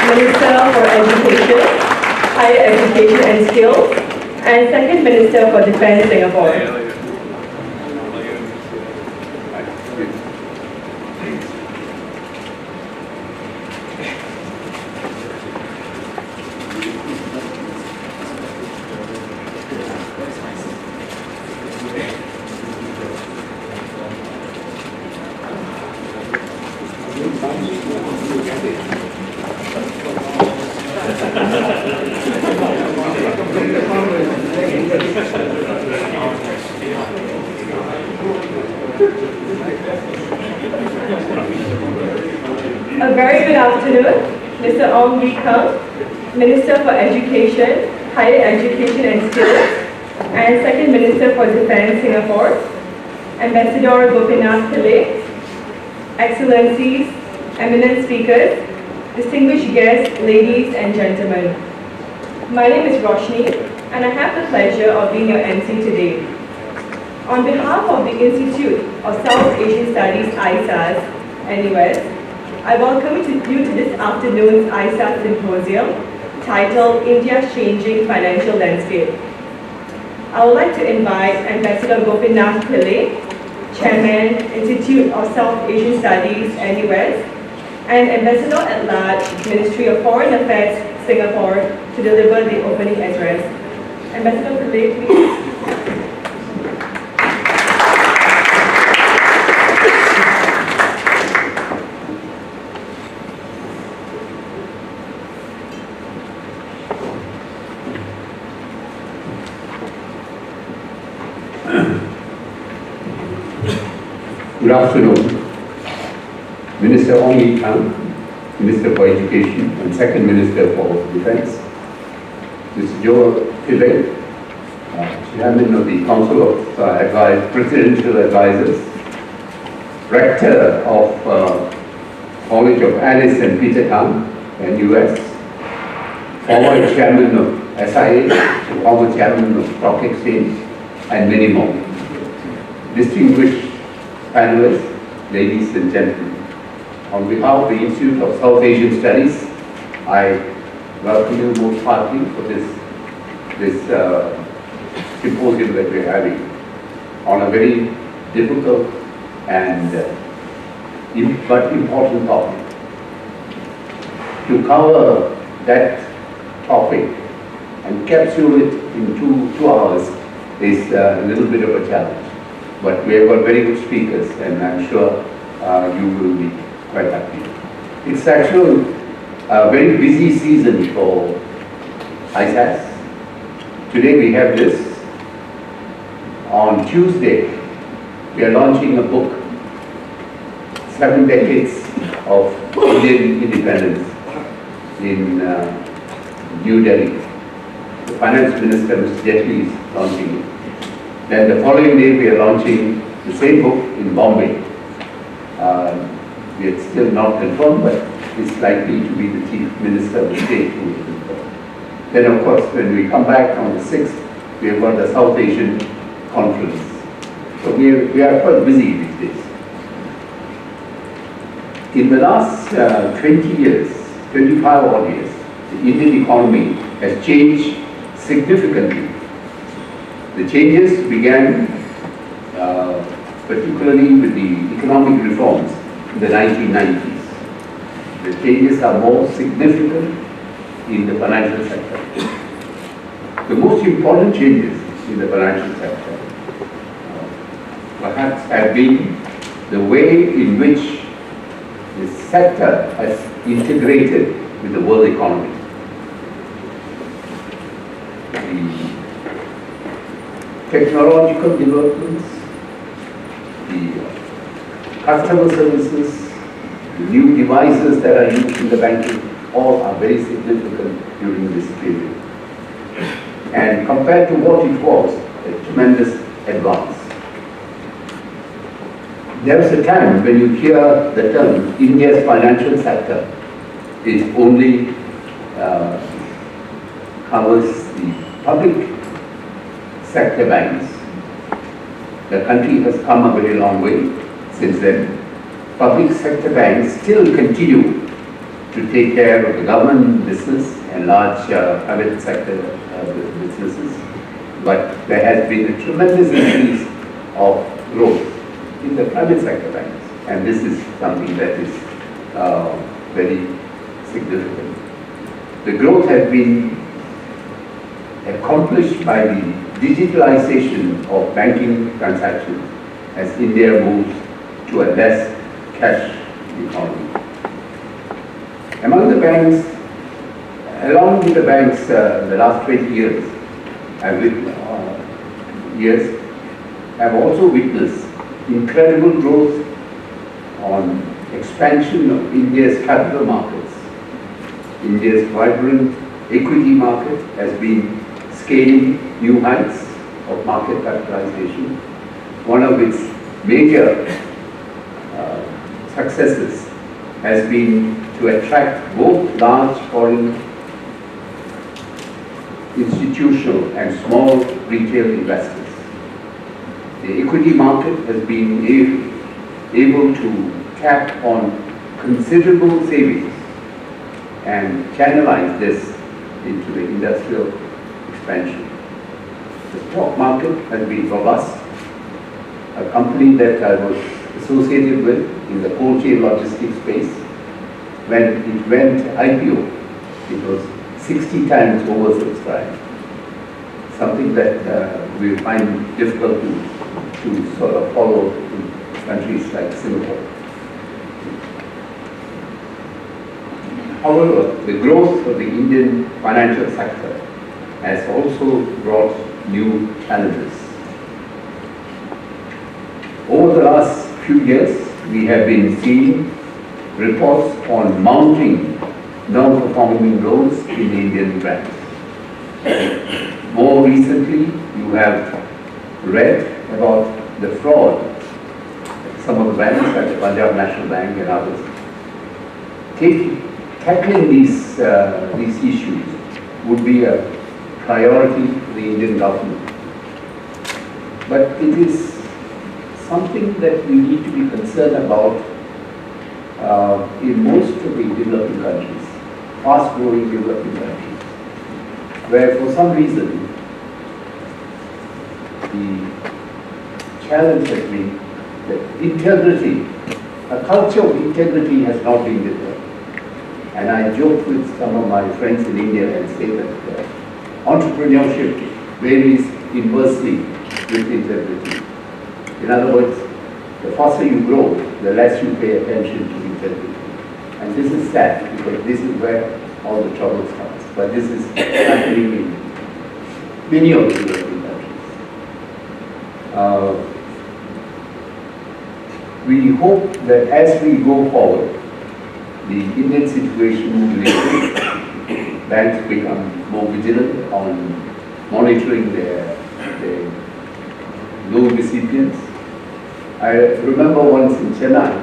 Minister for Education, Higher Education and Skills, and Second Minister for Defence Singapore. A very good afternoon, Mr. Ong Ye Kung, Minister for Education, Higher Education and Skills, and Second Minister for Defence Singapore, Ambassador Gopinath Pillai, Excellencies, eminent speakers, distinguished guests, ladies and gentlemen. My name is Roshni, and I have the pleasure of being your MC today. On behalf of the Institute of South Asian Studies, ISAS, NUS, I welcome you to this afternoon's ISAS Symposium titled India's Changing Financial Landscape. I would like to invite Ambassador Gopinath Pillai, Chairman, Institute of South Asian Studies, NUS, and Ambassador at Large, Ministry of Foreign Affairs, Singapore, to deliver the opening address. Ambassador Pillai, please. Good afternoon. Minister Ong Ye Kung, Minister for Education and Second Minister for Defence, Mr. J Y Pillay, Chairman of the Council of Presidential Advisors, Rector of College of Alice and Peter Town, NUS, former Chairman of SIA, former Chairman of Stock Exchange, and many more. Distinguished panelists, ladies and gentlemen, on behalf of the Institute of South Asian Studies, I welcome you most heartily for this symposium that we're having on a very difficult and but important topic. To cover that topic and capsule it in two hours is a little bit of a challenge. But we have got very good speakers, and I'm sure you will be quite happy. It's actually a very busy season for ISAS. Today we have this. On Tuesday, we are launching a book, 7 Decades of Indian Independence in New Delhi. The Finance Minister, Mr. Jetli, is launching it. Then the following day we are launching the same book in Bombay. We are still not confirmed, but it's likely to be the Chief Minister of the state who will confirm. Then of course when we come back on the 6th, we have got the South Asian Conference. So we are quite busy these days. In the last 20 years, 25 odd years, the Indian economy has changed significantly. The changes began particularly with the economic reforms in the 1990s. The changes are more significant in the financial sector. The most important changes in the financial sector perhaps have been the way in which the sector has integrated with the world economy. Technological developments, the customer services, the new devices that are used in the banking, all are very significant during this period. And compared to what it was, a tremendous advance. There was a time when you hear the term India's financial sector, it only covers the public sector banks. The country has come a very long way since then. Public sector banks still continue to take care of the government business and large private sector businesses. But there has been a tremendous increase of growth in the private sector banks, and this is something that is very significant. The growth has been accomplished by the digitalization of banking transactions as India moves to a less cash economy. Among the banks, along with the banks, the last 20 years, have also witnessed incredible growth on expansion of India's capital markets. India's vibrant equity market has been scaling new heights of market capitalization. One of its major successes has been to attract both large foreign institutional and small retail investors. The equity market has been able to tap on considerable savings and channelize this into the industrial expansion. The stock market has been robust. A company that I was associated with in the cold chain logistics space, when it went IPO, it was 60 times oversubscribed. Something that we find difficult to sort of follow in countries like Singapore. However, the growth of the Indian financial sector has also brought new challenges. Over the last few years, we have been seeing reports on mounting non-performing loans in the Indian banks. More recently, you have read about the fraud at some of the banks, like the Punjab National Bank and others. Tackling these issues would be a priority for the Indian government. But it is something that we need to be concerned about in most of the developing countries, fast-growing developing countries, where for some reason the challenge has been that integrity, a culture of integrity has not been developed. And I joke with some of my friends in India and say that entrepreneurship varies inversely with integrity. In other words, the faster you grow, the less you pay attention to integrity. And this is sad, because this is where all the trouble starts. But this is happening in many of the developing countries. We hope that as we go forward, the Indian situation will improve. Banks become more vigilant on monitoring their loan recipients. I remember once in Chennai,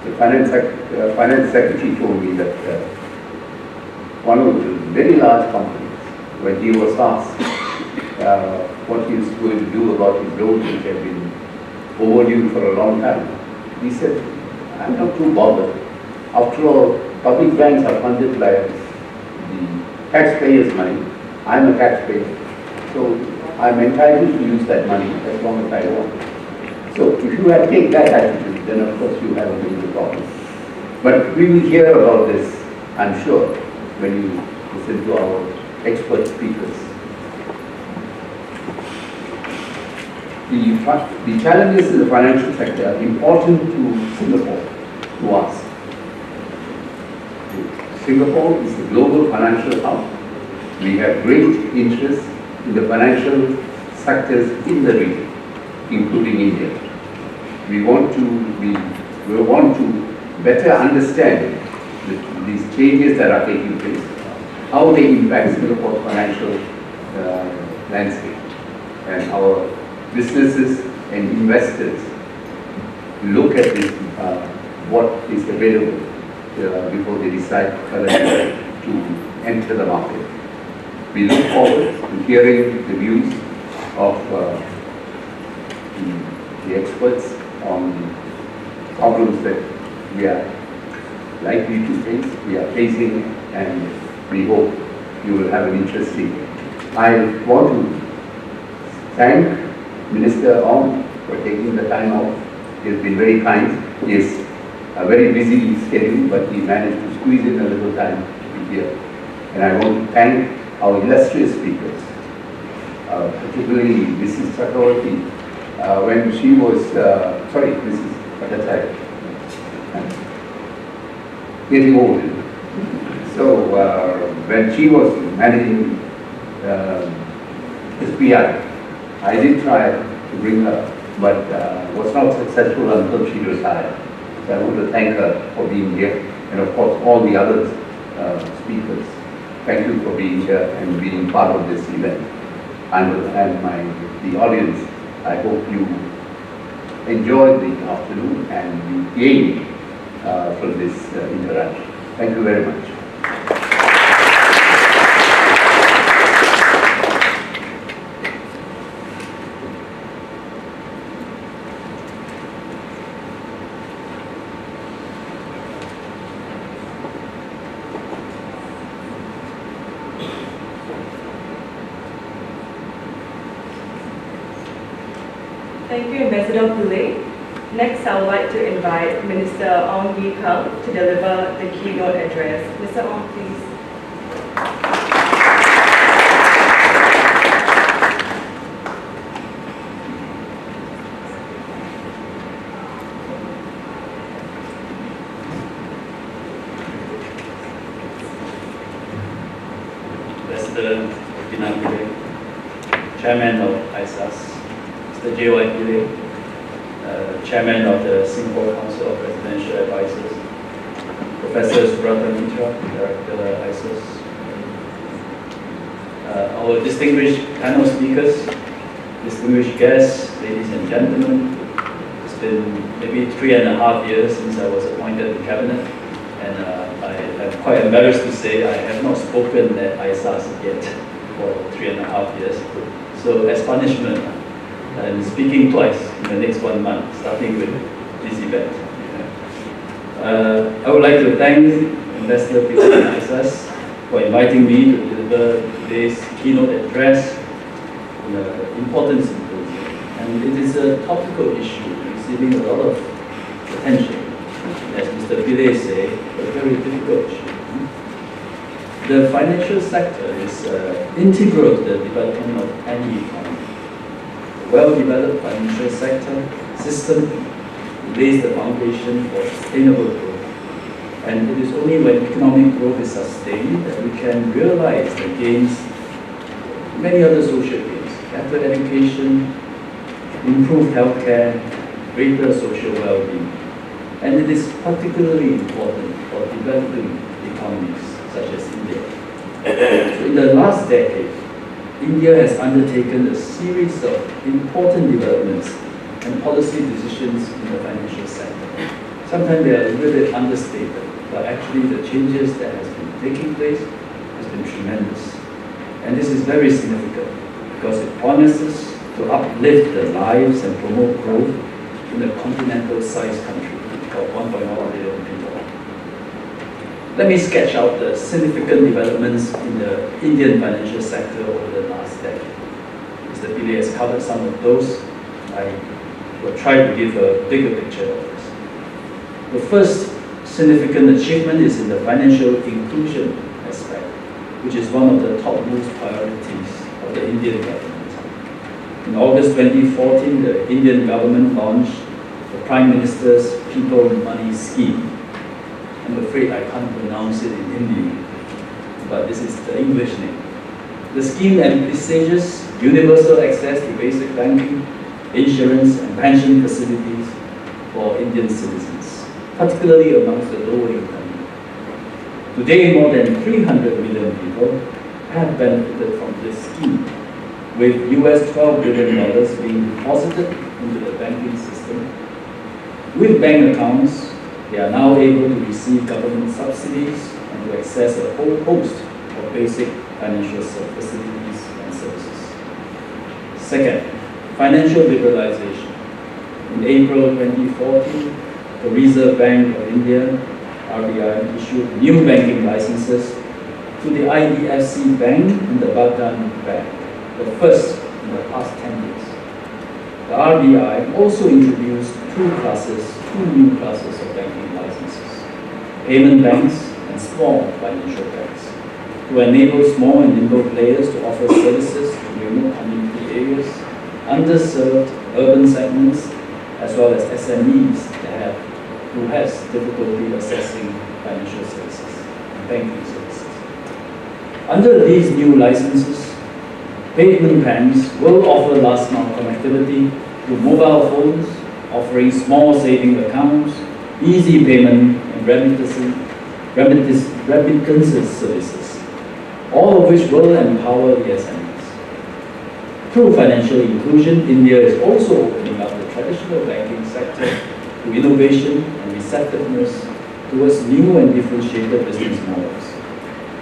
the finance secretary told me that one of the very large companies, when he was asked what he was going to do about his loans which had been overdue for a long time, he said, "I'm not too bothered. After all, public banks are funded by the taxpayers' money. I'm a taxpayer, so I'm entitled to use that money as long as I want." So if you take that attitude, then of course you have a major problem. But we will hear about this, I'm sure, when you listen to our expert speakers. The challenges in the financial sector are important to Singapore, to us. Singapore is a global financial hub. We have great interest in the financial sectors in the region, including India. We want to better understand these changes that are taking place, how they impact Singapore's financial landscape, and our businesses and investors look at this, what is available before they decide to enter the market. We look forward to hearing the views of the experts on the problems that we are likely to face, we are facing, and we hope you will have an interesting. I want to thank Minister Ong for taking the time off. He has been very kind. He is a very busy schedule, but he managed to squeeze in a little time to be here. And I want to thank our illustrious speakers, particularly Mrs. Chakravarti, when she was, Mrs. Bhattacharya, getting old. So when she was managing SBI, I did try to bring her, but was not successful until she retired. So I want to thank her for being here, and of course all the other speakers. Thank you for being here and being part of this event. And the audience, I hope you enjoyed the afternoon and you gained from this interaction. Thank you very much. Thank you, Ambassador Pillai. Next, I would like to invite Minister Ong Ye Kung to deliver the keynote address. Mr. Ong, please. President Gopinath, Chairman of ISAS, Mr. J Y Pillay, Chairman of the Singapore Council of Presidential Advisors, Professor Mitra, Director ISAS, our distinguished panel speakers, distinguished guests, ladies and gentlemen. It's been maybe 3.5 years since I was appointed to Cabinet, and I am quite embarrassed to say I have not spoken at ISAS yet for 3.5 years. So as punishment, I'm speaking twice in the next 1 month, starting with this event. I would like to thank Ambassador Pillai and ISAS for inviting me to deliver today's keynote address on an important symposium. And it is a topical issue receiving a lot of attention. As Mr. Pillai said, a very difficult issue. The financial sector is integral to the development of any economy. A well-developed financial sector system lays the foundation for sustainable growth. And it is only when economic growth is sustained that we can realize the gains, many other social gains, better education, improved healthcare, greater social well-being. And it is particularly important for developing economies such as India. So in the last decade, India has undertaken a series of important developments and policy decisions in the financial sector. Sometimes they are a little bit understated, but actually the changes that has been taking place has been tremendous. And this is very significant because it promises to uplift the lives and promote growth in a continental-sized country of 1.1 billion people. Let me sketch out the significant developments in the Indian financial sector over the last decade. Mr. Pillai has covered some of those. I will try to give a bigger picture of this. The first significant achievement is in the financial inclusion aspect, which is one of the topmost priorities of the Indian government. In August 2014, the Indian government launched the Prime Minister's People Money Scheme. I'm afraid I can't pronounce it in Hindi, but this is the English name. The scheme envisages universal access to basic banking, insurance and pension facilities for Indian citizens, particularly amongst the lower income. Today, more than 300 million people have benefited from this scheme, with US $12 billion being deposited into the banking system. With bank accounts, they are now able to receive government subsidies and to access a whole host of basic financial facilities and services. Second, financial liberalization. In April 2014, the Reserve Bank of India RBI issued new banking licenses to the IDFC Bank and the Bandhan Bank, the first in the past 10 years. The RBI also introduced two new classes of banking licenses, payment banks and small financial banks, to enable small and nimble players to offer services to remote community areas, underserved urban segments, as well as SMEs who has difficulty accessing financial services and banking services. Under these new licenses, payment banks will offer last mile connectivity to mobile phones, offering small saving accounts, easy payment and remittances services, all of which will empower the SMEs. Through financial inclusion, India is also opening up the traditional banking sector to innovation and receptiveness towards new and differentiated business models.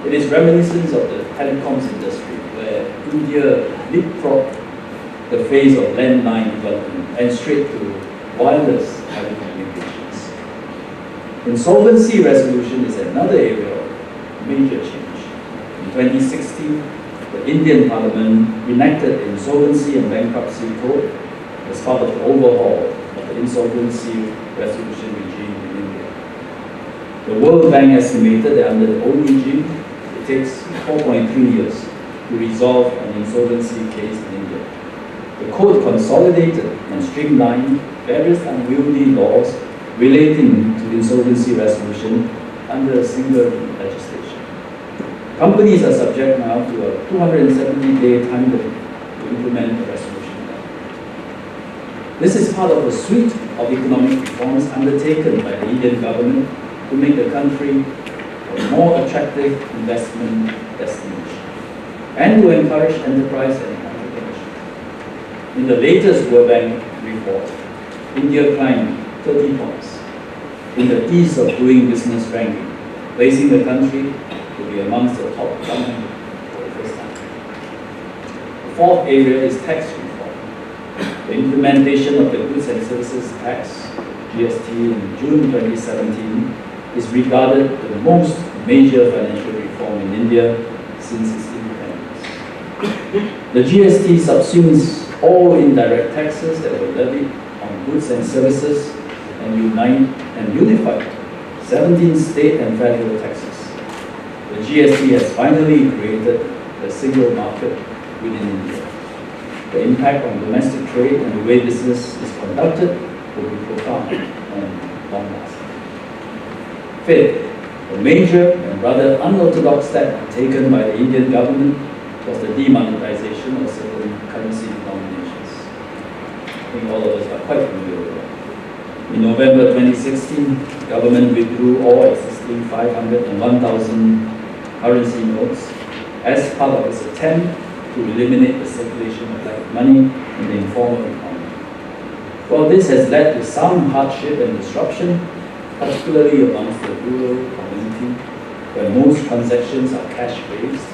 It is reminiscent of the telecoms industry, where India leapfrogged the phase of landline development and straight to wireless telecommunications. Insolvency resolution is another area of major change. In 2016, the Indian Parliament enacted the Insolvency and Bankruptcy Code as part of the overhaul of the insolvency resolution regime in India. The World Bank estimated that under the old regime, it takes 4.3 years to resolve an insolvency case in India. The code consolidated and streamlined various unwieldy laws relating to insolvency resolution under a single legislation. Companies are subject now to a 270-day time limit to implement the resolution plan. This is part of a suite of economic reforms undertaken by the Indian government to make the country a more attractive investment destination and to encourage enterprise and entrepreneurship. In the latest World Bank report, India climbed 30 points in the ease of doing business ranking, placing the country to be amongst the top 100 for the first time. The fourth area is tax reform. The implementation of the Goods and Services Tax, GST, in June 2017 is regarded the most major financial reform in India since its independence. The GST subsumes all indirect taxes that were levied on goods and services and unified 17 state and federal taxes. The GST has finally created a single market within India. The impact on domestic trade and the way business is conducted will be profound and long-lasting. Fifth, a major and rather unorthodox step taken by the Indian government was the demonetization of certain currency denominations. I think all of us are quite familiar with that. In November 2016, the government withdrew all existing 500 and 1,000 currency notes as part of its attempt to eliminate the circulation of black money in the informal economy. While this has led to some hardship and disruption, particularly amongst the rural community, where most transactions are cash-based,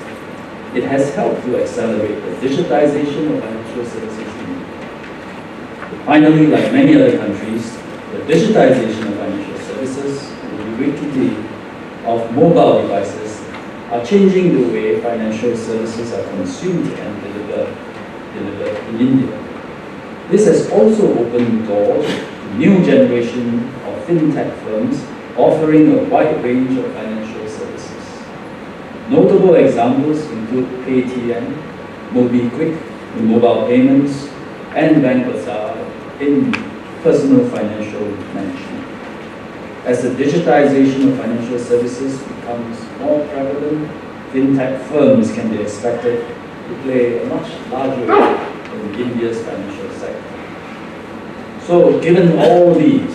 it has helped to accelerate the digitization of financial services in India. Finally, like many other countries, the digitization of financial services and the ubiquity of mobile devices are changing the way financial services are consumed and delivered in India. This has also opened doors to new generation of fintech firms offering a wide range of financial services. Notable examples include Paytm, MobiKwik in mobile payments, and Bank Bazaar in personal financial management. As the digitization of financial services becomes more prevalent, fintech firms can be expected to play a much larger role in India's financial sector. So, given all these,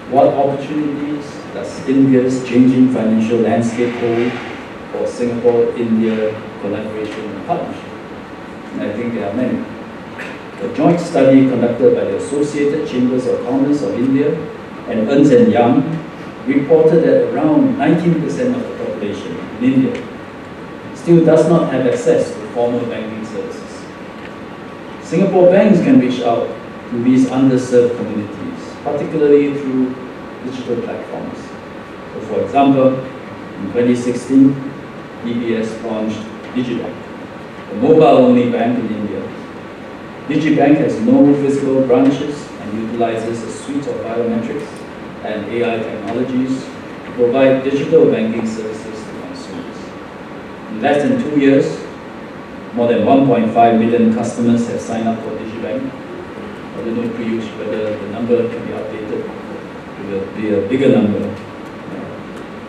what opportunities does India's changing financial landscape hold for Singapore-India collaboration and partnership? And I think there are many. A joint study conducted by the Associated Chambers of Commerce of India and Ernst & Young reported that around 19% of the population in India still does not have access to formal banking services. Singapore banks can reach out to these underserved communities, particularly through digital platforms. The for example, in 2016, DBS launched Digibank, a mobile-only bank in India. Digibank has no physical branches and utilizes a suite of biometrics and AI technologies to provide digital banking services to consumers. In less than 2 years, more than 1.5 million customers have signed up for Digibank. I don't know, Piyush, whether the number can be updated. It will be a bigger number.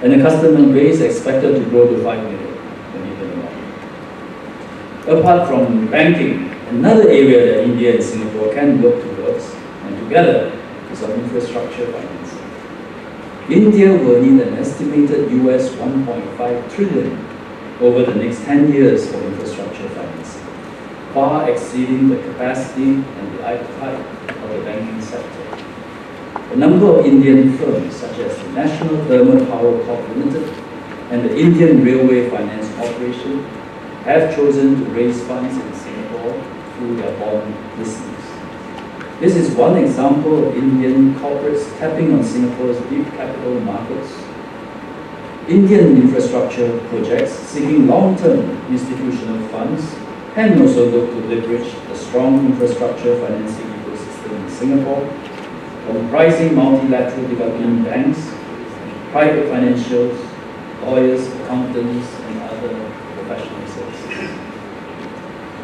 And the customer base expected to grow to 5 million when even more. Apart from banking, another area that India and Singapore can work towards and together is on infrastructure financing. India will need an estimated US 1.5 trillion over the next 10 years for infrastructure financing, far exceeding the capacity and the appetite of the banking sector. A number of Indian firms, such as the National Thermal Power Corp Limited and the Indian Railway Finance Corporation, have chosen to raise funds in Singapore through their bond listings. This is one example of Indian corporates tapping on Singapore's deep capital markets. Indian infrastructure projects seeking long-term institutional funds can also look to leverage the strong infrastructure financing ecosystem in Singapore, comprising multilateral development banks, private financials, lawyers, accountants, and other professional services.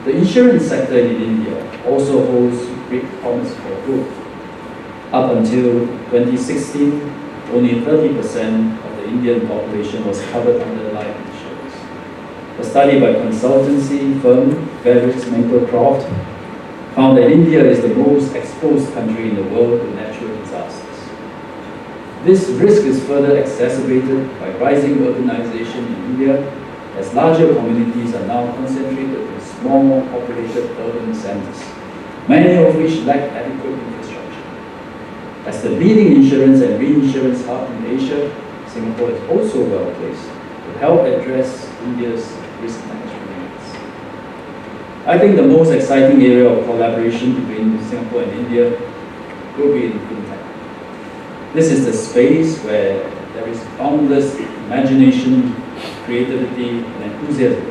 The insurance sector in India also holds great promise for growth. Up until 2016, only 30% of the Indian population was covered under life insurance. A study by consultancy firm Veritas Maplecroft found that India is the most exposed country in the world to natural disasters. This risk is further exacerbated by rising urbanization in India, as larger communities are now concentrated in small populated urban centers, many of which lack adequate infrastructure. As the leading insurance and reinsurance hub in Asia, Singapore is also well placed to help address India's risk management needs. I think the most exciting area of collaboration between Singapore and India will be in fintech. This is the space where there is boundless imagination, creativity, and enthusiasm,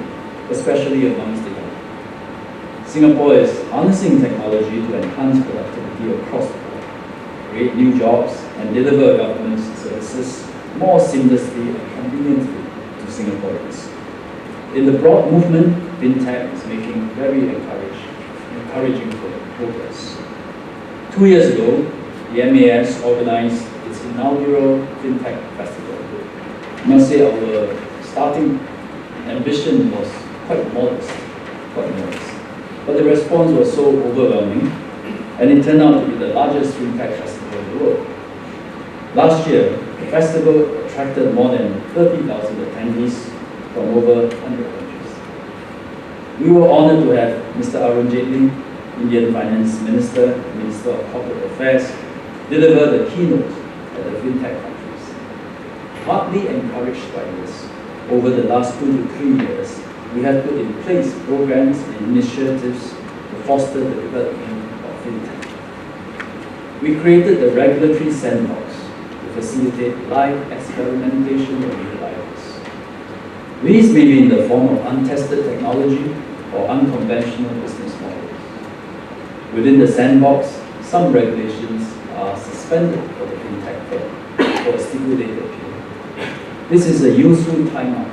especially amongst the young. Singapore is harnessing technology to enhance productivity across the board, create new jobs, and deliver government services more seamlessly and conveniently to Singaporeans. In the broad movement, fintech is making very encouraging progress. 2 years ago, the MAS organized its inaugural fintech festival. I must say our starting ambition was quite modest. But the response was so overwhelming, and it turned out to be the largest fintech festival in the world. Last year, the festival attracted more than 30,000 attendees from over 100 countries. We were honored to have Mr. Arundhati, Indian Finance Minister, Minister of Corporate Affairs, deliver the keynote at the fintech conference. Partly encouraged by this, over the last 2 to 3 years, we have put in place programs and initiatives to foster the development of fintech. We created the regulatory sandbox to facilitate live experimentation of new ideas. These may be in the form of untested technology or unconventional business models. Within the sandbox, some regulations are suspended for the fintech firm for a stipulated period. This is a useful timeout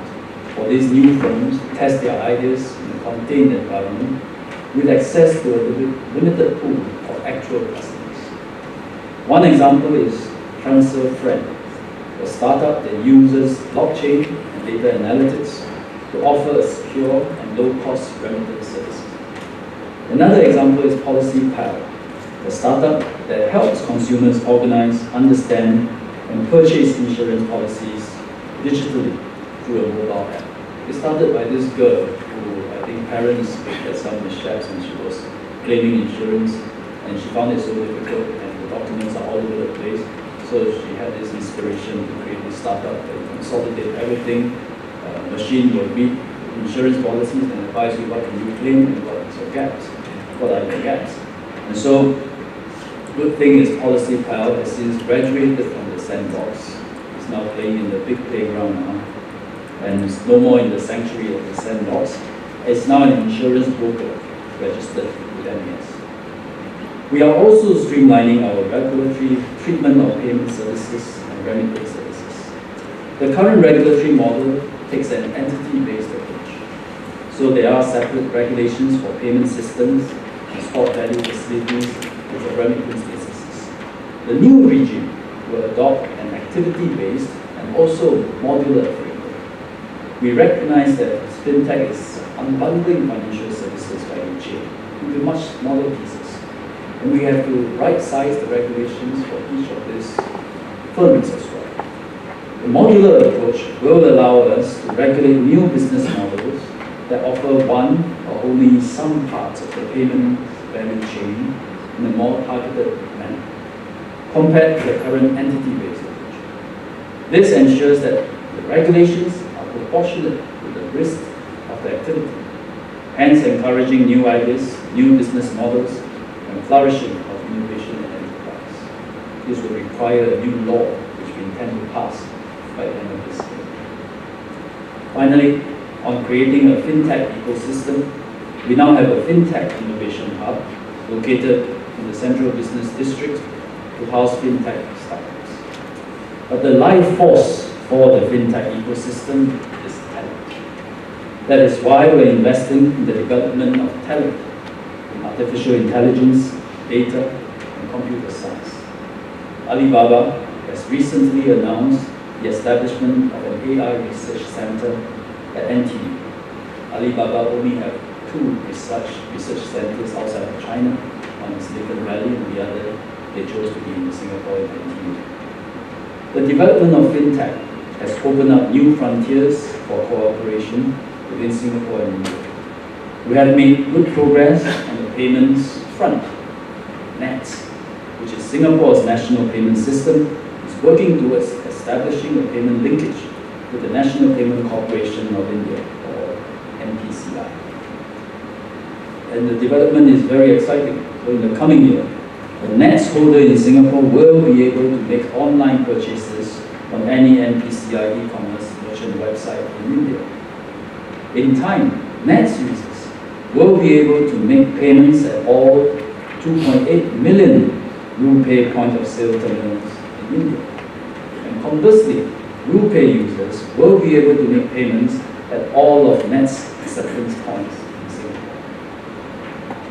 for these new firms to test their ideas in a contained environment with access to a limited pool of actual customers. One example is TransferFriend, a startup that uses blockchain and data analytics to offer a secure and low-cost remittance service. Another example is PolicyPal, a startup that helps consumers organize, understand, and purchase insurance policies digitally through a mobile app. It started by this girl who I think parents had some mishaps when she was claiming insurance, and she found it so difficult and the documents are all over the place. So she had this inspiration to create this startup that consolidate everything. Machine will read insurance policies and advise you what can you claim and what is your gaps, what are your gaps. And so, good thing is PolicyPal has since graduated from the sandbox. It's now playing in the big playground now, and is no more in the sanctuary of the sandbox. It's now an insurance broker registered with MAS. We are also streamlining our regulatory treatment of payment services and remittance services. The current regulatory model takes an entity-based approach. So there are separate regulations for payment systems and stored value facilities and for remittance businesses. The new regime will adopt an activity-based and also modular framework. We recognize that fintech is unbundling financial services value chain into much smaller pieces, and we have to right-size the regulations for each of these firms as well. The modular approach will allow us to regulate new business models that offer one or only some parts of the payment value chain in a more targeted manner, compared to the current entity-based approach. This ensures that the regulations are proportionate to the risk of the activity, hence encouraging new ideas, new business models, and flourishing of innovation and enterprise. This will require a new law, which we intend to pass by the end of this year. Finally, on creating a fintech ecosystem, we now have a fintech innovation hub located in the Central Business District to house fintech startups. But the life force for the fintech ecosystem is talent. That is why we're investing in the development of talent in artificial intelligence, data, and computer science. Alibaba has recently announced the establishment of an AI research center at NTU. Alibaba only have 2 research centers outside of China. One is Silicon Valley and the other they chose to be in Singapore and NTU. The development of fintech has opened up new frontiers for cooperation within Singapore and India. We have made good progress on the payments front. NETS, which is Singapore's national payment system, is working towards establishing a payment linkage with the National Payment Corporation of India, or NPCI. And the development is very exciting. So in the coming year, a NETS holder in Singapore will be able to make online purchases on any NPCI e-commerce merchant website in India. In time, NETS users will be able to make payments at all 2.8 million RuPay point of sale terminals in India. And conversely, RuPay users will be able to make payments at all of NET's acceptance points in Singapore.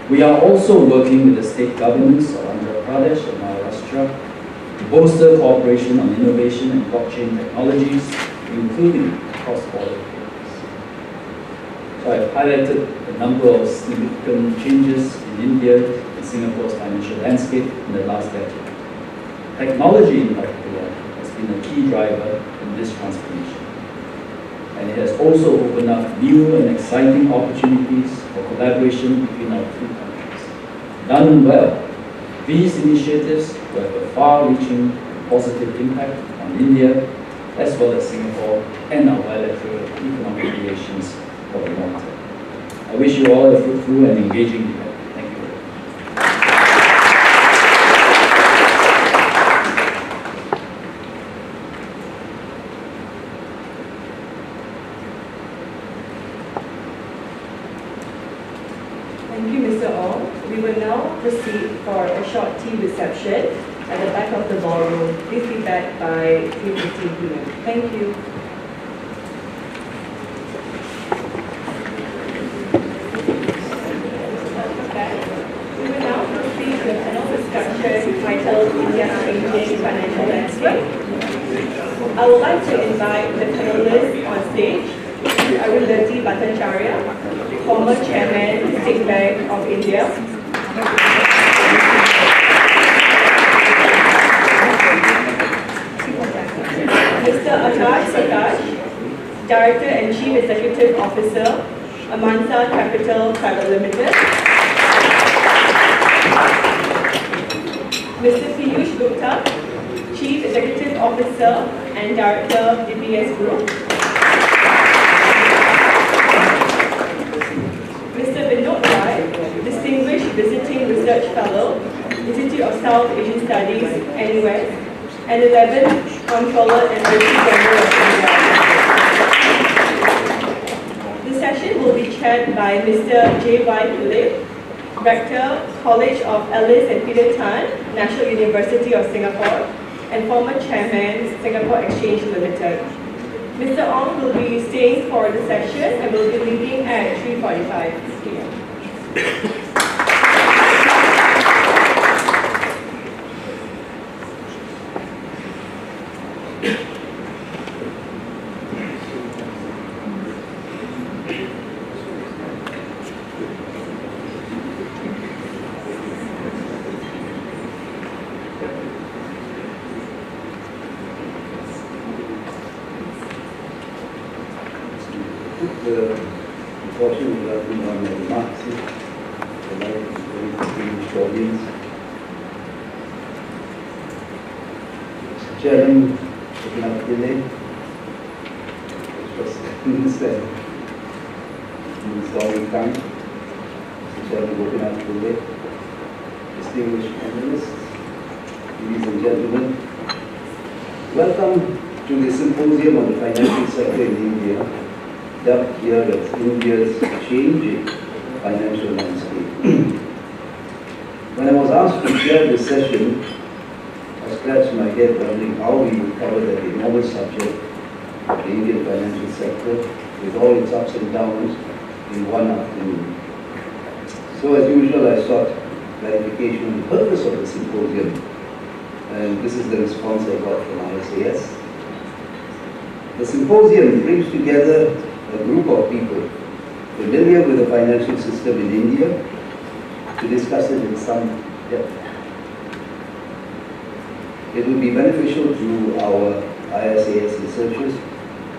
We are also working with the state governments of Andhra Pradesh and Maharashtra to bolster cooperation on innovation and blockchain technologies, including cross-border payments. So I've highlighted a number of significant changes in India and Singapore's financial landscape in the last decade. Technology in particular has been a key driver in this transformation. And it has also opened up new and exciting opportunities for collaboration between our 2 countries. Done well, these initiatives will have a far-reaching positive impact on India, as well as Singapore and our bilateral economic relations for the long term. I wish you all a fruitful and engaging debate. Thank you. Thank you, Mr. Ong. We will now proceed for a short tea reception at the back of the ballroom. Please be back by 3:15 p.m. Thank you. We will now proceed with a panel discussion titled India Changing Financial Landscape. I would like to invite the panelists on stage. Arundhati Bhattacharya, former Chairman, State Bank of India. Mr. Akash Prakash, Director and Chief Executive Officer, Amansa Capital Pte Ltd. Mr. Piyush Gupta, Chief Executive Officer and Director, DBS Group. Mr. Vinod Rai, Distinguished Visiting Research Fellow, Institute of South Asian Studies, NUS, and 11th Comptroller and Auditor General of India. The session will be chaired by Mr. J Y Pillay, Rector, College of Alice and Peter Tan, National University of Singapore, and former Chairman, Singapore Exchange Limited. Mr. Ong will be staying for the session and will be leaving at 3:45 p.m. The portion of on my remarks, the very distinguished audience. Chairman Gopinath Pillai, Minister Ong Ye Kung, Chairman Gopinath Pillai, distinguished panelists, ladies and gentlemen, welcome to the Symposium on the Financial Sector in India, dubbed here as India's changing financial landscape. When I was asked to chair this session, I scratched my head wondering how we would cover that enormous subject of the Indian financial sector with all its ups and downs in one afternoon. So as usual, I sought clarification on the purpose of the symposium, and this is the response I got from ISAS. The symposium brings together a group of people familiar with the financial system in India to discuss it in some depth. It will be beneficial to our ISAS researchers,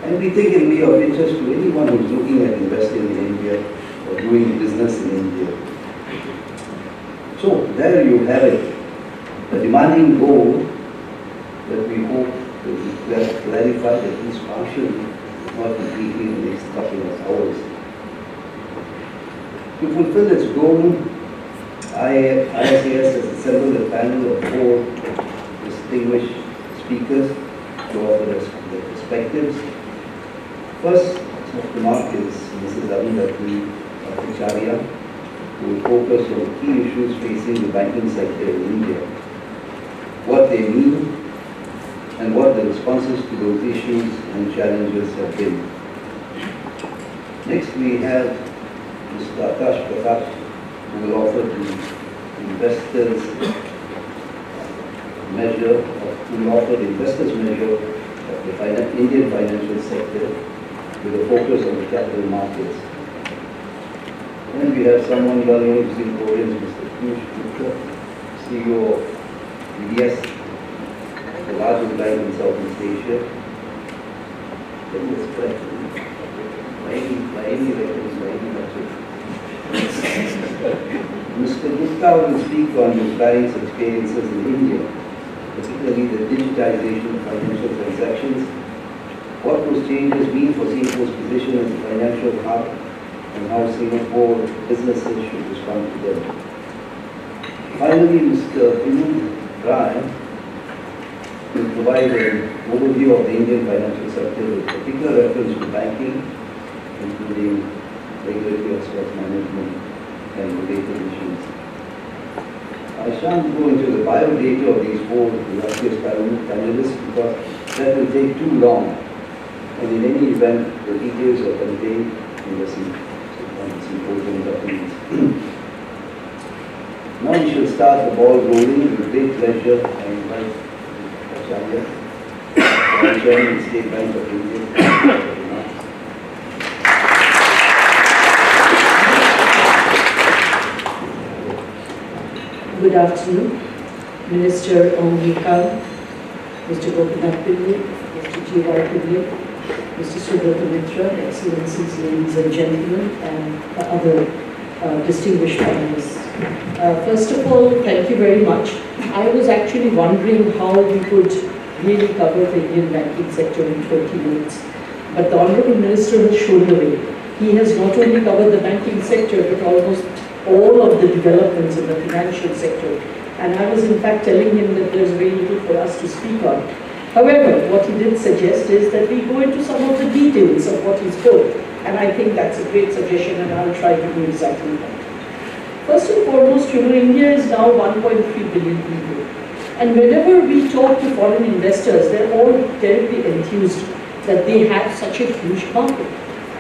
and we think it will be of interest to anyone who is looking at investing in India or doing business in India. So there you have it, a demanding goal that we hope will be clarified at least partially, not completely in the next couple of hours. To fulfill its goal, ISAS has assembled a panel of 4 distinguished speakers to offer us their perspectives. First of the mark is Mrs. Arundhati Bhattacharya, who will focus on key issues facing the banking sector in India, what they mean, and what the responses to those issues and challenges have been. Next we have Mr. Akash Prakash, who will offer the investors measure of the Indian financial sector with a focus on the capital markets. Then we have someone well known to Singaporeans, Mr. Piyush Gupta, CEO of DBS, the largest bank in Southeast Asia. Let me explain. Mr. Gupta will speak on his bank's experiences in India, particularly the digitization of financial transactions, what those changes mean for Singapore's position as a financial hub, and how Singapore businesses should respond to them. Finally, Mr. Vinod Rai will provide an overview of the Indian financial sector with particular reference to banking, including regulatory expense management and related issues. I shan't go into the biodata of these 4 illustrious panelists because that will take too long, and in any event, the details are contained in the symposium documents. Now we shall start the ball rolling. With great pleasure, I invite Acharya, Chairman of the State Bank of India. Good afternoon, Minister Ong Ye Kung, Mr. Gopinath Pillai, Mr. J Y Pillay, Mr. Subrata Mitra, Excellencies, ladies and gentlemen, and other distinguished panelists. First of all, thank you very much. I was actually wondering how we could really cover the Indian banking sector in 20 minutes. But the Honourable Minister has shown the way. He has not only covered the banking sector, but almost all of the developments in the financial sector. And I was in fact telling him that there's very little for us to speak on. However, what he did suggest is that we go into some of the details of what he spoke, and I think that's a great suggestion, and I'll try to do exactly that. First and foremost, India is now 1.3 billion people. And whenever we talk to foreign investors, they're all terribly enthused that they have such a huge market.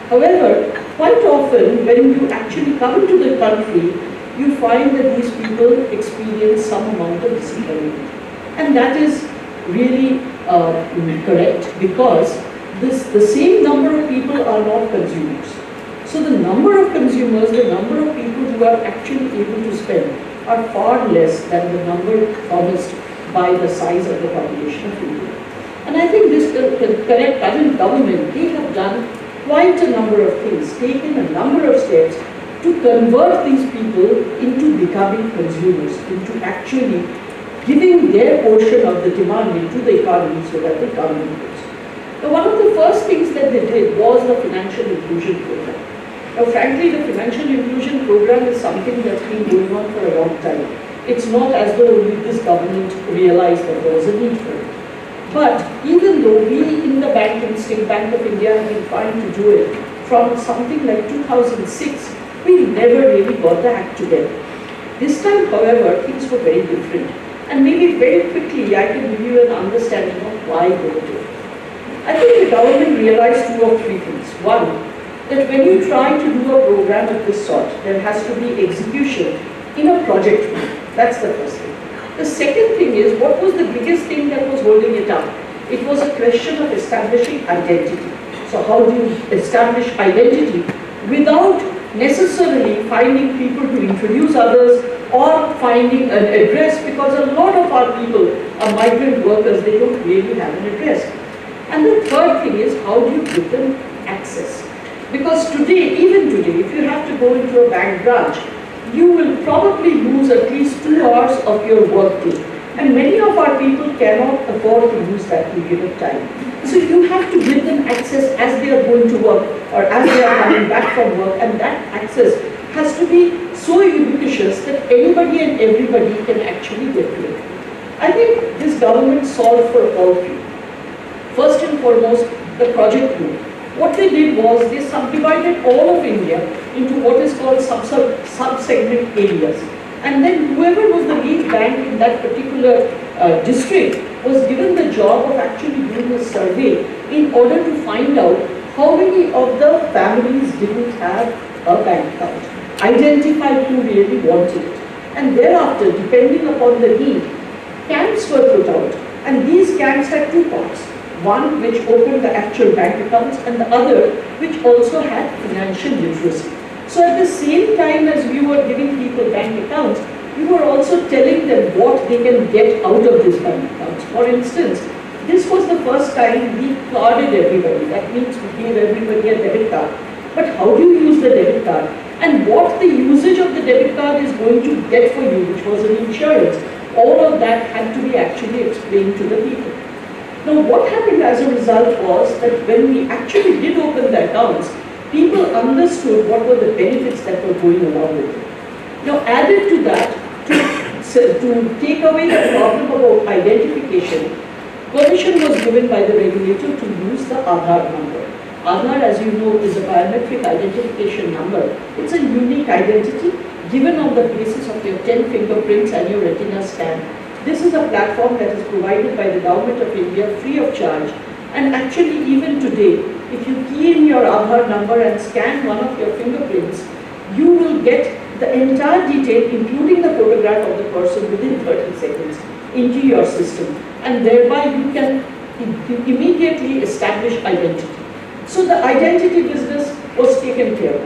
However, quite often when you actually come into the country, you find that these people experience some amount of disappointment. And that is really correct, because the same number of people are not consumers. So the number of consumers, the number of people who are actually able to spend are far less than the number promised by the size of the population of India. And I think this current government, they have done quite a number of things, taken a number of steps to convert these people into becoming consumers, into actually giving their portion of the demand into the economy so that the economy grows. Now, one of the first things that they did was the financial inclusion program. Now, frankly, the financial inclusion program is something that's been going on for a long time. It's not as though only this government realized that there was a need for it. But even though we in the banking, State Bank of India, have been trying to do it from something like 2006, we never really got the act together. This time, however, things were very different. And maybe very quickly, I can give you an understanding of why they were different. I think the government realized two or three things. One, that when you try to do a program of this sort, there has to be execution in a project mode. That's the first thing. The second thing is, what was the biggest thing that was holding it up? It was a question of establishing identity. So how do you establish identity without necessarily finding people to introduce others or finding an address, because a lot of our people are migrant workers, they don't really have an address. And the third thing is, how do you give them access? Because today, even today, if you have to go into a bank branch, you will probably lose at least 2 hours of your work day. And many of our people cannot afford to lose that period of time. So you have to give them access as they are going to work or as they are coming back from work, and that access has to be so ubiquitous that anybody and everybody can actually get to it. I think this government solved for all three. First and foremost, the project group. What they did was they subdivided all of India into what is called sub-segment areas. And then whoever was the lead bank in that particular district was given the job of actually doing a survey in order to find out how many of the families didn't have a bank account, identify who really wanted it. And thereafter, depending upon the need, camps were put out. And these camps had two parts. One which opened the actual bank accounts, and the other which also had financial literacy. So at the same time as we were giving people bank accounts, we were also telling them what they can get out of these bank accounts. For instance, this was the first time we carded everybody. That means we gave everybody a debit card. But how do you use the debit card? And what the usage of the debit card is going to get for you, which was an insurance. All of that had to be actually explained to the people. Now, what happened as a result was that when we actually did open the accounts, people understood what were the benefits that were going along with it. Now, added to that, to take away the problem about identification, permission was given by the regulator to use the Aadhaar number. Aadhaar, as you know, is a biometric identification number. It's a unique identity given on the basis of your 10 fingerprints and your retina scan. This is a platform that is provided by the Government of India free of charge, and actually even today, if you key in your Aadhaar number and scan one of your fingerprints, you will get the entire detail, including the photograph of the person, within 30 seconds into your system, and thereby you can immediately establish identity. So the identity business was taken care of.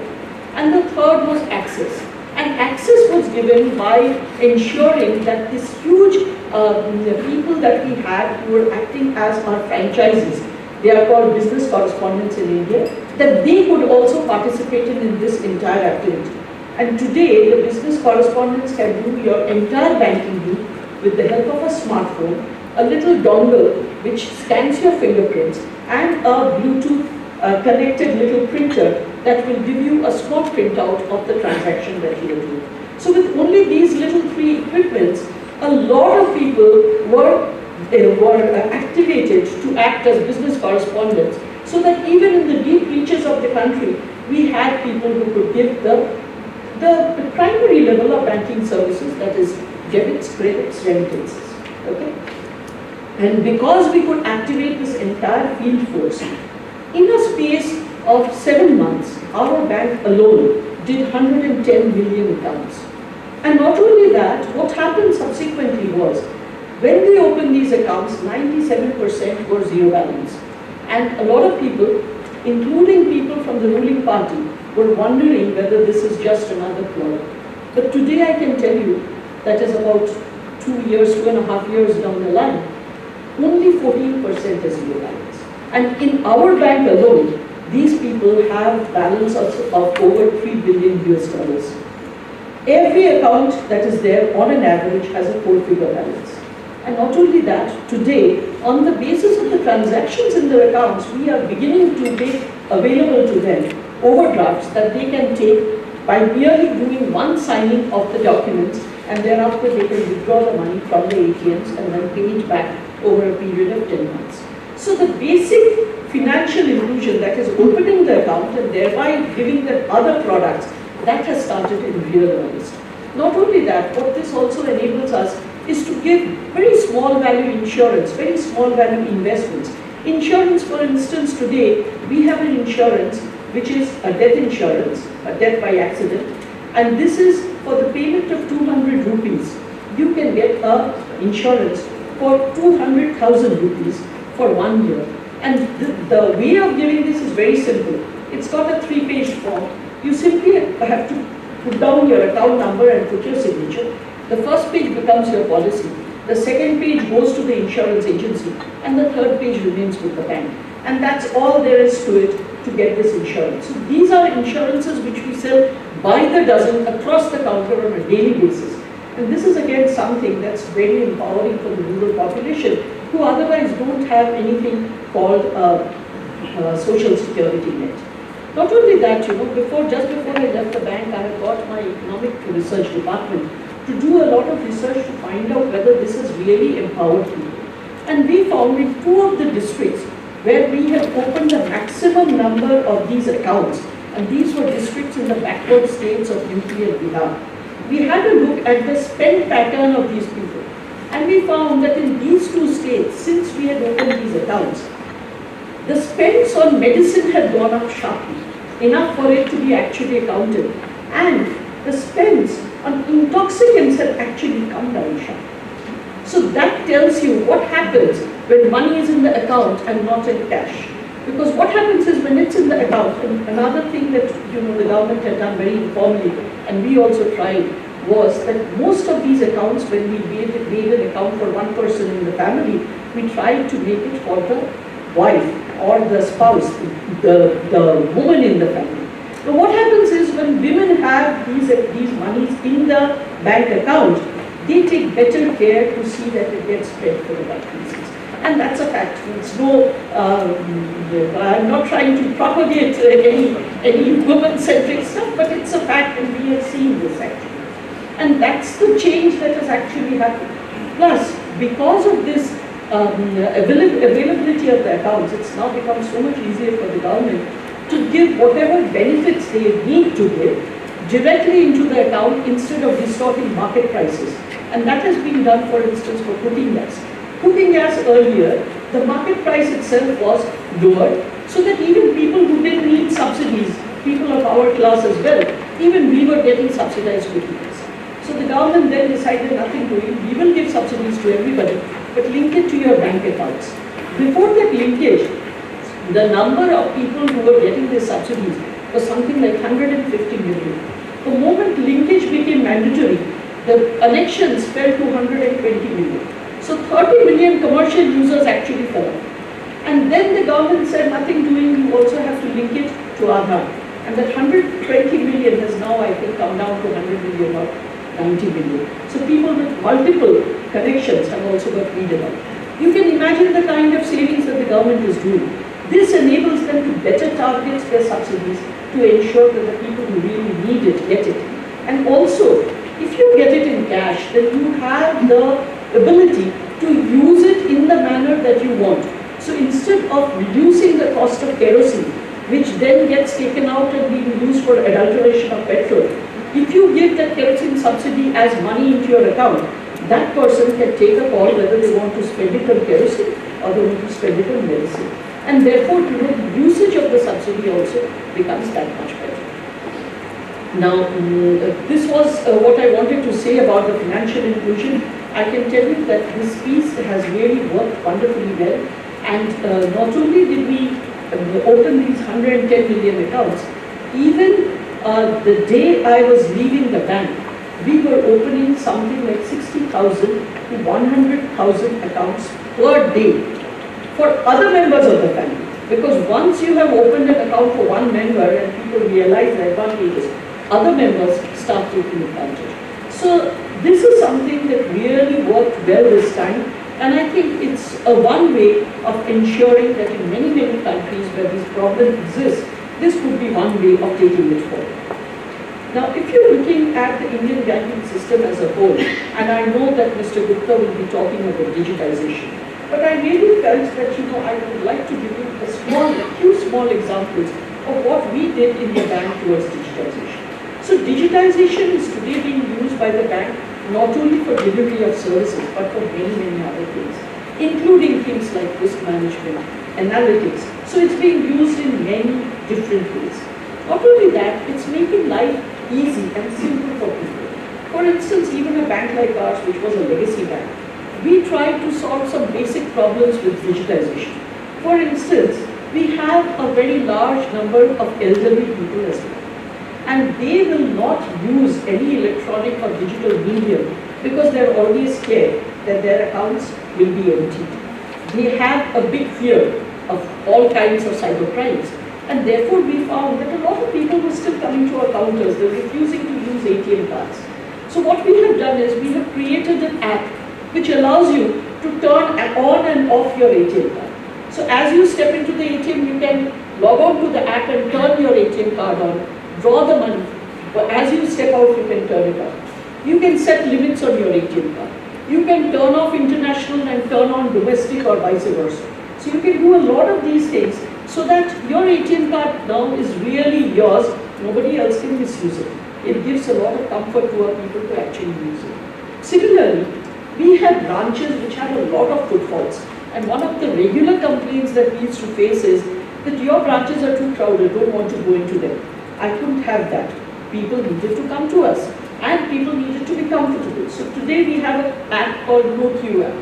And the third was access. And access was given by ensuring that this huge people that we had who were acting as our franchisees, they are called business correspondents in India, that they could also participate in this entire activity. And today, the business correspondents can do your entire banking deal with the help of a smartphone, a little dongle which scans your fingerprints, and a Bluetooth connected little printer that will give you a small printout of the transaction that you are doing. So with only these little three equipments, a lot of people were were activated to act as business correspondents, so that even in the deep reaches of the country, we had people who could give the primary level of banking services, that is debits, credits, remittances. Okay? And because we could activate this entire field force, in a space of 7 months, our bank alone did 110 million accounts. And not only that, what happened subsequently was, when we opened these accounts, 97% were zero balance. And a lot of people, including people from the ruling party, were wondering whether this is just another ploy. But today I can tell you, that is about 2.5 years down the line, only 14% is zero balance. And in our bank alone, these people have balance of over $3 billion US. Every account that is there on an average has a 4-figure balance. And not only that, today, on the basis of the transactions in their accounts, we are beginning to make available to them overdrafts that they can take by merely doing one signing of the documents, and thereafter they can withdraw the money from the ATMs and then pay it back over a period of 10 months. So the basic financial inclusion, that is opening the account and thereby giving them other products, that has started in real earnest. Not only that, what this also enables us is to give very small value insurance, very small value investments. Insurance, for instance, today we have an insurance which is a death insurance, a death by accident, and this is for the payment of 200 rupees. You can get an insurance for 200,000 rupees for 1 year. And the way of giving this is very simple. It's got a 3-page form. You simply have to put down your account number and put your signature. The first page becomes your policy. The second page goes to the insurance agency, and the third page remains with the bank. And that's all there is to it to get this insurance. So these are insurances which we sell by the dozen across the counter on a daily basis. And this is again something that's very empowering for the rural population, who otherwise don't have anything called a social security net. Not only that, just before I left the bank, I had got my economic research department to do a lot of research to find out whether this has really empowered people. And we found in 2 of the districts where we have opened the maximum number of these accounts, and these were districts in the backward states of UP and Bihar. We had a look at the spend pattern of these people, and we found that in these 2 states, since we had opened these accounts, the spends on medicine had gone up sharply, enough for it to be actually accounted, and the spends on intoxicants had actually come down sharply. So that tells you what happens when money is in the account and not in cash. Because what happens is when it's in the account, and another thing that the government had done very informally, and we also tried, was that most of these accounts, when we made an account for one person in the family, we tried to make it for the wife or the spouse, the woman in the family. So what happens is when women have these monies in the bank account, they take better care to see that it gets spread for the right reasons. And that's a fact. It's no, I'm not trying to propagate any woman-centric stuff, but it's a fact, and we have seen this actually. And that's the change that has actually happened. Plus, because of this availability of the accounts, it's now become so much easier for the government to give whatever benefits they need to give directly into the account instead of distorting market prices. And that has been done, for instance, for cooking gas. Cooking gas earlier, the market price itself was lower, so that even people who didn't need subsidies, people of our class as well, even we were getting subsidized cooking gas. So the government then decided nothing doing, we will give subsidies to everybody, but link it to your bank accounts. Before that linkage, the number of people who were getting these subsidies was something like 150 million. The moment linkage became mandatory, the connections fell to 120 million. So 30 million commercial users actually fell off. And then the government said nothing doing, you also have to link it to Aadhaar. And that 120 million has now, I think, come down to 100 million or 90 million. So people with multiple connections have also got redeveloped. You can imagine the kind of savings that the government is doing. This enables them to better target their subsidies to ensure that the people who really need it get it. And also, if you get it in cash, then you have the ability to use it in the manner that you want. So instead of reducing the cost of kerosene, which then gets taken out and being used for adulteration of petrol, if you give that kerosene subsidy as money into your account, that person can take a call whether they want to spend it on kerosene or they want to spend it on medicine. And therefore, the usage of the subsidy also becomes that much better. Now, this was what I wanted to say about the financial inclusion. I can tell you that this piece has really worked wonderfully well. And not only did we open these 110 million accounts, even the day I was leaving the bank, we were opening something like 60,000 to 100,000 accounts per day for other members of the family. Because once you have opened an account for one member and people realize the advantages, other members start taking advantage. So this is something that really worked well this time, and I think it's a one way of ensuring that in many, many countries where these problems exist, this could be one way of taking it forward. Now, if you're looking at the Indian banking system as a whole, and I know that Mr. Gupta will be talking about digitization, but I really felt that, I would like to give you a few small examples of what we did in the bank towards digitization. So digitization is today being used by the bank not only for delivery of services, but for many, many other things, including things like risk management, analytics. So it's being used in many different ways. Not only that, it's making life easy and simple for people. For instance, even a bank like ours, which was a legacy bank, we tried to solve some basic problems with digitization. For instance, we have a very large number of elderly people as well. And they will not use any electronic or digital medium because they're always scared that their accounts will be emptied. They have a big fear of all kinds of cyber crimes. And therefore, we found that a lot of people were still coming to our counters. They're refusing to use ATM cards. So what we have done is we have created an app which allows you to turn on and off your ATM card. So as you step into the ATM, you can log on to the app and turn your ATM card on, draw the money. But as you step out, you can turn it off. You can set limits on your ATM card. You can turn off international and turn on domestic or vice versa. So you can do a lot of these things so that your ATM card now is really yours. Nobody else can misuse it. It gives a lot of comfort to our people to actually use it. Similarly, we have branches which have a lot of footfalls. And one of the regular complaints that we used to face is that your branches are too crowded, don't want to go into them. I couldn't have that. People needed to come to us and people needed to be comfortable. So today we have an app called No Queue app.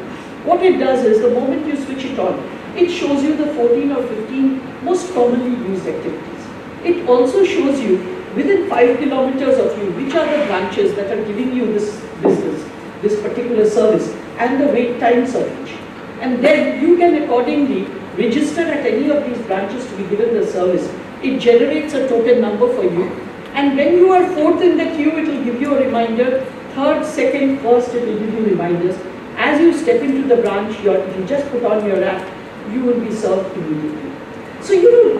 What it does is the moment you switch it on, it shows you the 14 or 15 most commonly used activities. It also shows you within 5 kilometers of you which are the branches that are giving you this business, this particular service, and the wait times of each. And then you can accordingly register at any of these branches to be given the service. It generates a token number for you. And when you are fourth in the queue, it will give you a reminder. Third, second, first, it will give you reminders. As you step into the branch, you just put on your app, you will be served immediately. So,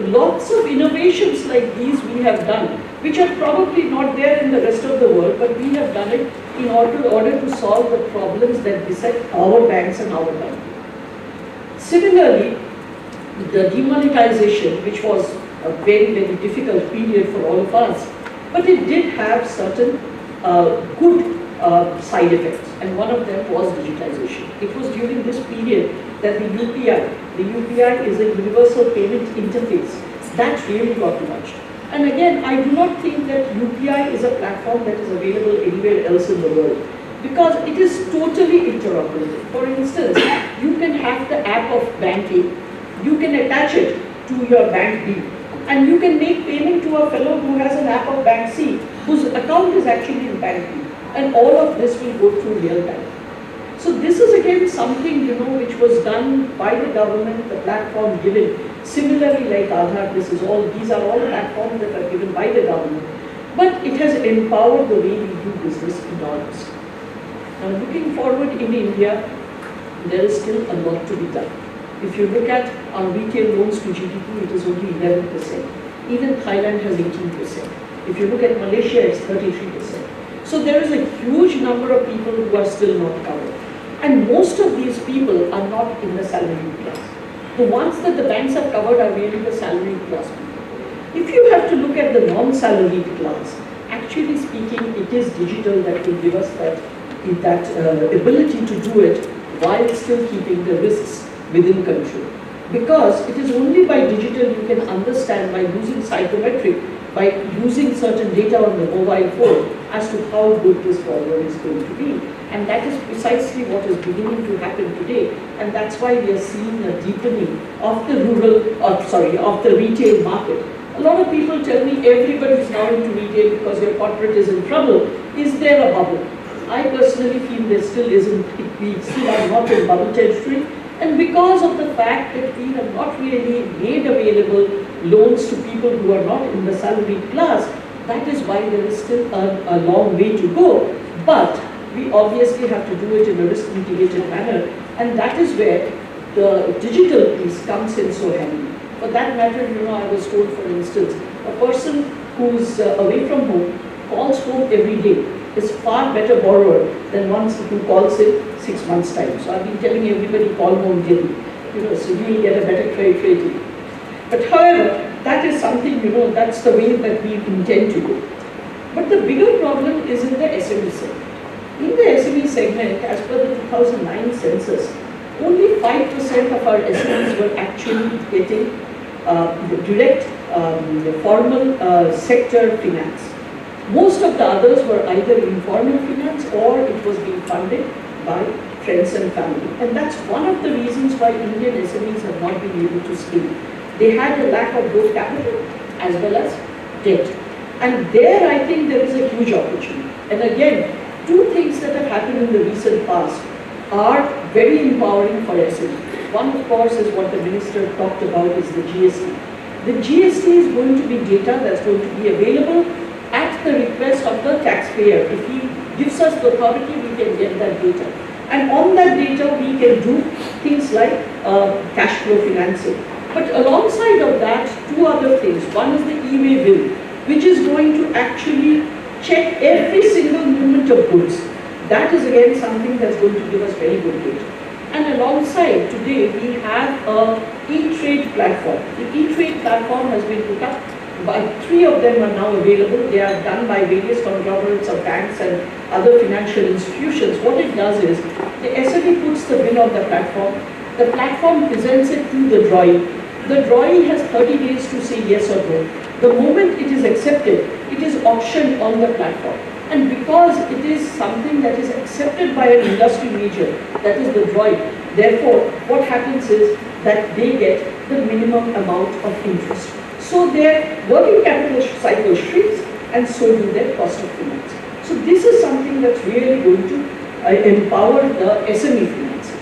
lots of innovations like these we have done, which are probably not there in the rest of the world, but we have done it in order to solve the problems that beset our banks and our country. Similarly, the demonetization, which was a very, very difficult period for all of us, but it did have certain good side effects, and one of them was digitization. It was during this period that the UPI is a universal payment interface, that really got launched. And again, I do not think that UPI is a platform that is available anywhere else in the world, because it is totally interoperable. For instance, you can have the app of Bank A, you can attach it to your Bank B, and you can make payment to a fellow who has an app of Bank C, whose account is actually in Bank B, and all of this will go through real time. So this is again something, which was done by the government, the platform given. Similarly, like Aadhaar, these are all platforms that are given by the government, but it has empowered the way we do business enormously. Now, looking forward in India, there is still a lot to be done. If you look at our retail loans to GDP, it is only 11%. Even Thailand has 18%. If you look at Malaysia, it's 33%. So there is a huge number of people who are still not covered. And most of these people are not in the salaried class. The ones that the banks have covered are really the salaried class people. If you have to look at the non-salaried class, actually speaking, it is digital that will give us that ability to do it while still keeping the risks within control. Because it is only by digital you can understand, by using psychometric, by using certain data on the mobile phone, as to how good this forward is going to be. And that is precisely what is beginning to happen today. And that's why we are seeing a deepening of the of the retail market. A lot of people tell me everybody is now into retail because your corporate is in trouble. Is there a bubble? I personally feel there still isn't. We still are not in bubble territory. And because of the fact that we have not really made available loans to people who are not in the salaried class, that is why there is still a long way to go. But we obviously have to do it in a risk mitigated manner, and that is where the digital piece comes in so handy. For that matter, I was told, for instance, a person who's away from home, calls home every day, is far better borrower than one who calls in 6 months' time. So I've been telling everybody, call home daily, so you will get a better credit rating. But however, that is something, that's the way that we intend to go. But the bigger problem is in the SME segment. In the SME segment, as per the 2009 census, only 5% of our SMEs were actually getting the direct formal sector finance. Most of the others were either informal finance or it was being funded by friends and family. And that's one of the reasons why Indian SMEs have not been able to scale. They had a lack of both capital as well as debt. And there I think there is a huge opportunity. And again, two things that have happened in the recent past are very empowering for SME. One, of course, is what the minister talked about, is the GST. The GST is going to be data that's going to be available at the request of the taxpayer. If he gives us the authority, we can get that data. And on that data, we can do things like cash flow financing. But alongside of that, two other things. One is the e-way bill, which is going to actually check every single movement of goods. That is again something that's going to give us very good data. And alongside, today we have a e-trade platform. The e-trade platform has been put up. Three of them are now available. They are done by various conglomerates of banks and other financial institutions. What it does is, the SME puts the bill on the platform presents it to the drawee. The drawee has 30 days to say yes or no. The moment it is accepted, it is auctioned on the platform. And because it is something that is accepted by an industry major, that is the drawee, therefore, what happens is that they get the minimum amount of interest. So their working capital cycle shrinks, and so do their cost of finance. So this is something that's really going to empower the SME finance.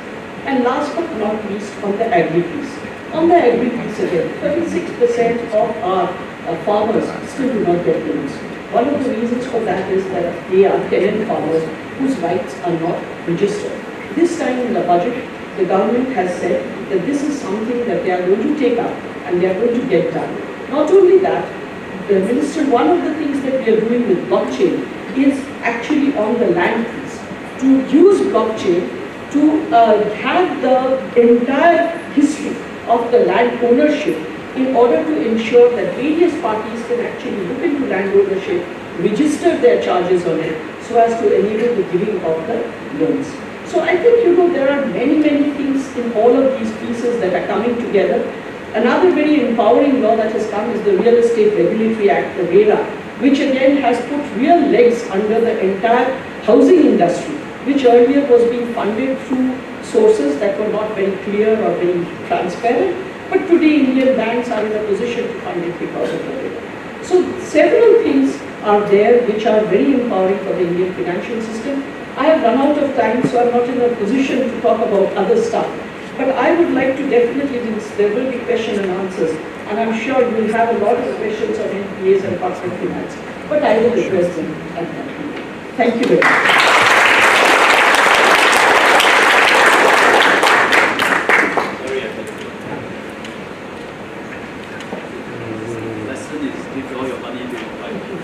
And last but not least, on the agri piece. On the agri piece again, 36% of our farmers still do not get loans. One of the reasons for that is that they are tenant farmers whose rights are not registered. This time in the budget, the government has said that this is something that they are going to take up and they are going to get done. Not only that, the minister, one of the things that we are doing with blockchain is actually on the land piece. To use blockchain to have the entire history of the land ownership in order to ensure that various parties can actually look into land ownership, register their charges on it, so as to enable the giving of the loans. So I think, there are many, many things in all of these pieces that are coming together. Another very empowering law that has come is the Real Estate Regulatory Act, the RERA, which again has put real legs under the entire housing industry, which earlier was being funded through sources that were not very clear or very transparent. But today Indian banks are in a position to fund it because of the RERA. So several things are there which are very empowering for the Indian financial system. I have run out of time, so I'm not in a position to talk about other stuff. But I would like to definitely, there will be question and answers, and I'm sure you will have a lot of questions on NPAs and corporate finance, but I will address them at that time. Thank you very much. Lesson is give all your money to your wife.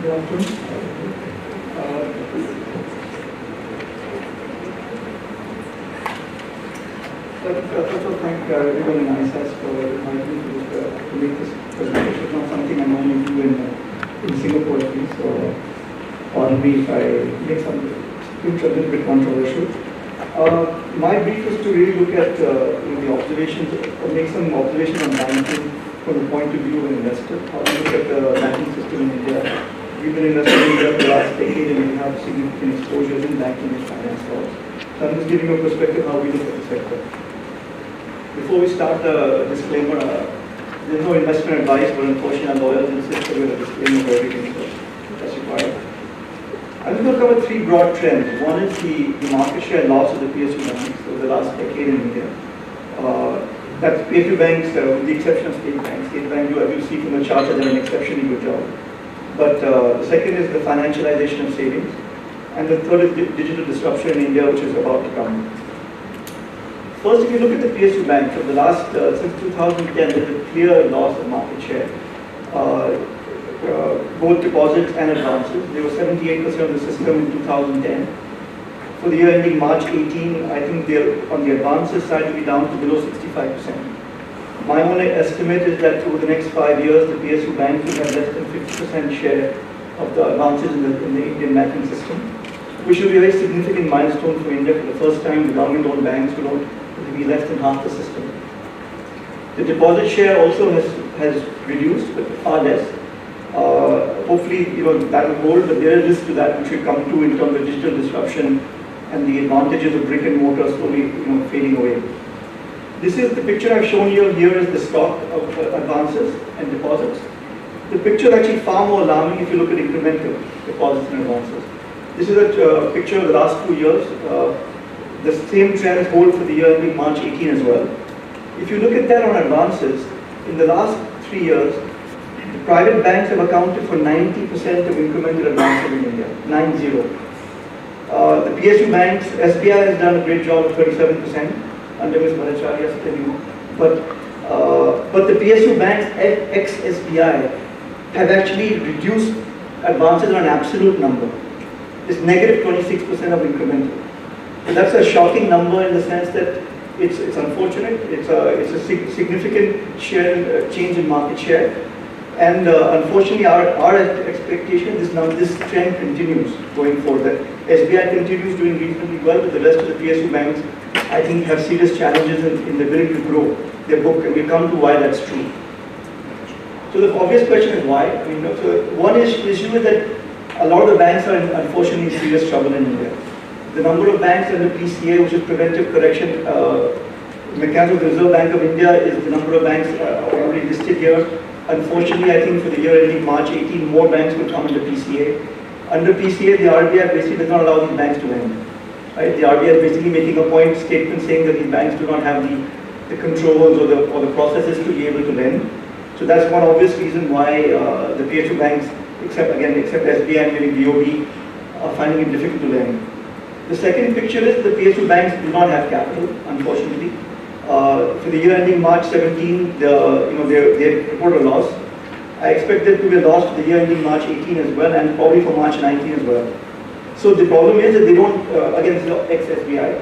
Good afternoon. First of all, thank everyone in ISAS for inviting me to make this presentation. It's not something I normally do in Singapore at least, so pardon me if I make some things a little bit controversial. My brief is to really look at the observations, or make some observations on banking from the point of view of an investor. How we look at the banking system in India. We've been investing in India for the last decade and we have significant exposures in banking and finance laws. So I'm just giving you a perspective how we look at the sector. Before we start the disclaimer, there's no investment advice, but unfortunately our lawyers insist that we have a disclaimer for everything, so that's required. I'm going to cover three broad trends. One is the market share loss of the PSU banks over the last decade in India. That's PSU banks, with the exception of State Bank. State Bank, as you see from the chart, has done an exceptionally good job. But the second is the financialization of savings. And the third is digital disruption in India, which is about to come. First, if you look at the PSU banks, for the last, since 2010, there's a clear loss of market share. Both deposits and advances. They were 78% of the system in 2010. For the year ending March 18, I think they're on the advances side to be down to below 65%. My own estimate is that over the next 5 years, the PSU banks will have less than 50% share of the advances in the Indian banking system, which will be a very significant milestone for India. For the first time, the government-owned banks will be less than half the system. The deposit share also has reduced, but far less. Hopefully, that will hold, but there is risk to that, which will come to in terms of digital disruption and the advantages of brick and mortar slowly, fading away. This is the picture I've shown you. Here is the stock of advances and deposits. The picture is actually far more alarming if you look at incremental deposits and advances. This is a picture of the last 2 years. The same trends hold for the year ending March 18 as well. If you look at that on advances, in the last 3 years, the private banks have accounted for 90% of incremental advances in India, 9-0. The PSU banks, SBI has done a great job of 37% under Ms. Bhattacharya's tenure. But the PSU banks, ex-SBI, have actually reduced advances on an absolute number. It's negative 26% of incremental. So that's a shocking number in the sense that it's unfortunate. It's a significant change in market share. And unfortunately, our expectation is now this trend continues going forward. That SBI continues doing reasonably well, but the rest of the PSU banks, I think, have serious challenges in the ability to grow their book, and we'll come to why that's true. So the obvious question is why. So one issue is that a lot of the banks are unfortunately in serious trouble in India. The number of banks under PCA, which is preventive correction, mechanism of the Reserve Bank of India, is the number of banks already listed here. Unfortunately, I think for the year ending March 18, more banks will come under PCA. Under PCA, the RBI basically does not allow these banks to lend. Right? The RBI is basically making a point statement saying that these banks do not have the controls or the processes to be able to lend. So that's one obvious reason why the PSU banks, except SBI and maybe BOB, are finding it difficult to lend. The second picture is the PSU banks do not have capital, unfortunately. For the year ending March 17, they report a loss. I expect there to be a loss for the year ending March 18 as well, and probably for March 19 as well. So the problem is that they don't, again, this is ex-SBI.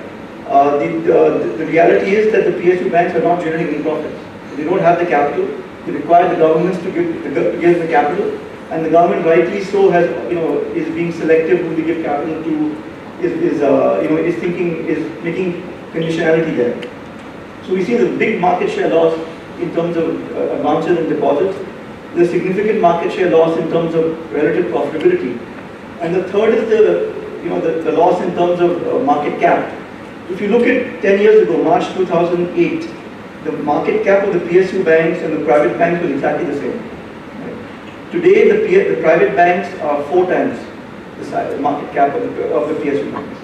The reality is that the PSU banks are not generating any profits. They don't have the capital. They require the governments to give the capital, and the government, rightly so, is being selective who they give capital to. Is making conditionality there. So we see the big market share loss in terms of advances and deposits. There's significant market share loss in terms of relative profitability. And the third is the loss in terms of market cap. If you look at 10 years ago, March 2008, the market cap of the PSU banks and the private banks was exactly the same. Right? Today, the private banks are 4 times the market cap of the PSU banks.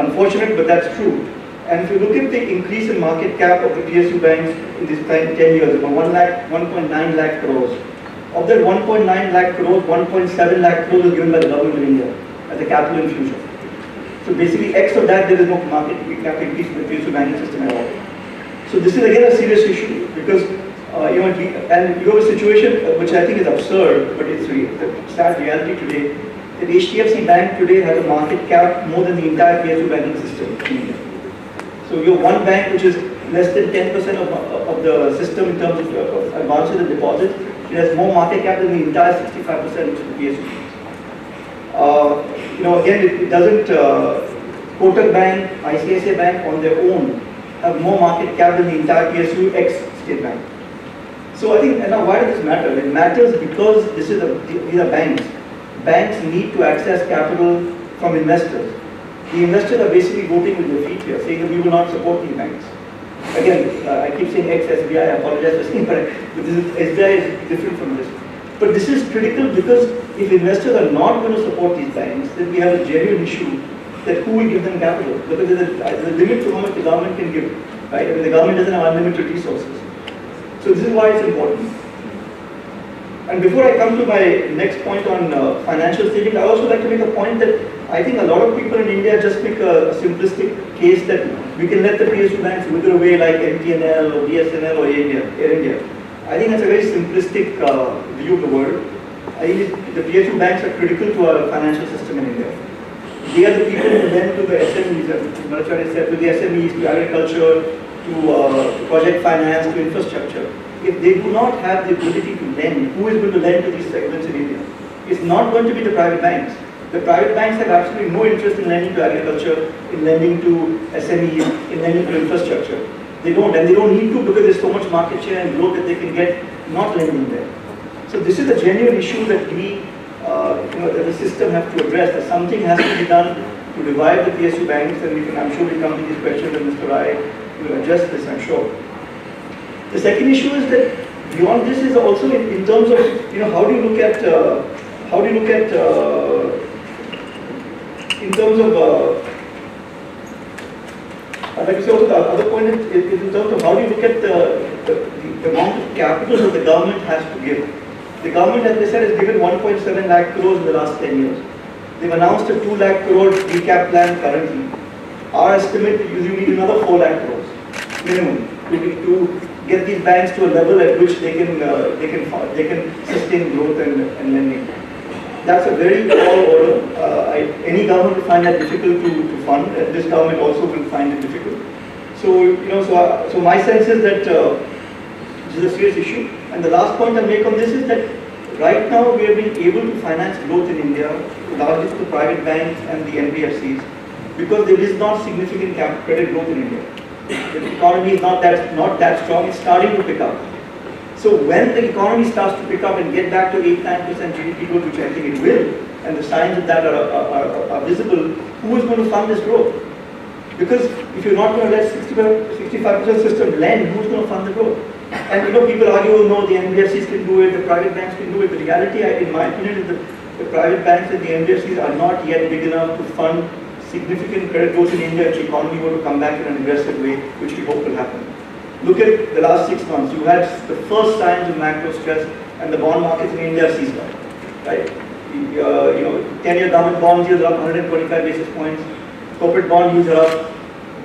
Unfortunate, but that's true. And if you look at the increase in market cap of the PSU banks in this time, 10 years ago, 1.9 lakh crores. Of that 1.9 lakh crores, 1.7 lakh crores was given by the government of India as a capital infusion. So basically, X of that, there is no market cap increase in the PSU banking system at all. So this is again a serious issue because and you have a situation which I think is absurd, but it's the sad reality today, that HDFC Bank today has a market cap more than the entire PSU banking system in India. So you have one bank which is less than 10% of the system in terms of advances and deposits. It has more market cap than the entire 65% which is the PSU. Again, it doesn't, Kotak Bank, ICICI Bank on their own have more market cap than the entire PSU ex-State Bank. So I think, and now why does this matter? It matters because these are banks. Banks need to access capital from investors. The investors are basically voting with their feet here, saying that we will not support these banks. Again, I keep saying ex-SBI, I apologize for saying, but SBI is different from this. But this is critical because if investors are not going to support these banks, then we have a genuine issue that who will give them capital? Because there's a limit to how much the government can give, right? I mean, the government doesn't have unlimited resources. So this is why it's important. And before I come to my next point on financial savings, I also like to make a point that I think a lot of people in India just make a simplistic case that we can let the PSU banks wither away like MTNL or BSNL or Air India. I think that's a very simplistic view of the world. I think the PSU banks are critical to our financial system in India. They are the people who lend to the SMEs, as Bhattacharya said, to the SMEs, to agriculture, to project finance, to infrastructure. If they do not have the ability to lend, who is going to lend to these segments in India? It's not going to be the private banks. The private banks have absolutely no interest in lending to agriculture, in lending to SMEs, in lending to infrastructure. They don't, and they don't need to because there's so much market share and growth that they can get not lending there. So this is a genuine issue that we, that the system have to address. That something has to be done to revive the PSU banks, and I'm sure we'll come to these questions, and Mr. Rai will address this, I'm sure. The second issue is that beyond this is also in terms of how do you look at in terms of I'd like to say also the other point is in terms of how do you look at the amount of capital that the government has to give. The government, as I said, has given 1.7 lakh crores in the last 10 years. They've announced a 2 lakh crore recap plan currently. Our estimate is you need another 4 lakh crores minimum to get these banks to a level at which they can sustain growth and lending. That's a very tall order. Any government will find that difficult to fund, and this government also will find it difficult. So so my sense is that this is a serious issue. And the last point I'll make on this is that right now we have been able to finance growth in India, largely through the private banks and the NBFCs, because there is not significant credit growth in India. The economy is not that strong. It's starting to pick up. So when the economy starts to pick up and get back to 8-9% GDP growth, which I think it will, and the signs of that are visible, who is going to fund this growth? Because if you're not going to let 65% system lend, who's going to fund the growth? And people argue, no, the NBFCs can do it, the private banks can do it. The reality, in my opinion, is that the private banks and the NBFCs are not yet big enough to fund significant credit growth in India if the economy were to come back in an aggressive way, which we hope will happen. Look at the last 6 months. You had the first signs of macro stress, and the bond markets in India seized up. Right? 10-year government bonds yields are up 125 basis points. Corporate bond yields are up.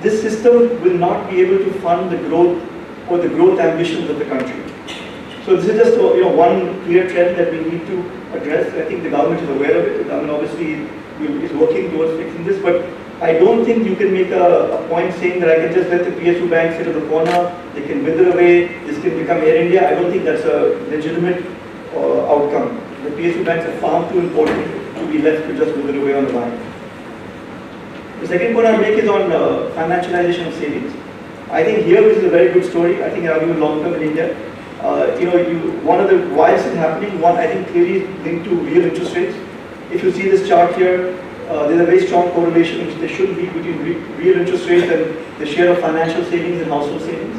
This system will not be able to fund the growth or the growth ambitions of the country. So this is just one clear trend that we need to address. I think the government is aware of it. The government obviously is working towards fixing this, but I don't think you can make a point saying that I can just let the PSU banks sit in the corner, they can wither away, this can become Air India. I don't think that's a legitimate outcome. The PSU banks are far too important to be left to just wither away on the line. The second point I'll make is on financialization of savings. I think here this is a very good story. I think I argue long term in India. One of the why this is happening, one I think clearly linked to real interest rates. If you see this chart here, there's a very strong correlation, which there should be, between real interest rates and the share of financial savings and household savings.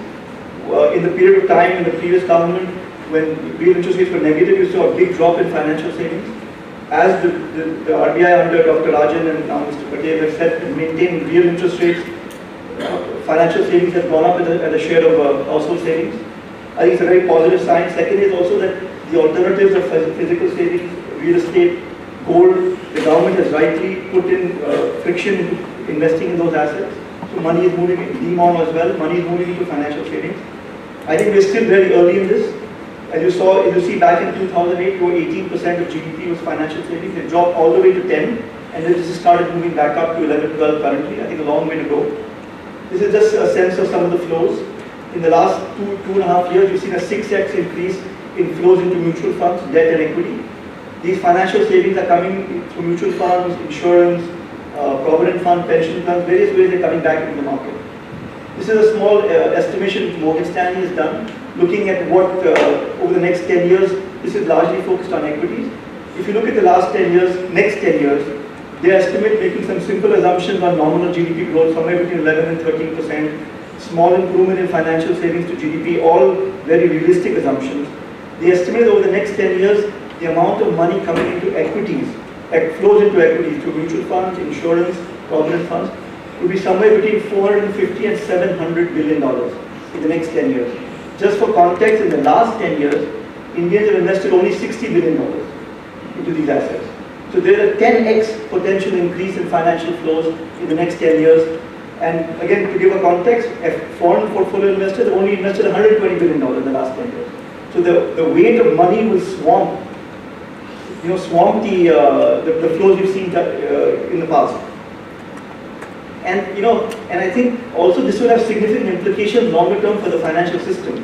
In the period of time in the previous government, when real interest rates were negative, you saw a big drop in financial savings. As the RBI under Dr. Rajan and now Mr. Patel have said, maintain real interest rates, financial savings has gone up as a share of household savings. I think it's a very positive sign. Second is also that the alternatives of physical savings, real estate, gold, the government has rightly put in friction into investing in those assets. So money is moving, DeMon as well, money is moving into financial savings. I think we're still very early in this. As you see back in 2008, 18% of GDP was financial savings. It dropped all the way to 10, and then just started moving back up to 11, 12 currently. I think a long way to go. This is just a sense of some of the flows. In the last two and a half years, you've seen a 6x increase in flows into mutual funds, debt and equity. These financial savings are coming through mutual funds, insurance, provident fund, pension funds, various ways they're coming back into the market. This is a small estimation which Morgan Stanley has done, looking at what over the next 10 years, this is largely focused on equities. If you look at the last 10 years, next 10 years, they estimate making some simple assumptions on nominal GDP growth, somewhere between 11 and 13%, small improvement in financial savings to GDP, all very realistic assumptions. They estimate over the next 10 years, the amount of money coming into equities, flows into equities through mutual funds, insurance, provident funds, will be somewhere between $450 and $700 billion in the next 10 years. Just for context, in the last 10 years, Indians have invested only $60 billion into these assets. So there is a 10x potential increase in financial flows in the next 10 years. And again, to give a context, foreign portfolio investors have only invested $120 billion in the last 10 years. So the weight of money will swamp the flows we've seen in the past. And I think also this will have significant implications longer term for the financial system.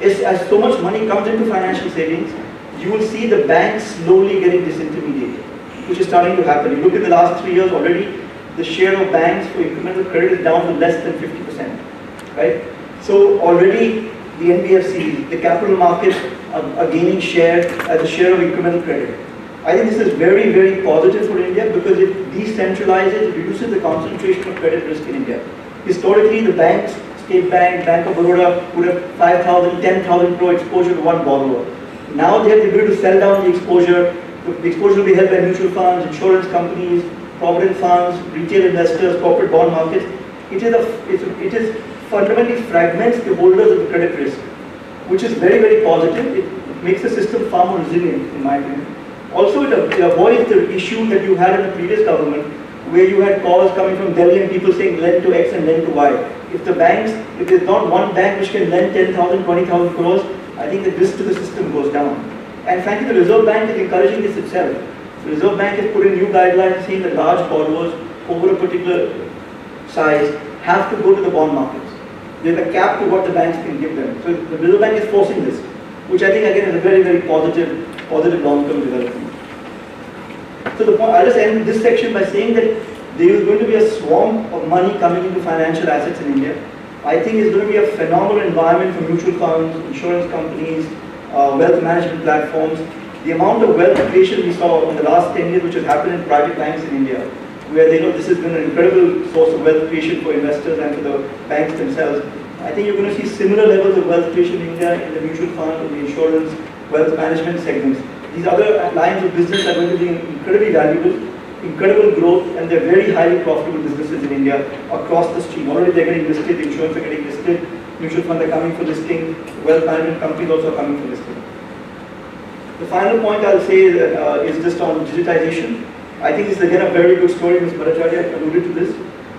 As so much money comes into financial savings, you will see the banks slowly getting disintermediated, which is starting to happen. You look at the last 3 years already, the share of banks for incremental credit is down to less than 50%, right? So already the NBFCs, the capital markets are gaining share as a share of incremental credit. I think this is very, very positive for India because it decentralizes, reduces the concentration of credit risk in India. Historically, the banks, State Bank, Bank of Baroda would have 5,000, 10,000 crore exposure to one borrower. Now they have the ability to sell down the exposure. The exposure will be held by mutual funds, insurance companies, provident funds, retail investors, corporate bond markets. It is fundamentally fragments the holders of the credit risk, which is very, very positive. It makes the system far more resilient, in my opinion. Also, it avoids the issue that you had in the previous government, where you had calls coming from Delhi and people saying lend to X and lend to Y. If there's not one bank which can lend 10,000, 20,000 crores, I think the risk to the system goes down. And frankly, the Reserve Bank is encouraging this itself. The Reserve Bank has put in new guidelines saying that large borrowers over a particular size have to go to the bond markets. There's a cap to what the banks can give them. So the Reserve Bank is forcing this, which I think again is a very, very positive long-term development. So I'll just end this section by saying that there is going to be a swarm of money coming into financial assets in India. I think it's going to be a phenomenal environment for mutual funds, insurance companies, wealth management platforms. The amount of wealth creation we saw in the last 10 years, which has happened in private banks in India, where they know this has been an incredible source of wealth creation for investors and for the banks themselves. I think you're going to see similar levels of wealth creation in India in the mutual fund, in the insurance, wealth management segments. These other lines of business are going to be incredibly valuable, incredible growth, and they're very highly profitable businesses in India across the stream. Already they're getting listed, insurance are getting listed, mutual funds are coming for listing, wealth management companies also are coming for listing. The final point I'll say is just on digitization. I think this is again a very good story. Ms. Bhattacharya alluded to this.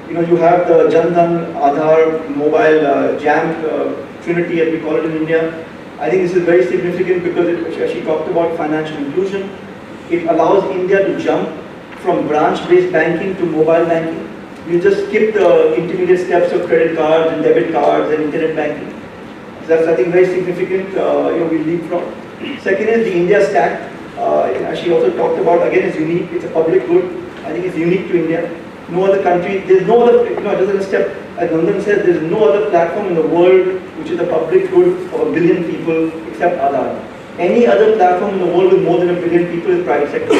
You have the Jan Dhan, Aadhaar, mobile jam trinity as we call it in India. I think this is very significant because she talked about financial inclusion. It allows India to jump from branch-based banking to mobile banking. You just skip the intermediate steps of credit cards and debit cards and internet banking. So that's, I think, very significant. We leapfrog. Second is the India stack. She also talked about, again, it's unique. It's a public good. I think it's unique to India. No other country, there's no other, it doesn't step, as Nandan says, there's no other platform in the world which is a public good of 1 billion people except Aadhaar. Any other platform in the world with more than 1 billion people is private sector.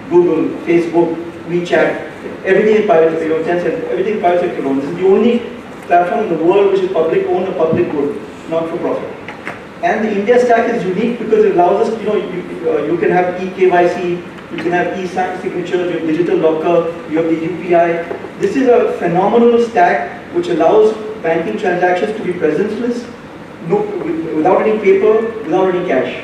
Google, Facebook, WeChat, everything is private sector, Tencent, everything is private sector owned. This is the only platform in the world which is public owned or public good, not for profit. And the India stack is unique because it allows us, you can have eKYC, you can have e-signatures, you have digital locker, you have the UPI. This is a phenomenal stack which allows banking transactions to be presenceless, without any paper, without any cash.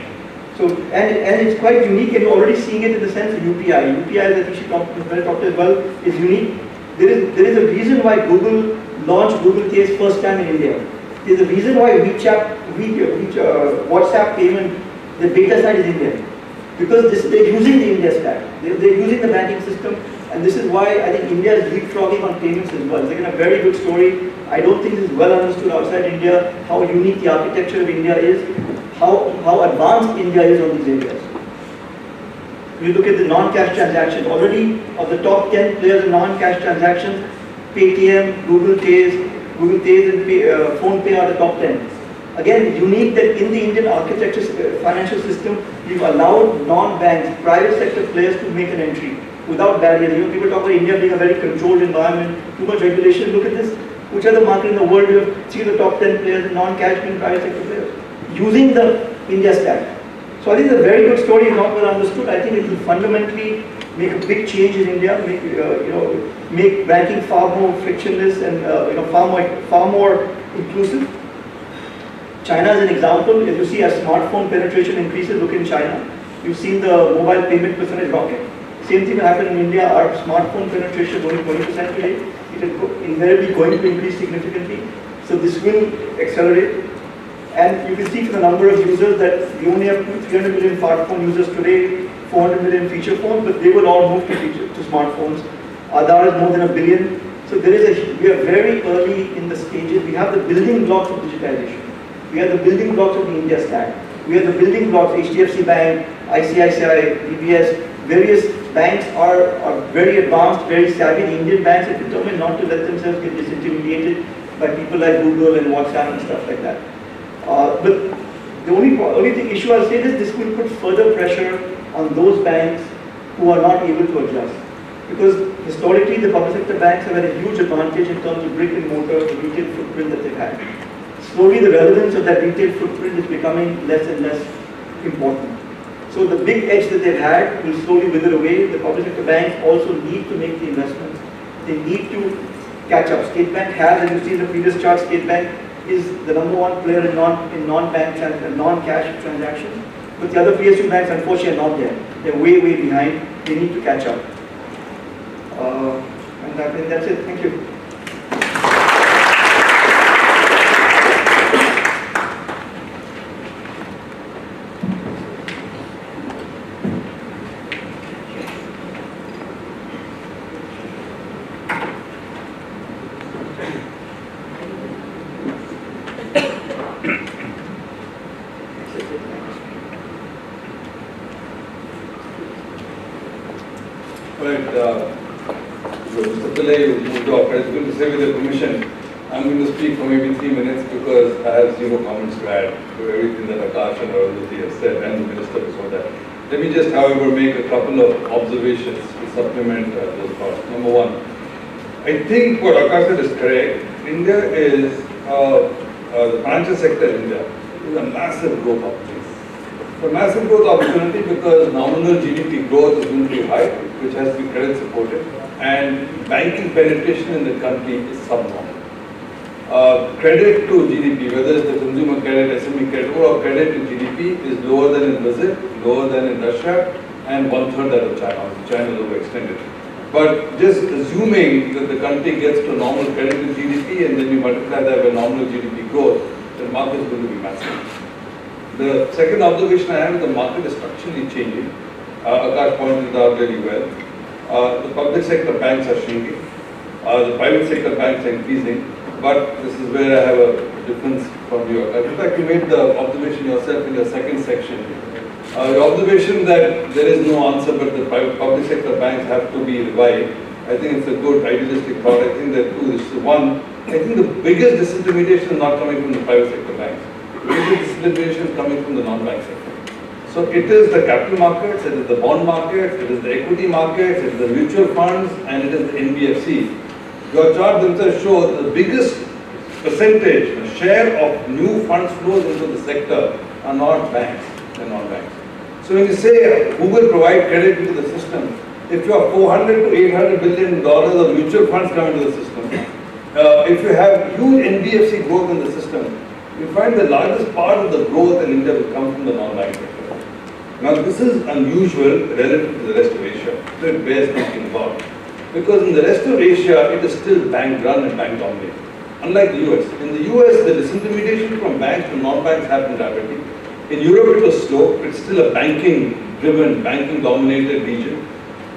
So, and it's quite unique, and you're already seeing it in the sense of UPI. UPI, as I think she talked as well, is unique. There is a reason why Google launched Google Pay first time in India. There's a reason why WhatsApp payment, the data side is India. Because they're using the India stack. They're using the banking system, and this is why I think India is leapfrogging on payments as well. It's again a very good story. I don't think this is well understood outside India, how unique the architecture of India is, how advanced India is on these areas. If you look at the non-cash transactions, already of the top 10 players in non-cash transactions, Paytm, Google Pay, and PhonePe are the top 10. Again, unique that in the Indian architecture financial system, we've allowed non-banks, private sector players to make an entry without barriers. You know, people talk about India being a very controlled environment, too much regulation. Look at this. Which other market in the world you have seen the top 10 players in non-cash being private sector players using the India stack? So I think it's a very good story, is not well understood. I think it will fundamentally make a big change in India, make banking far more frictionless and far more inclusive. China is an example. As you see, as smartphone penetration increases, look in China. You've seen the mobile payment percentage rocket. Same thing will happen in India. Our smartphone penetration is only 20% today. It is invariably going to increase significantly. So this will accelerate. And you can see from the number of users that we only have 300 million smartphone users today, 400 million feature phones, but they will all move to smartphones. Aadhaar is more than 1 billion. So we are very early in the stages. We have the building blocks of digitization. We have the building blocks of the India stack. We have the building blocks, HDFC Bank, ICICI, DBS, various banks are very advanced, very savvy. The Indian banks are determined not to let themselves get disintermediated by people like Google and WhatsApp and stuff like that. But the only issue I'll say is this will put further pressure on those banks who are not able to adjust. Because historically the public sector banks have had a huge advantage in terms of brick and mortar, the retail footprint that they've had. Slowly the relevance of that retail footprint is becoming less and less important. So the big edge that they've had will slowly wither away. The public sector banks also need to make the investments. They need to catch up. State Bank has, as you see in the previous chart, State Bank is the #1 player in non-cash transactions. But the other PSU banks unfortunately are not there. They're way behind. They need to catch up. And that's it. Thank you. Mr. Pillai will move to offer. It's going to say with your permission, I'm going to speak for maybe 3 minutes because I have 0 comments to add to everything that Akash and Arundhati have said and the Minister before that. Let me just, however, make a couple of observations to supplement those thoughts. Number one, I think what Akash said is correct. India is, the financial sector in India is a massive growth opportunity. A massive growth opportunity because nominal GDP growth is going to be high, which has to be credit supported, and banking penetration in the country is subnormal. Credit to GDP, whether it's the consumer credit, SME credit, or credit to GDP is lower than in Brazil, lower than in Russia, and 1/3 that of China. China is overextended. But just assuming that the country gets to normal credit to GDP and then you multiply that by nominal GDP growth, the market is going to be massive. The second observation I have is the market is structurally changing. Akash pointed it out very well. The public sector banks are shrinking. The private sector banks are increasing. But this is where I have a difference from you. In fact, you made the observation yourself in your second section. The observation that there is no answer but the public sector banks have to be revived. I think it's a good idealistic thought. I think there are 2 issues. One, I think the biggest disintermediation is not coming from the private sector banks. The biggest disintermediation is coming from the non-bank sector. So it is the capital markets, it is the bond markets, it is the equity markets, it is the mutual funds, and it is the NBFCs. Your chart themselves show the biggest percentage, share of new funds flows into the sector are not banks, they're non-banks. So when you say who will provide credit into the system, if you have $400 to $800 billion of mutual funds coming into the system, if you have huge NBFC growth in the system, you find the largest part of the growth in India will come from the non-bank sector. Now this is unusual relative to the rest of Asia, so it bears thinking about. Because in the rest of Asia, it is still bank run and bank dominated. Unlike the US. In the US, the disintermediation from banks to non-banks happened rapidly. In Europe, it was slow. It's still a banking-driven, banking-dominated region.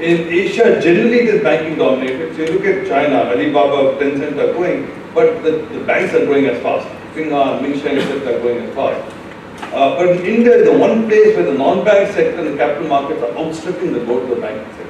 In Asia, generally it is banking-dominated. So you look at China, Alibaba, Tencent are growing, but the banks are growing as fast. Ping An, Mingsheng, etc. are growing as fast. But in India is the one place where the non-bank sector and the capital markets are outstripping the growth of the banking sector.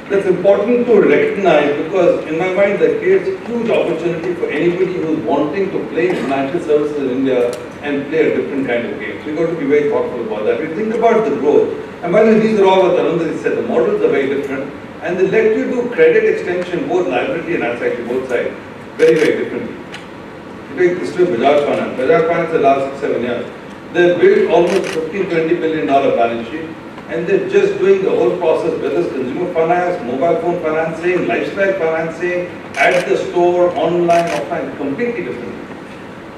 That's important to recognize because in my mind that creates a huge opportunity for anybody who's wanting to play in financial services in India and play a different kind of game. So you've got to be very thoughtful about that. We think about the growth. And by the way, these are all what Arundhati said, the models are very different and they let you do credit extension, both liability and asset, actually both sides, very, very differently. You take this to Bajaj Finance. Bajaj Finance the last 6-7 years. They've built almost $15-20 billion balance sheet. And they're just doing the whole process, whether it's consumer finance, mobile phone financing, lifestyle financing, at the store, online, offline, completely different.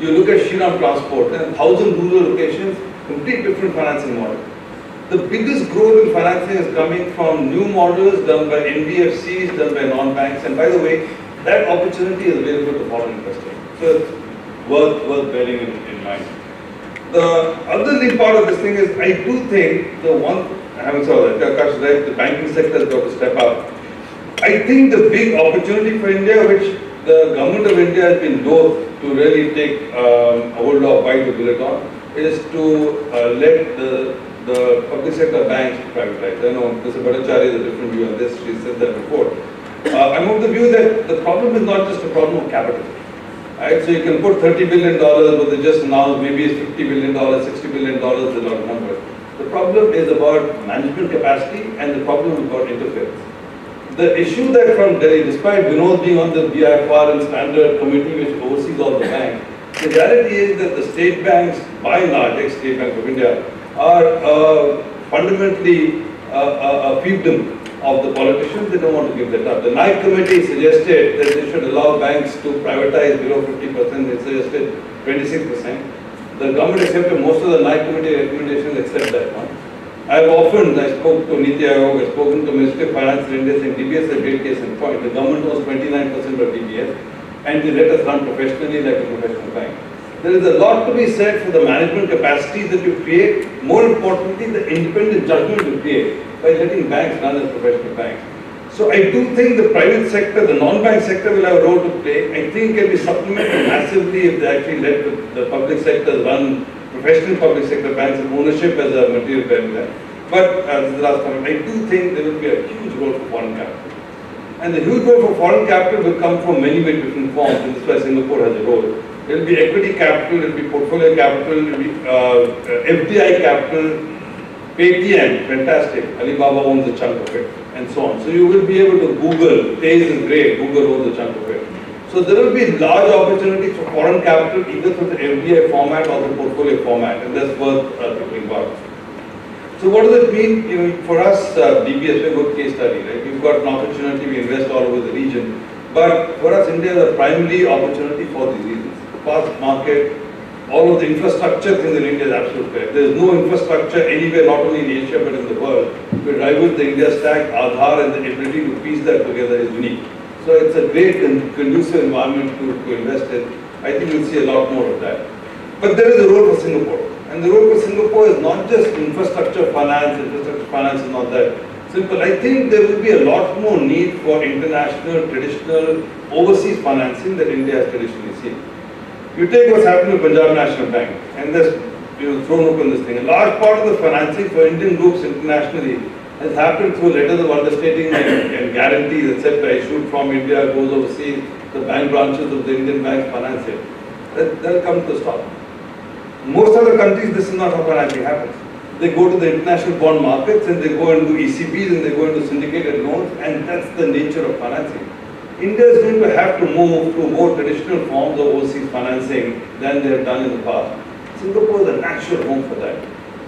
You look at Shriram Transport, there are 1,000 rural locations, completely different financing model. The biggest growth in financing is coming from new models done by NBFCs, done by non-banks, and by the way, that opportunity is available to foreign investors. So it's worth bearing in mind. The other big part of this thing is, I do think the one, having said that, Akash is right, the banking sector has got to step up. I think the big opportunity for India, which the government of India has been loath to really take a hold of, bite the bullet on, is to let the public sector banks privatize. I know Mr. Bhattacharya has a different view on this, she said that before. I'm of the view that the problem is not just a problem of capital. Right? So you can put $30 billion, but they just announced maybe it's $50 billion, $60 billion, is a lot of numbers. The problem is about management capacity and the problem is about interference. The issue that from Delhi, despite Vinod being on the BIFR and standard committee which oversees all the banks, the reality is that the state banks, by and large, ex-State Bank of India, are fundamentally a fiefdom of the politicians. They don't want to give that up. The Naik committee suggested that they should allow banks to privatize below 50%. They suggested 26%. The government accepted most of the Naik committee recommendations except that one. I spoke to Niti Aayog, I've spoken to Ministry of Finance in India saying DBS is a great case in point. The government was 29% of DBS and they let us run professionally like a professional bank. There is a lot to be said for the management capacity that you create, more importantly the independent judgment you create by letting banks run as professional banks. So I do think the private sector, the non-bank sector will have a role to play. I think it can be supplemented massively if they actually let the public sector run professional public sector banks and ownership as a material parameter. But as the last comment, I do think there will be a huge role for foreign capital. And the huge role for foreign capital will come from many, many different forms, and this is why Singapore has a role. It will be equity capital, it will be portfolio capital, it will be FDI capital, Paytm, fantastic, Alibaba owns a chunk of it, and so on. So you will be able to Google, Taze is great, Google owns a chunk of it. So there will be large opportunities for foreign capital either through the FDI format or the portfolio format, and that's worth talking about. So what does it mean? For us, DBS, we have a case study, right? We've got an opportunity, we invest all over the region. But for us, India is a primary opportunity for these reasons. Fast market, all of the infrastructure things in India is absolutely correct. There is no infrastructure anywhere, not only in Asia but in the world. To rival the India stack, Aadhaar and the ability to piece that together is unique. So it's a great conducive environment to invest in. I think we'll see a lot more of that. But there is a role for Singapore. And the role for Singapore is not just infrastructure finance is not that simple. I think there will be a lot more need for international, traditional, overseas financing that India has traditionally seen. You take what's happened to Punjab National Bank and that's thrown open this thing. A large part of the financing for Indian groups internationally has happened through letters of understanding and guarantees, etc. issued from India, goes overseas, the bank branches of the Indian banks finance it. That'll come to a stop. Most other countries, this is not how financing happens. They go to the international bond markets and they go into ECBs and they go into syndicated loans, and that's the nature of financing. India is going to have to move to more traditional forms of overseas financing than they have done in the past. Singapore is a natural home for that.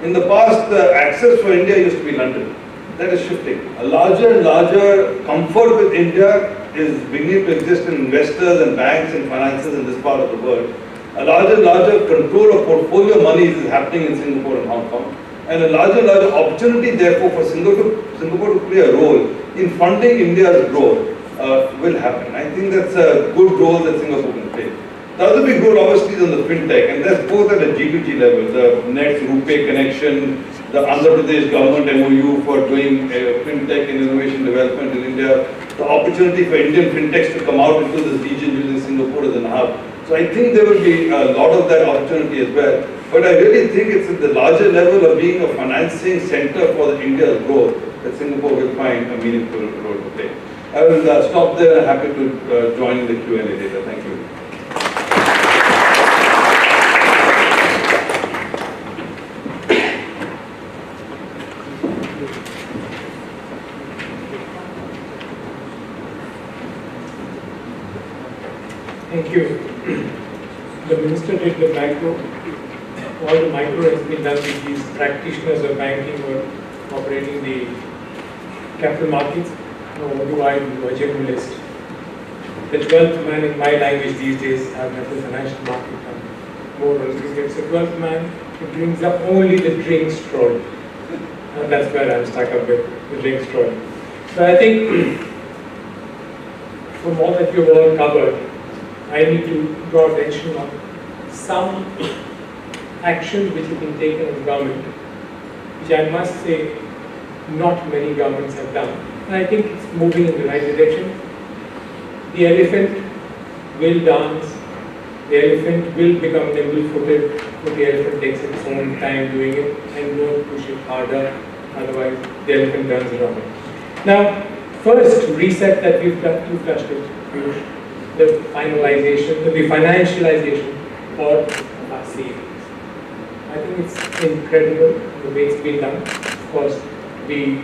In the past, the access for India used to be London. That is shifting. A larger and larger comfort with India is beginning to exist in investors and banks and finances in this part of the world. A larger and larger control of portfolio monies is happening in Singapore and Hong Kong. And a larger and larger opportunity, therefore, for Singapore to play a role in funding India's growth will happen. I think that's a good role that Singapore can play. The other big role obviously is on the fintech, and that's both at a G2G level, the Nets RuPay connection, the Andhra Pradesh government MOU for doing fintech and innovation development in India, the opportunity for Indian fintechs to come out into this region using Singapore as an hub. So I think there will be a lot of that opportunity as well. But I really think it's at the larger level of being a financing center for India's growth that Singapore will find a meaningful role to play. I will stop there and happy to join in the Q&A later. Thank you. Thank you. The minister did the macro. All the micro has been done with these practitioners of banking or operating the capital markets. Now, what do I do? A generalist. The 12th man in my language these days, I've met the financial market and more or less. It's a 12th man, it brings up only the drinks trolley. And that's where I'm stuck up with the drinks trolley. So I think from all that you've all covered, I need to draw attention on some actions which have been taken in government, which I must say not many governments have done. And I think it's moving in the right direction. The elephant will dance, the elephant will become nimble-footed, but the elephant takes its own time doing it, and don't push it harder, otherwise the elephant turns around. Now, first reset that we've done, you've touched it, Piyush, the finalization, the financialization of our savings. I think it's incredible the way it's been done. Of course, the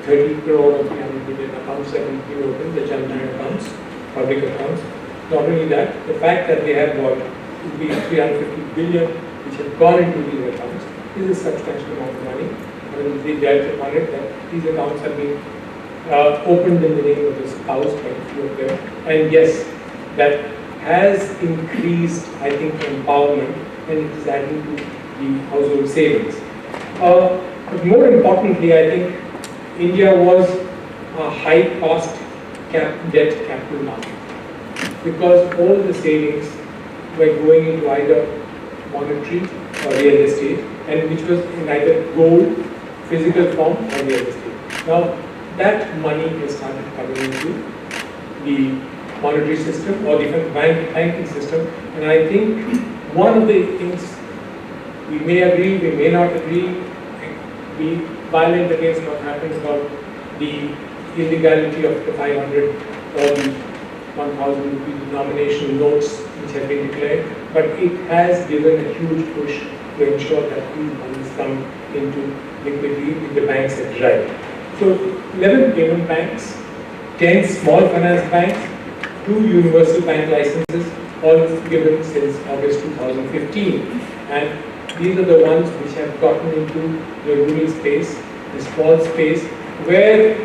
30 crore or 300 billion accounts that will be opened, the Jan-Dhan accounts, public accounts. Not only that, the fact that they have got 350 billion which have gone into these accounts is a substantial amount of money. And they dealt upon it that these accounts have been opened in the name of the spouse by a few of them. And yes, that has increased, I think, empowerment, and it is adding to the household savings. But more importantly, I think India was a high-cost debt capital market because all the savings were going into either monetary or real estate, and which was in either gold, physical form, or real estate. Now, that money has started coming into the monetary system or the banking system, and I think one of the things we may agree, we may not agree, we violate against what happened about the illegality of the 500 or the 1,000 rupee denomination notes which have been declared, but it has given a huge push to ensure that these monies come into liquidity if the banks are dry. So 11 payment banks, 10 small finance banks, 2 universal bank licenses, all given since August 2015. And these are the ones which have gotten into the rural space, the small space, where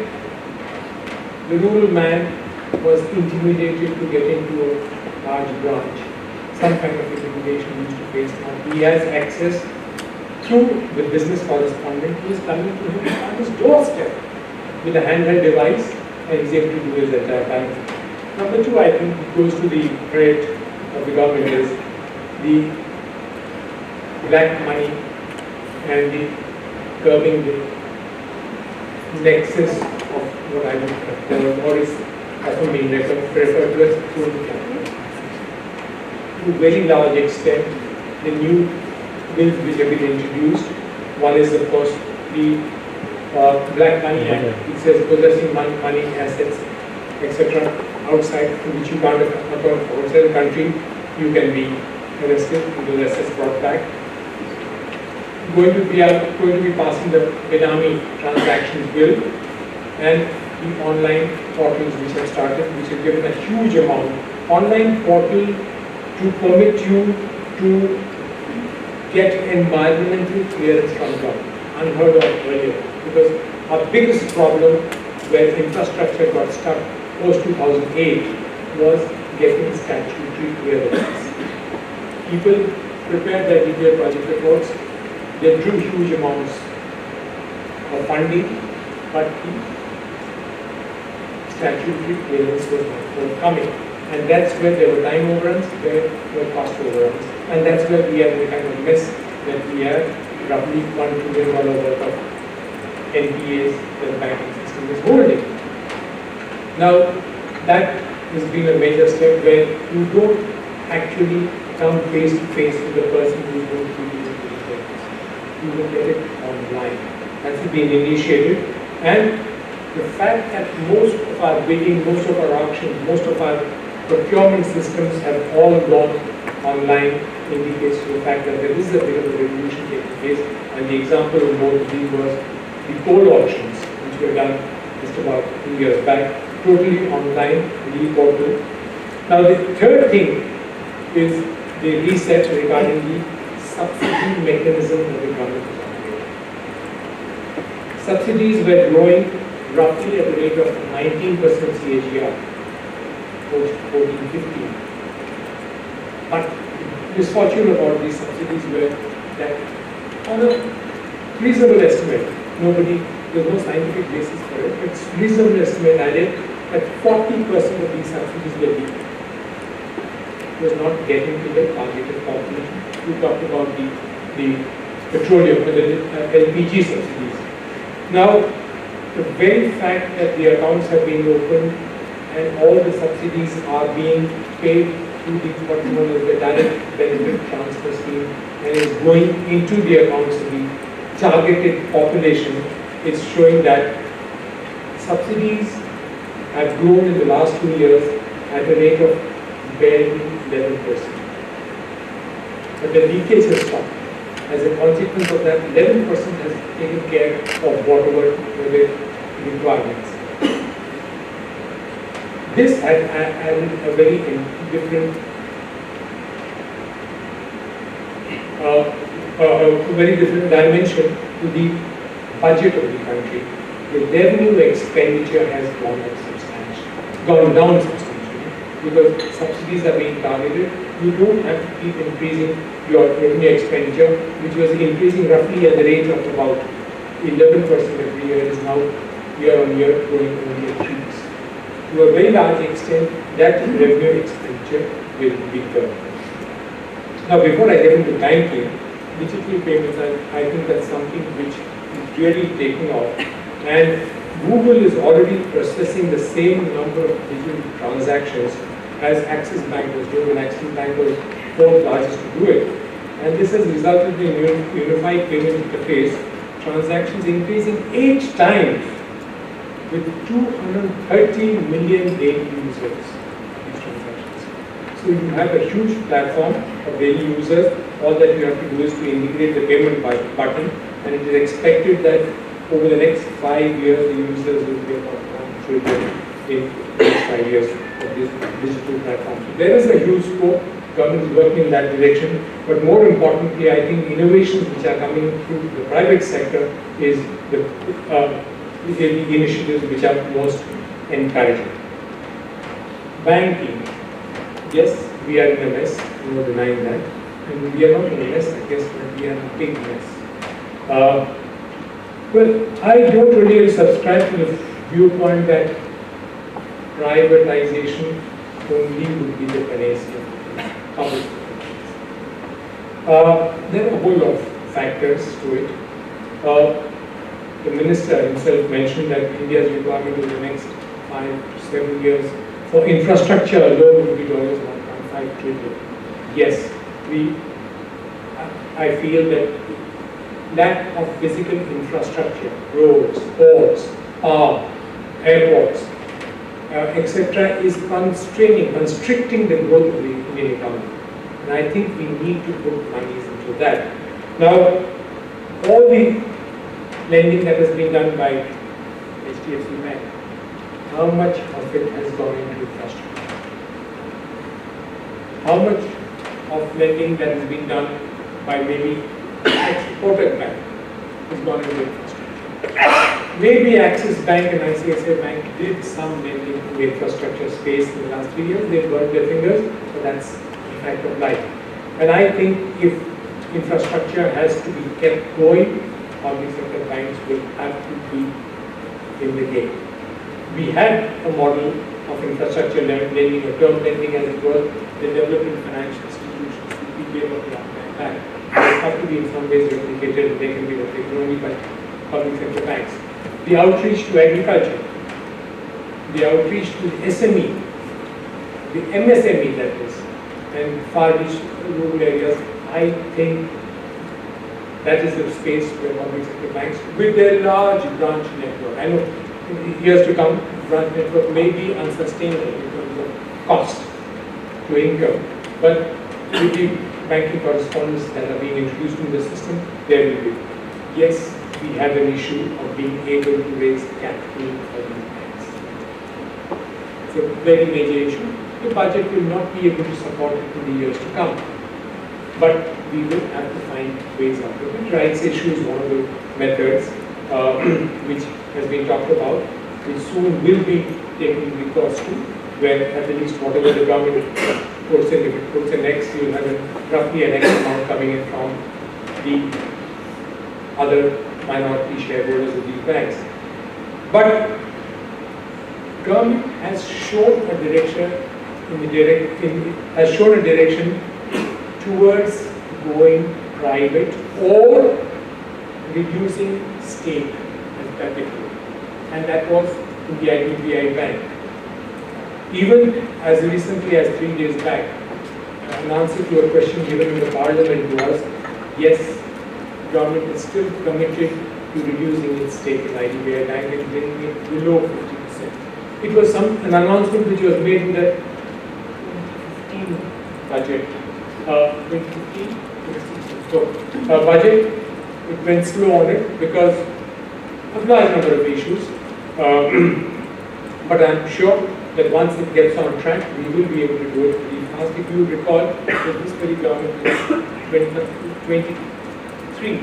the rural man was intimidated to get into a large branch. Some kind of intimidation he used to face. Now he has access through the business correspondent who is coming to him on his doorstep with a handheld device, and he's able to do his entire banking. Number 2, I think, it goes to the credit of the government is the black money and the curbing the nexus of what I would call, or is often being referred to as crony capital. To a very large extent, the new bills which have been introduced, one is of course the Black Money Act, it says possessing money, assets, etc. outside which you can't account for outside the country, you can be arrested and those assets brought back. We are going to be passing the Benami transactions bill and the online portals which have started, which have given a huge amount. Online portal to permit you to get environmental clearance from government, unheard of earlier. Because our biggest problem where infrastructure got stuck post-2008 was getting statutory clearance. People prepared their detailed project reports, they drew huge amounts of funding, but the statutory clearance was not forthcoming. And that's where there were time overruns, there were cost overruns. And that's where we are in the kind of mess that we have, roughly $1 trillion worth of NPAs that the banking system is holding. Now, that has been a major step where you don't actually come face to face with the person who is going to be using these things. You will get it online. That's been initiated. And the fact that most of our bidding, most of our auctions, most of our procurement systems have all gone online indicates to the fact that there is a bit of a revolution taking place. And the example of both of these was the coal auctions, which were done just about 2 years back, totally online, e-portal. Now the third thing is the reset regarding the subsidy mechanism of the government is operating. Subsidies were growing roughly at the rate of 19% CAGR, post 14-15. But the misfortune about these subsidies were that on a reasonable estimate, there's no scientific basis for it, but reasonable estimate added that 40% of these subsidies were leaked. It was not getting to the targeted population. We talked about the petroleum, the LPG subsidies. Now, the very fact that the accounts have been opened and all the subsidies are being paid through what is known as the direct benefit transfer scheme and is going into the accounts of the targeted population, is showing that subsidies have grown in the last 2 years at a rate of barely 11%. But the leakage has stopped. As a consequence of that, 11% has taken care of whatever were the requirements. This had added a very different dimension to the budget of the country. The revenue expenditure has gone down substantially, because subsidies are being targeted. You don't have to keep increasing your revenue expenditure, which was increasing roughly at the rate of about 11% every year, is now year on year growing only at 3%. To a very large extent, that revenue expenditure will be curbed. Now, before I get into banking, digital payments, I think that's something which is really taking off. And Google is already processing the same number of digital transactions as Axis Bank was doing, and Axis Bank was fourth largest to do it. And this has resulted in unified payment interface transactions increasing 8 times with 230 million daily users of these transactions. So you have a huge platform of daily users. All that you have to do is to integrate the payment button, and it is expected that over the next 5 years, the users will be about 1 trillion in the next 5 years of this digital platform. So there is a huge scope. Government is working in that direction. But more importantly, I think innovations which are coming through the private sector is the initiatives which are most encouraging. Banking. Yes, we are in a mess. No denying that. And we are not in a mess, I guess, but we are in a big mess. Well, I don't really subscribe to the viewpoint that privatization only would be the panacea of public. There are a whole lot of factors to it. The minister himself mentioned that India's requirement over the next 5 to 7 years for infrastructure alone would be $1.5 trillion. Yes, I feel that lack of physical infrastructure, roads, ports, airports, etc., is constricting the growth of the Indian economy. And I think we need to put monies into that. Now, all the lending that has been done by HDFC Bank, how much of it has gone into infrastructure? How much of lending that has been done by maybe Kotak Bank has gone into infrastructure? Maybe Axis Bank and ICICI Bank did some lending to the infrastructure space in the last 3 years. They burned their fingers, but that's the fact of life. And I think if infrastructure has to be kept going, public sector banks will have to be in the game. We had a model of infrastructure lending or term lending as it were, the development financial institutions, the PPM of the bank, they have to be in some ways replicated and they can be replicated only by public sector banks. The outreach to agriculture, the outreach to the SME, the MSME that is, and far-reach rural areas, I think that is the space where public sector banks, with their large branch network, I know in years to come, branch network may be unsustainable in terms of cost to income, but with the banking correspondence that are being introduced in the system, there will be. Yes, we have an issue of being able to raise capital for these banks. It's a very major issue. The budget will not be able to support it in the years to come. But we will have to find ways out of it. Rights issue is one of the methods which has been talked about, which soon will be taken recourse to, where at least whatever the government puts in, if it puts in X, you will have roughly an X amount coming in from the other minority shareholders of these banks. But government has shown a direction towards going private or reducing stake and capital, and that was in the IDBI bank. Even as recently as 3 days back, an answer to a question given in the parliament was, yes, government is still committed to reducing its stake in IDBI bank and bringing it below 50%. It was an announcement which was made in the 2015 budget. 2015 budget, it went slow on it because of a large number of issues. But I'm sure that once it gets on track, we will be able to do it pretty fast. If you recall, that this very government in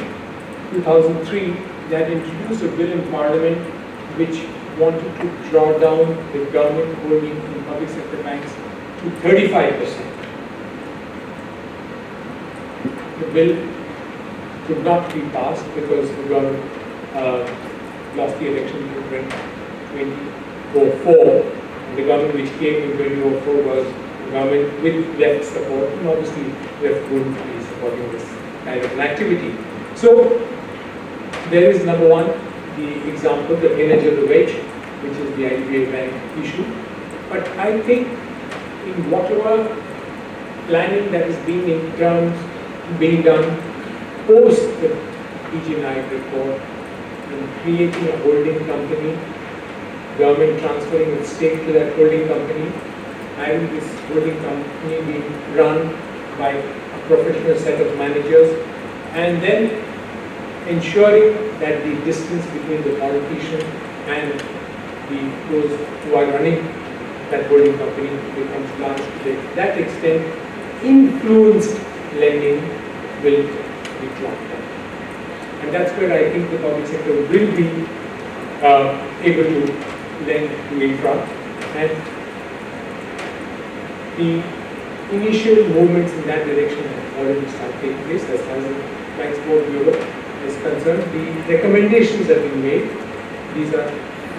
2003, they had introduced a bill in Parliament which wanted to draw down the government holding in public sector banks to 35%. The bill could not be passed because the government lost the election in 2004. And the government which came in 2004 was a government with left support, and obviously left wouldn't be supporting this kind of an activity. So there is number one, the example, the energy of the wage, which is the IDBI bank issue. But I think in whatever planning that is being done post the PG9 report, in creating a holding company, government transferring its stake to that holding company, having this holding company being run by a professional set of managers, and then ensuring that the distance between the politician and those who are running that holding company becomes large to that extent, influenced lending will be clocked down. And that's where I think the public sector will be able to lend to infra. And the initial movements in that direction have already started taking place as far as the Banks Board of Europe is concerned. The recommendations have been made. These are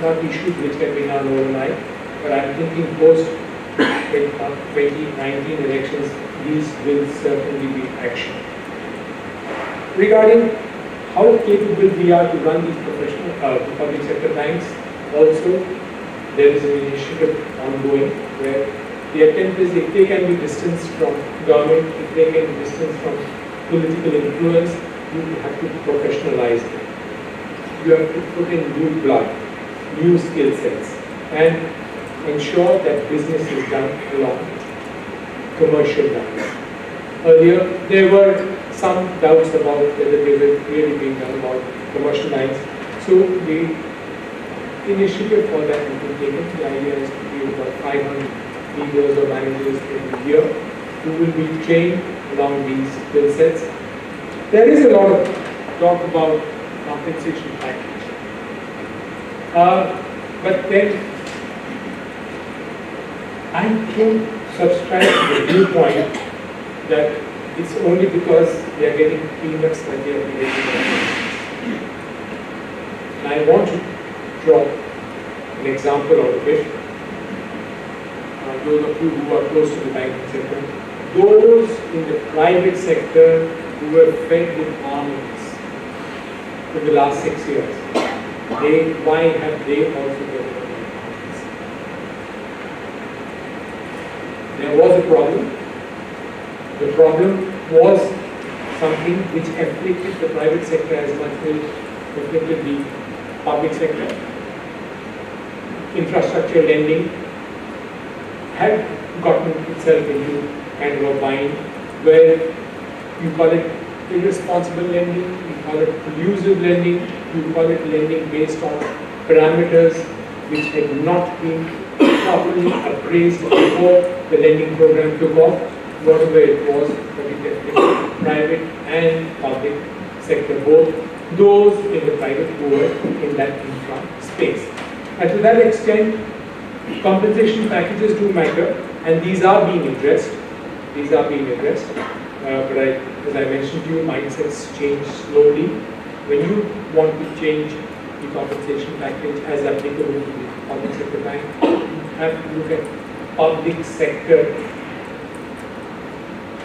not issues which can be done overnight, but I'm thinking post 2019 elections, these will certainly be action. Regarding how capable we are to run these professional public sector banks, also there is an initiative ongoing where the attempt is, if they can be distanced from government, if they can be distanced from political influence, you have to professionalize them. You have to put in new blood, new skill sets, and ensure that business is done along commercial lines. Earlier, there were some doubts about whether they were really being done about commercial lines. So the initiative for that has been taken. The idea is to be about 500 leaders or managers every year who will be trained along these skill sets. There is a lot of talk about compensation package. But then I can subscribe to the viewpoint that it's only because they are getting peanuts that they are getting. And I want to draw an example out of it. those of you who are close to the banking sector, those in the private sector who were fed with arms in the last 6 years, why have they also got arms? There was a problem. The problem was something which afflicted the private sector as much as it afflicted the public sector. Infrastructure lending had gotten itself into kind of a bind where you call it irresponsible lending, you call it collusive lending, you call it lending based on parameters which had not been properly appraised before the lending program took off, whatever it was, but it affected private and public sector, both those in the private who were in that infra space. And to that extent, compensation packages do matter, and these are being addressed. But as I mentioned to you, mindsets change slowly. When you want to change the compensation package as applicable to the public sector bank, you have to look at public sector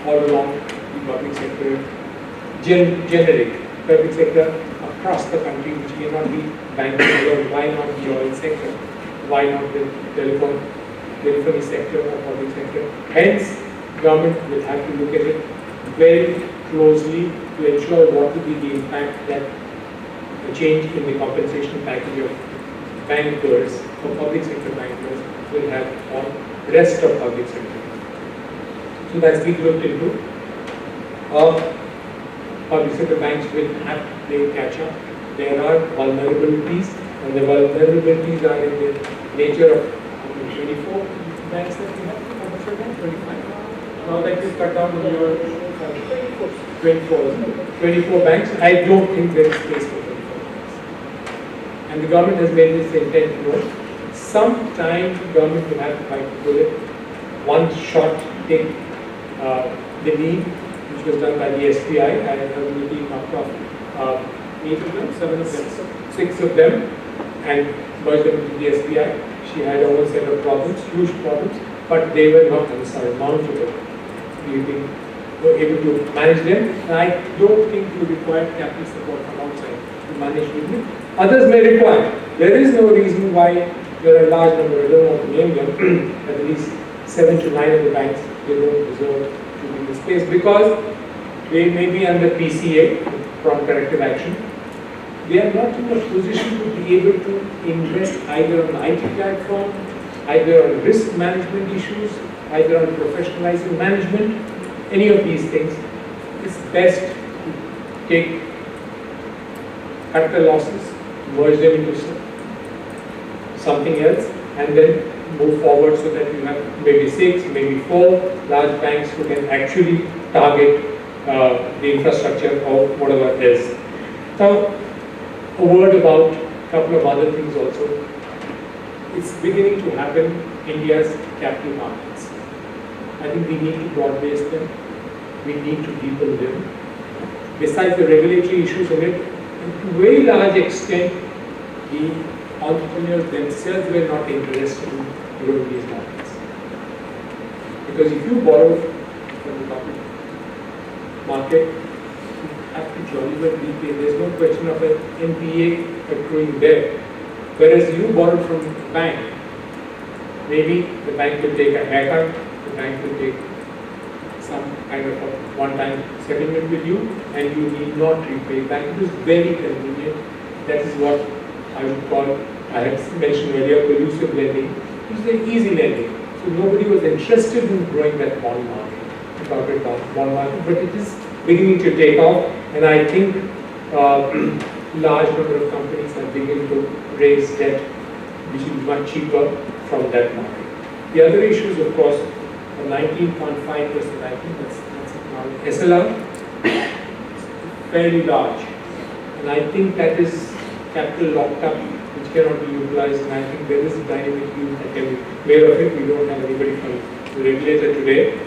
all along the public sector, generic public sector across the country, which may not be banking alone. Why not the oil sector? Why not the telephony sector or public sector? Hence, government will have to look at it very closely to ensure what will be the impact that a change in the compensation package of bankers or public sector bankers will have on the rest of public sector. So that's been looked into. Public sector banks will have to play catch up. There are vulnerabilities, and the vulnerabilities are in the nature of 24 banks that we have. How much are there? 25. Now that you cut down on your 24 banks, I don't think there is space for 24 banks. And the government has made this intent known. Sometime government will have to bite the bullet. One shot take the lead, which was done by the SBI. I have the team knocked off 8 of them, 7 of them, 6 of them, and merged them into the SBI. She had her own set of problems, huge problems, but they were not unsurmountable. We were able to manage them, and I don't think you require capital support from outside to manage with it. Others may require. There is no reason why there are a large number, I don't want to name them, at least 7 to 9 of the banks, they don't deserve to be in this space because they may be under PCA, prompt corrective action. They are not in a position to be able to invest either on IT platform, either on risk management issues, either on professionalizing management, any of these things. It's best to cut the losses, merge them into something else, and then move forward so that you have maybe 6, maybe 4 large banks who can actually target the infrastructure or whatever else. Now, a word about a couple of other things also. It's beginning to happen in India's capital markets. I think we need to broad-base them. We need to deepen them. Besides the regulatory issues in it, to a very large extent, the entrepreneurs themselves were not interested in growing these markets. Because if you borrow from the public market, you have to jolly well repay. There's no question of an NPA accruing there. Whereas you borrow from the bank, maybe the bank will take a haircut, the bank will take some kind of a one-time settlement with you, and you need not repay back. It is very convenient. That is what I would call, I had mentioned earlier, collusive lending. It is an easy lending. So nobody was interested in growing that bond market, the corporate bond market, but it is beginning to take off, and I think large number of companies are beginning to raise debt, which is much cheaper from that market. The other issues, of course, 19.5%, I think that's SLR, fairly large, and I think that is capital locked up, which cannot be utilized, and I think there is a dynamic view that can be aware of it. We don't have anybody from the regulator today.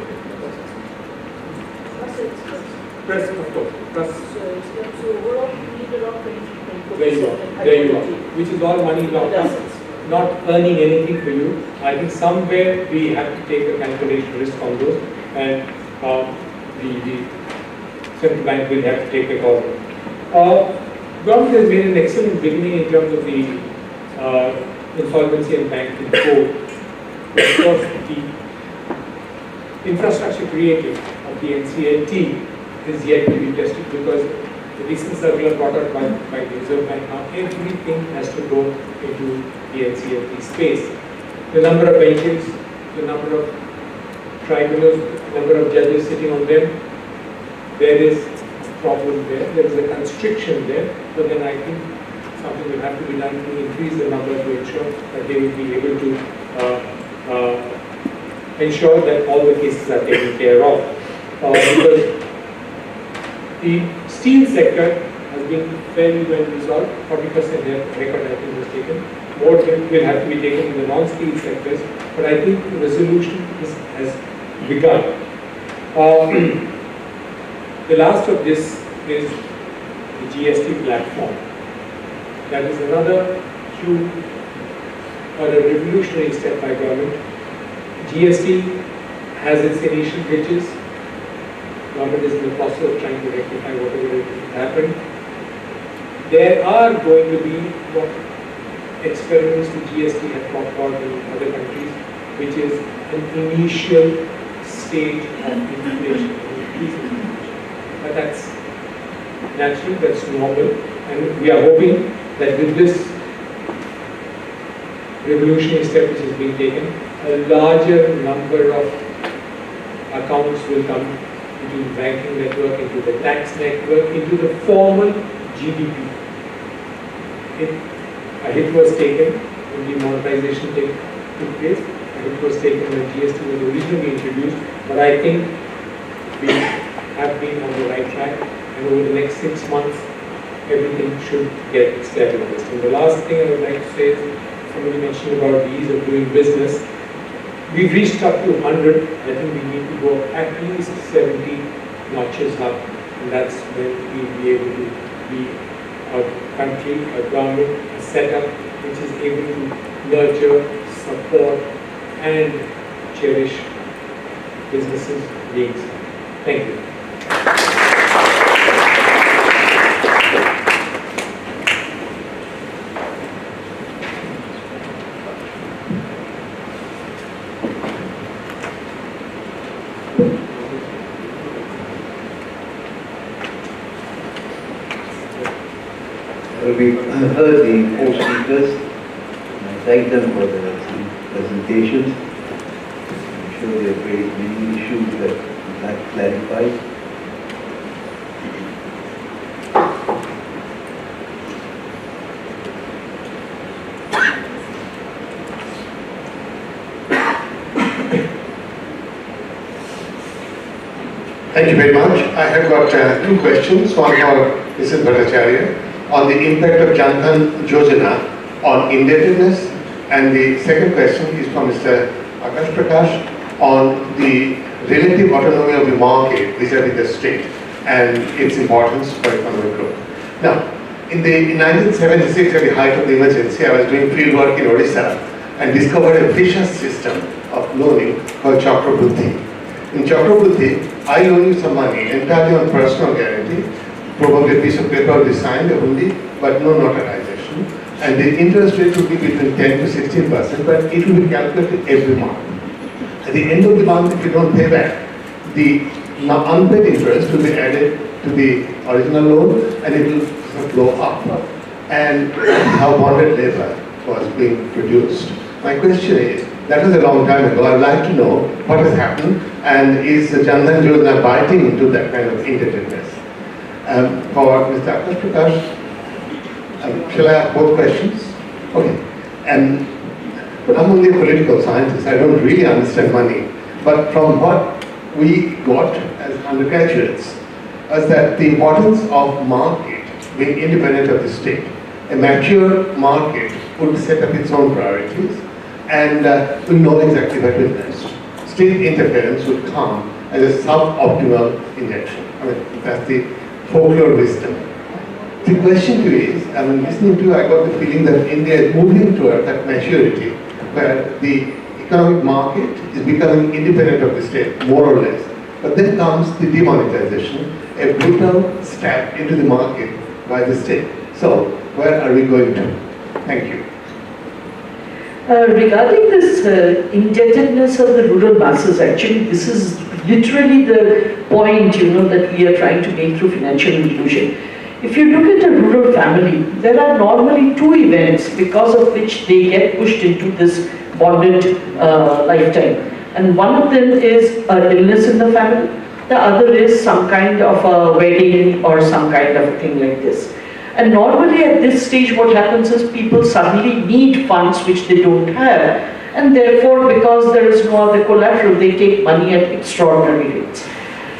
Press, of course. So overall, we need around 23, 24%. There you are. Which is all money locked up. not earning anything for you. I think somewhere we have to take a calculation risk on those, and the central bank will have to take a call. Government has made an excellent beginning in terms of the insolvency and banking code. Because the infrastructure created of the NCLT is yet to be tested, because the recent circular brought out by the Reserve Bank, now everything has to go into the NCLT space. The number of benches, the number of tribunals, the number of judges sitting on them, there is a problem there, there is a constriction there, but then I think something will have to be done to increase the number to ensure that they will be able to ensure that all the cases are taken care of. Because the steel sector has been fairly well resolved. 40% record I think was taken. More will have to be taken in the non-steel sectors, but I think the resolution has begun. The last of this is the GST platform. That is another huge or a revolutionary step by government. GST has its initial glitches. Government is in the process of trying to rectify whatever happened. There are going to be experiments with GST have talked about in other countries, which is an initial stage of inflation. But that's natural, that's normal, and we are hoping that with this revolutionary step which is being taken, a larger number of accounts will come into the banking network, into the tax network, into the formal GDP. A hit was taken when the monetization took place. A hit was taken when GST was originally introduced, but I think we have been on the right track, and over the next 6 months, everything should get stabilized. And the last thing I would like to say is, somebody mentioned about the ease of doing business. We've reached up to 100. I think we need to go at least 70 notches up, and that's when we'll be able to be a country, a government, a setup which is able to nurture, support, and cherish businesses' needs. Thank you. We heard the four speakers. I thank them for their presentations. I'm sure they have raised many issues that we'd like to clarify. Thank you very much. I have got two questions. One for Mrs. Bhattacharya on the impact of Jan Dhan Yojana on indebtedness, and the second question is from Mr. Akash Prakash on the relative autonomy of the market vis-à-vis the state and its importance for economic growth. Now, in 1976, at the height of the emergency, I was doing field work in Odisha and discovered a vicious system of loaning called Chakrabuddhi. In Chakrabuddhi, I loan you some money entirely on personal guarantee. Probably a piece of paper will be signed, but no notarization. And the interest rate will be between 10 to 16%, but it will be calculated every month. At the end of the month, if you don't pay back, the unpaid interest will be added to the original loan, and it will flow up. And how bonded labor was being produced. My question is, that was a long time ago. I would like to know what has happened, and is Jan Dhan Yojana biting into that kind of indebtedness? For Mr. Akash Prakash, shall I ask both questions? Okay. And I'm only a political scientist. I don't really understand money. But from what we got as undergraduates was that the importance of market being independent of the state. A mature market would set up its own priorities and will know exactly what to invest. State interference would come as a suboptimal injection. I mean, that's the folklore wisdom. The question to you is, I mean, listening to you, I got the feeling that India is moving toward that maturity, where the economic market is becoming independent of the state, more or less. But then comes the demonetization, a brutal stab into the market by the state. So, where are we going to? Thank you. Regarding this indebtedness of the rural masses, actually, this is literally the point, that we are trying to make through financial inclusion. If you look at a rural family, there are normally two events because of which they get pushed into this bonded lifetime. And one of them is an illness in the family. The other is some kind of a wedding or some kind of thing like this. And normally at this stage what happens is people suddenly need funds which they don't have. And therefore, because there is no other collateral, they take money at extraordinary rates.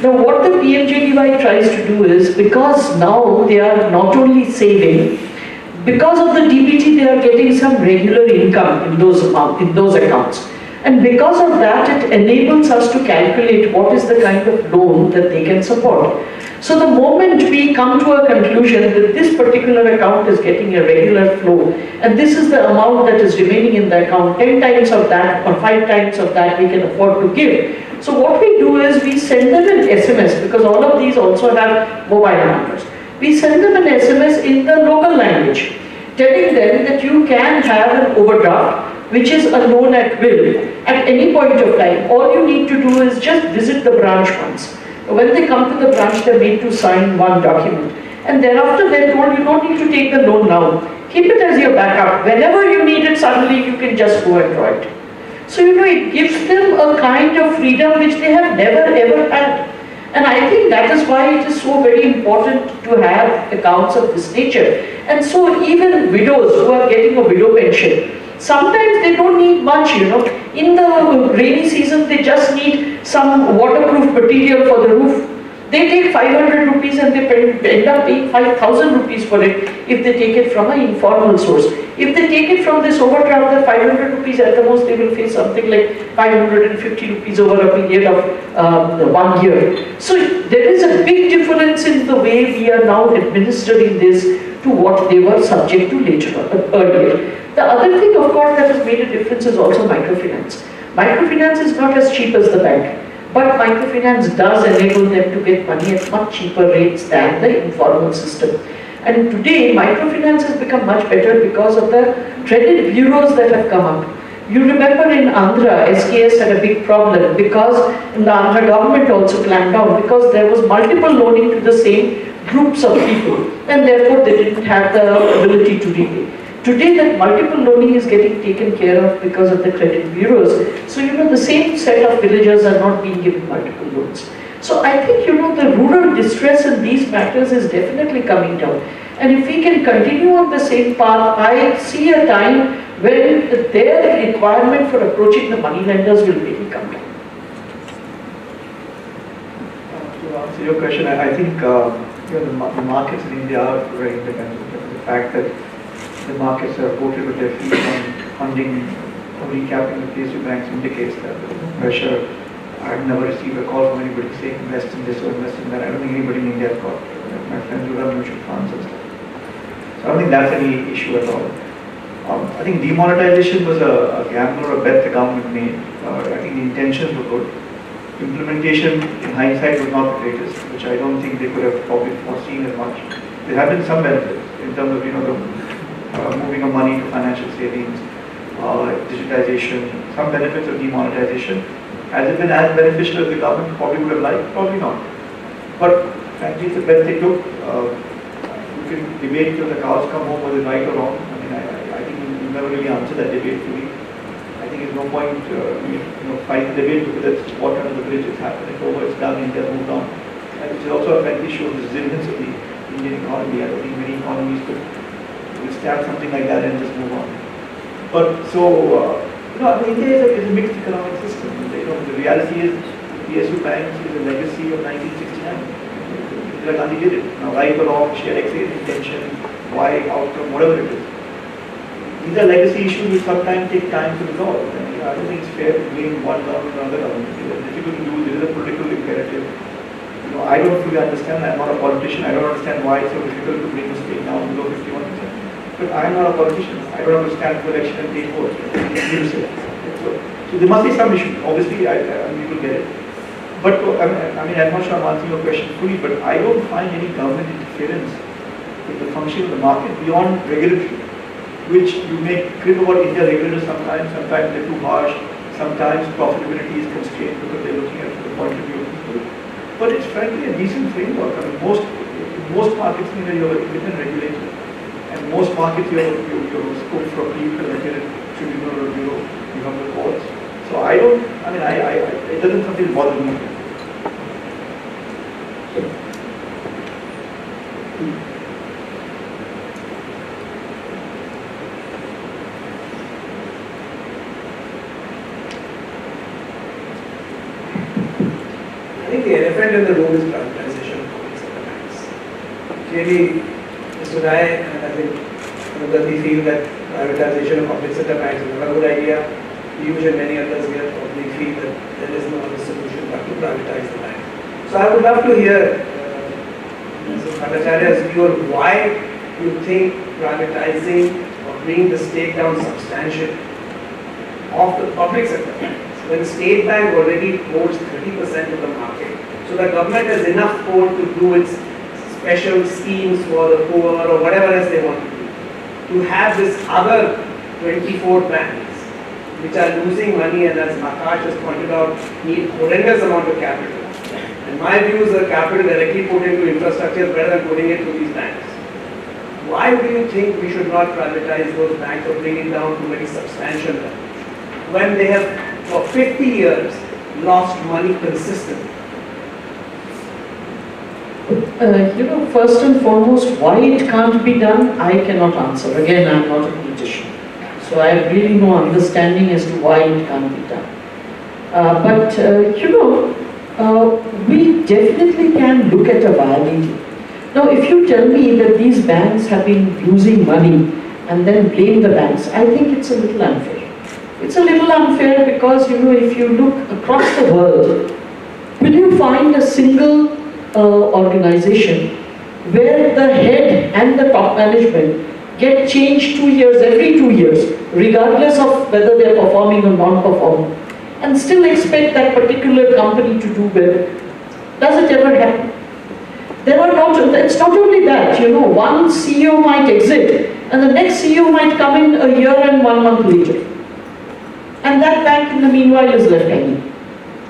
Now what the PMJDY tries to do is, because now they are not only saving, because of the DBT they are getting some regular income in those accounts. And because of that, it enables us to calculate what is the kind of loan that they can support. So the moment we come to a conclusion that this particular account is getting a regular flow, and this is the amount that is remaining in the account, 10 times of that or 5 times of that we can afford to give. So what we do is we send them an SMS, because all of these also have mobile numbers. We send them an SMS in the local language, telling them that you can have an overdraft, which is a loan at will, at any point of time. All you need to do is just visit the branch once. When they come to the branch, they're made to sign one document. And thereafter, they're told you don't need to take the loan now. Keep it as your backup. Whenever you need it, suddenly you can just go and draw it. So, it gives them a kind of freedom which they have never ever had. And I think that is why it is so very important to have accounts of this nature. And so even widows who are getting a widow pension, sometimes they don't need much, In the rainy season, they just need some waterproof material for the roof. They take 500 rupees and they end up paying 5,000 rupees for it if they take it from an informal source. If they take it from this overdraft, the 500 rupees at the most, they will pay something like 550 rupees over a period of 1 year. So there is a big difference in the way we are now administering this to what they were subject to earlier. The other thing, of course, that has made a difference is also microfinance. Microfinance is not as cheap as the bank, but microfinance does enable them to get money at much cheaper rates than the informal system. And today, microfinance has become much better because of the credit bureaus that have come up. You remember in Andhra, SKS had a big problem because the Andhra government also clamped down because there was multiple loaning to the same groups of people, and therefore they didn't have the ability to repay. Today that multiple loaning is getting taken care of because of the credit bureaus. So the same set of villagers are not being given multiple loans. So I think the rural distress in these matters is definitely coming down. And if we can continue on the same path, I see a time when their requirement for approaching the money lenders will really come down. To answer your question, I think the markets in India are very independent. The fact that the markets are voted with their feet on funding or recapping the PSU banks indicates that pressure. I've never received a call from anybody saying invest in this or invest in that. I don't think anybody in India has got my friends who run mutual funds and stuff. So I don't think that's any issue at all. I think demonetization was a gamble or a bet the government made. I think the intentions were good. Implementation in hindsight was not the greatest, which I don't think they could have probably foreseen as much. There have been some benefits in terms of the moving of money to financial savings, digitization, some benefits of demonetization. Has it been as beneficial as the government probably would have liked? Probably not. But frankly, it's the best they took. You can debate till the cows come home whether it's right or wrong. I think you never really answer that debate fully. I think there's no point fight the debate because that's water under the bridge. It's happened, it's over, it's done, India moved on. And it also a frankly shows the resilience of the Indian economy. I don't think many economies could withstand something like that and just move on. But so, India is a mixed economic system. The reality is PSU banks is a legacy of 1969. Indira Gandhi did it. Now, right or wrong, she had excellent intention, why, outcome, whatever it is. These are legacy issues which sometimes take time to resolve. And I don't think it's fair to blame one government or another government. It's difficult to do. There is a political imperative. I don't fully understand. I'm not a politician. I don't understand why it's so difficult to bring the state down below 51%. But I'm not a politician. I don't understand the election and take votes. So there must be some issue. Obviously, we will get it. But I mean, I'm not sure I'm answering your question fully, but I don't find any government interference with the function of the market beyond regulatory, which you may crib about India regulators sometimes they're too harsh, sometimes profitability is constrained because they're looking at it from the point of view of people. But it's frankly a decent framework. I mean, most markets you have an independent regulator, and most markets you have scope for appeal to like a tribunal or bureau, you have the courts. So it doesn't something bother me. I think the elephant in the room is privatization of public sector banks. Clearly, Mr. Rai and I think Arundhati feel that privatization of public sector banks is not a good idea. Piyush and many others here probably feel that there is no other solution but to privatize the bank. So I would love to hear Mr. Bhattacharya's view on why you think privatizing or bringing the state down substantially of the public sector banks, when the state bank already holds 30% of the market. So the government has enough hold to do its special schemes for the poor or whatever else they want to do. To have this other 24 banks which are losing money and as Akash has pointed out, need horrendous amount of capital. And my view is the capital directly put into infrastructure is better than putting it to these banks. Why do you think we should not privatize those banks or bring it down to very substantial level? When they have for 50 years lost money consistently. First and foremost, why it can't be done, I cannot answer. Again, I'm not a politician. So I have really no understanding as to why it can't be done. We definitely can look at a viability. Now, if you tell me that these banks have been losing money and then blame the banks, I think it's a little unfair. It's a little unfair because, if you look across the world, will you find a single organization where the head and the top management get changed every 2 years, regardless of whether they're performing or non-performing, and still expect that particular company to do well? Does it ever happen? It's not only that, one CEO might exit and the next CEO might come in a year and 1 month later. And that bank in the meanwhile is left hanging.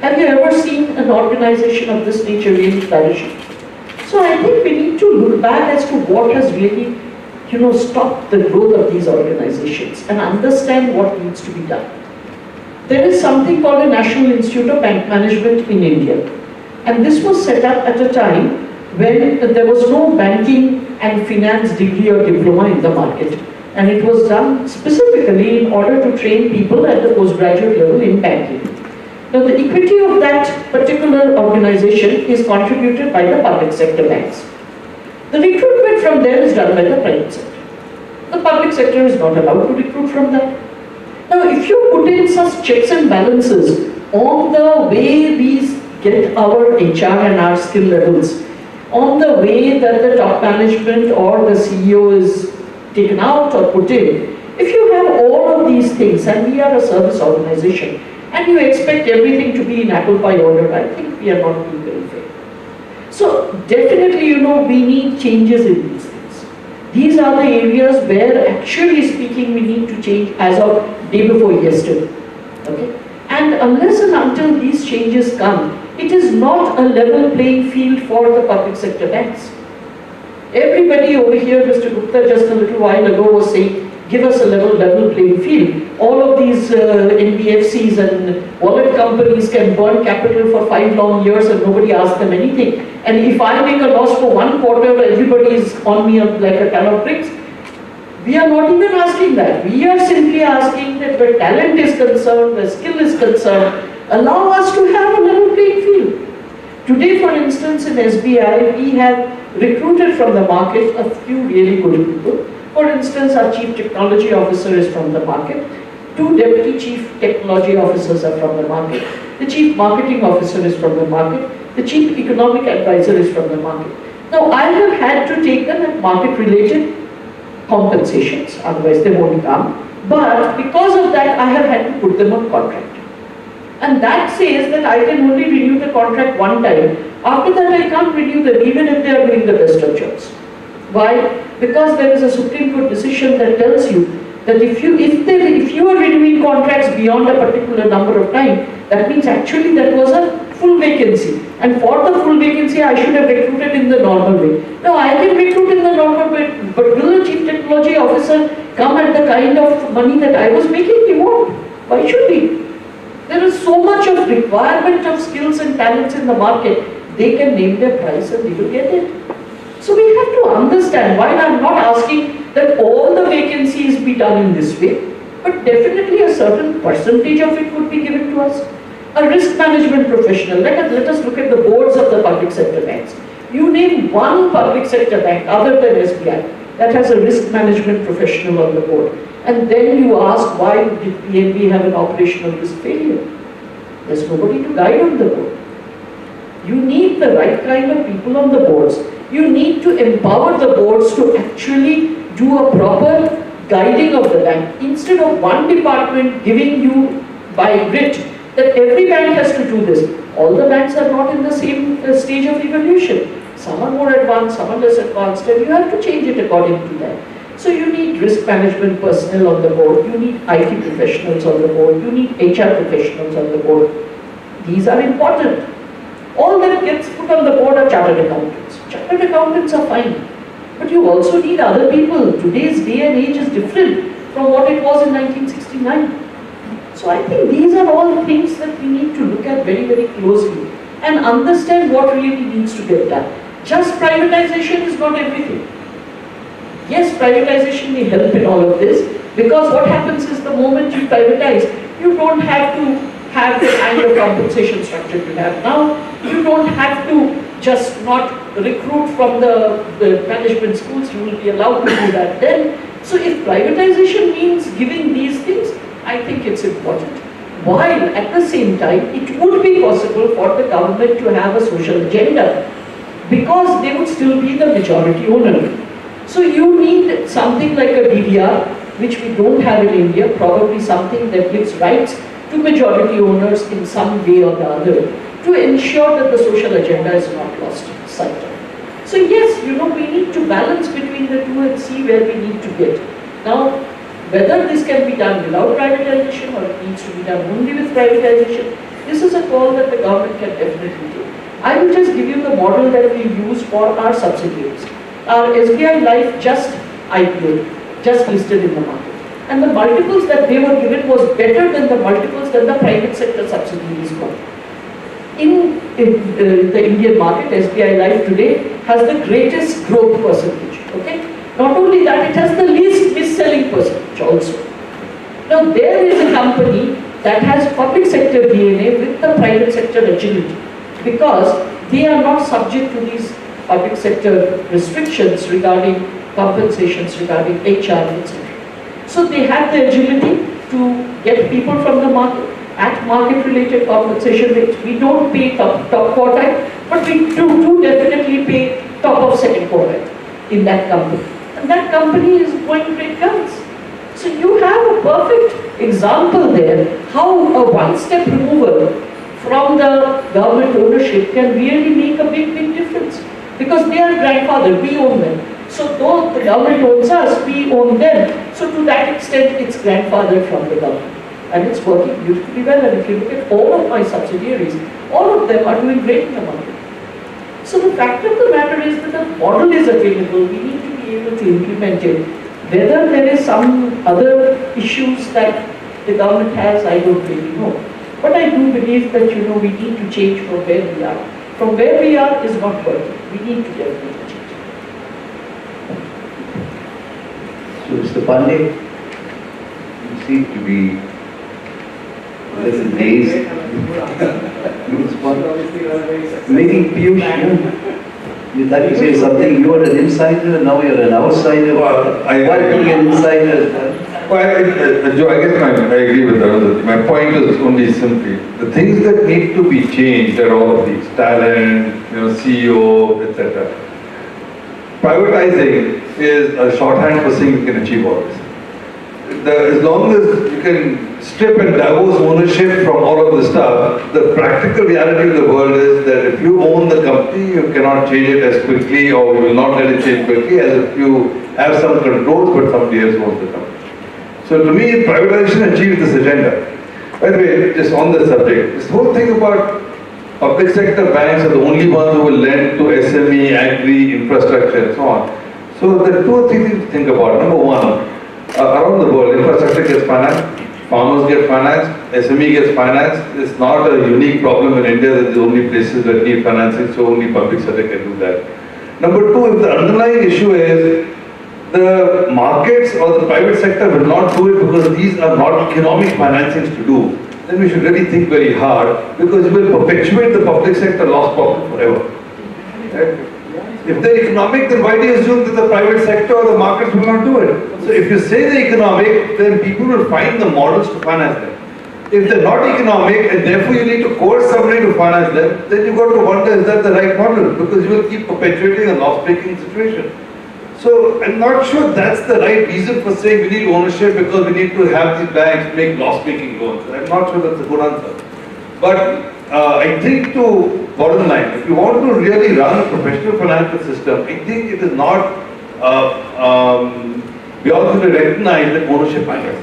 Have you ever seen an organization of this nature really flourishing? So I think we need to look back as to what has really, stopped the growth of these organizations and understand what needs to be done. There is something called a National Institute of Bank Management in India. And this was set up at a time when there was no banking and finance degree or diploma in the market. And it was done specifically in order to train people at the postgraduate level in banking. Now, the equity of that particular organization is contributed by the public sector banks. The recruitment from there is done by the private sector. The public sector is not allowed to recruit from that. Now, if you put in such checks and balances on the way we get our HR and our skill levels, on the way that the top management or the CEO is taken out or put in, if you have all of these things, and we are a service organization, and you expect everything to be in apple pie order, I think we are not being very fair. So definitely, we need changes in these things. These are the areas where, actually speaking, we need to change as of day before yesterday. Okay? And unless and until these changes come, it is not a level playing field for the public sector banks. Everybody over here, Mr. Gupta just a little while ago was saying, give us a level playing field. All of these NBFCs and wallet companies can burn capital for 5 long years and nobody asks them anything. And if I make a loss for 1 quarter, everybody is on me like a ton of bricks. We are not even asking that. We are simply asking that where talent is concerned, where skill is concerned, allow us to have a level playing field. Today, for instance, in SBI, we have recruited from the market a few really good people. For instance, our Chief Technology Officer is from the market. 2 Deputy Chief Technology Officers are from the market. The Chief Marketing Officer is from the market. The chief economic advisor is from the market. Now, I have had to take them at market-related compensations, otherwise they won't come. But because of that, I have had to put them on contract. And that says that I can only renew the contract one time. After that, I can't renew them even if they are doing the best of jobs. Why? Because there is a Supreme Court decision that tells you that if you are renewing contracts beyond a particular number of time, that means actually that was a full vacancy. And for the full vacancy, I should have recruited in the normal way. Now, I can recruit in the normal way, but will the chief technology officer come at the kind of money that I was making? He won't. Why should he? There is so much of requirement of skills and talents in the market, they can name their price and they will get it. So we have to understand why I'm not asking that all the vacancies be done in this way, but definitely a certain percentage of it would be given to us. A risk management professional, let us look at the boards of the public sector banks. You name one public sector bank other than SBI that has a risk management professional on the board. And then you ask, why did PNB have an operational risk failure? There's nobody to guide on the board. You need the right kind of people on the boards. You need to empower the boards to actually do a proper guiding of the bank. Instead of one department giving you by writ that every bank has to do this. All the banks are not in the same stage of evolution. Some are more advanced, some are less advanced, and you have to change it according to that. So you need risk management personnel on the board, you need IT professionals on the board, you need HR professionals on the board. These are important. All that gets put on the board are chartered accountants. Chartered accountants are fine. But you also need other people. Today's day and age is different from what it was in 1969. So I think these are all things that we need to look at very, very closely and understand what really needs to get done. Just privatization is not everything. Yes, privatization may help in all of this, because what happens is the moment you privatize, you don't have to have the kind of compensation structure you have now. You don't have to just not recruit from the management schools, you will be allowed to do that then. So if privatization means giving these things, I think it's important. While at the same time, it would be possible for the government to have a social agenda, because they would still be the majority owner. So you need something like a DVR, which we don't have in India, probably something that gives rights to majority owners in some way or the other, to ensure that the social agenda is not lost sight of. So yes, we need to balance between the two and see where we need to get. Now, whether this can be done without privatization or it needs to be done only with privatization, this is a call that the government can definitely take. I will just give you the model that we use for our subsidiaries. Our SBI Life just IPO'd, just listed in the market. And the multiples that they were given was better than the multiples that the private sector subsidiaries got. In the Indian market, SBI Life today has the greatest growth percentage. Okay? Not only that, it has the least mis-selling percentage also. Now there is a company that has public sector DNA with the private sector agility, because they are not subject to these public sector restrictions regarding compensations, regarding HR, etc. So they have the agility to get people from the market at market-related compensation rates. We don't pay top quartile, but we do definitely pay top of second quartile in that company. And that company is going great guns. So you have a perfect example there, how a one-step removal from the government ownership can really make a big, big difference. Because they are grandfathered, we own them. So though the government owns us, we own them. So to that extent, it's grandfathered from the government. And it's working beautifully well. And if you look at all of my subsidiaries, all of them are doing great in the market. So the fact of the matter is that the model is available. We need to be able to implement it. Whether there is some other issues that the government has, I don't really know. But I do believe that, we need to change from where we are. From where we are is not working. We need to definitely change. So, Mr. Pandey, you seem to be a little dazed. Maybe Piyush, you'd like to say something. You are an insider, now you're an outsider. Well, Why being an insider? Joe, I guess I agree with Arundhati. My point is only simply, the things that need to be changed are all of these, talent, CEO, etc. Privatizing is a shorthand for saying you can achieve all this. As long as you can strip and divorce ownership from all of the stuff, the practical reality of the world is that if you own the company, you cannot change it as quickly, or you will not let it change quickly as if you have some controls but somebody else owns the company. So to me, privatization achieves this agenda. By the way, just on this subject, this whole thing about public sector banks are the only ones who will lend to SME, agri, infrastructure and so on. So there are two or three things to think about. Number one, around the world, infrastructure gets financed, farmers get financed, SME gets financed. It's not a unique problem in India that the only places that need financing, so only public sector can do that. Number two, if the underlying issue is the markets or the private sector will not do it because these are not economic financings to do, then we should really think very hard, because it will perpetuate the public sector loss problem forever. Right? If they're economic, then why do you assume that the private sector or the markets will not do it? So if you say they're economic, then people will find the models to finance them. If they're not economic and therefore you need to coerce somebody to finance them, then you've got to wonder, is that the right model? Because you will keep perpetuating a loss-making situation. So I'm not sure that's the right reason for saying we need ownership because we need to have these banks make loss-making loans. I'm not sure that's a good answer. But I think to bottom line, if you want to really run a professional financial system, I think it is not, we also have to recognize that ownership matters.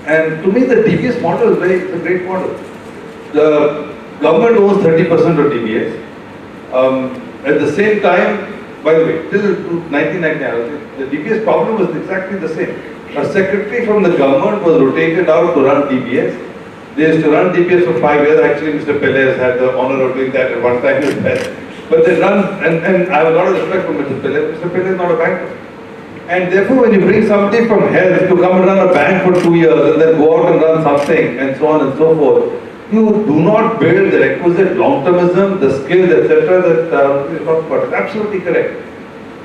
And to me the DBS model is it's a great model. The government owns 30% of DBS. At the same time, by the way, till 1999, the DBS problem was exactly the same. A secretary from the government was rotated out to run DBS. They used to run DBS for 5 years. Actually, Mr. Pillai has had the honor of doing that at one time with best. But they run, and I have a lot of respect for Mr. Pillai. Mr. Pillai is not a banker. And therefore, when you bring somebody from health to come and run a bank for 2 years and then go out and run something and so on and so forth, you do not build the requisite long-termism, the skills, etc. that we talked about. It's absolutely correct.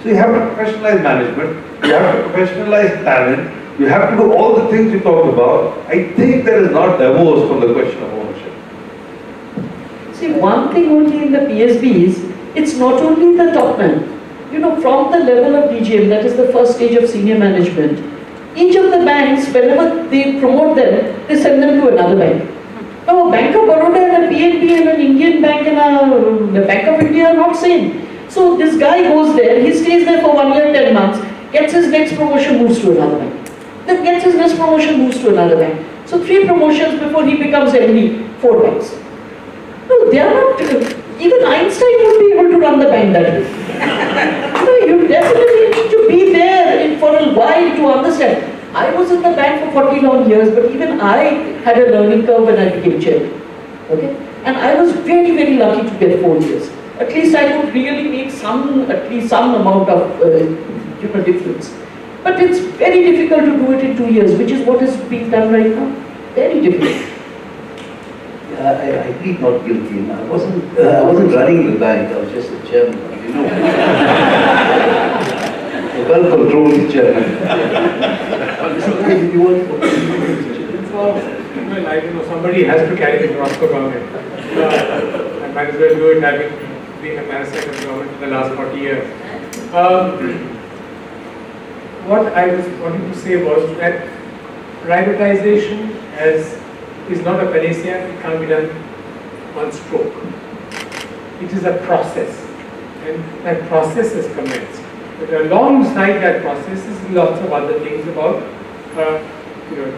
So you have to professionalize management, you have to professionalize talent, you have to do all the things we talked about. I think that is not divorced from the question of ownership. See, one thing only in the PSBs, it's not only the top man. From the level of DGM, that is the first stage of senior management, each of the banks, whenever they promote them, they send them to another bank. Now, a Bank of Baroda and a PNB and an Indian bank and the Bank of India are not same. So this guy goes there, he stays there for 1 year, 10 months, gets his next promotion, moves to another bank. Then gets his next promotion, moves to another bank. So 3 promotions before he becomes MD, 4 banks. No, they are not, even Einstein would be able to run the bank that way. You definitely need to be there for a while to understand. I was in the bank for 40 long years, but even I had a learning curve when I became chairman. Okay? And I was very, very lucky to get 4 years. At least I could really make at least some amount of difference. But it's very difficult to do it in 2 years, which is what is being done right now. Very difficult. I plead not guilty. I wasn't running the bank. I was just the chairman. A well-controlled chairman. Well, somebody has to carry the cross for government. I might as well do it, having been a parasite of government for the last 40 years. What I was wanting to say was that privatization is not a panacea. It can't be done one stroke. It is a process, and that process is commenced. But alongside that process is lots of other things about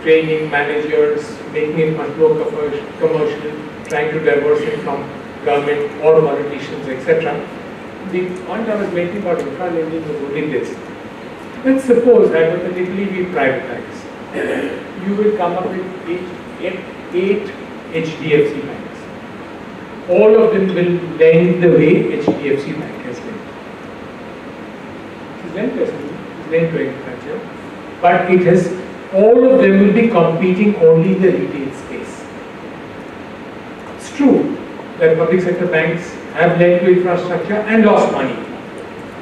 training managers, making it much more commercial, trying to divorce it from government or politicians, etc. The point I was making about infra lending was only this. Let's suppose hypothetically we privatize. You will come up with eight HDFC banks. All of them will lend the way HDFC Bank has lent. It's lent to SME, it's lent to agriculture, but all of them will be competing only in the retail space. It's true that public sector banks have lent to infrastructure and lost money.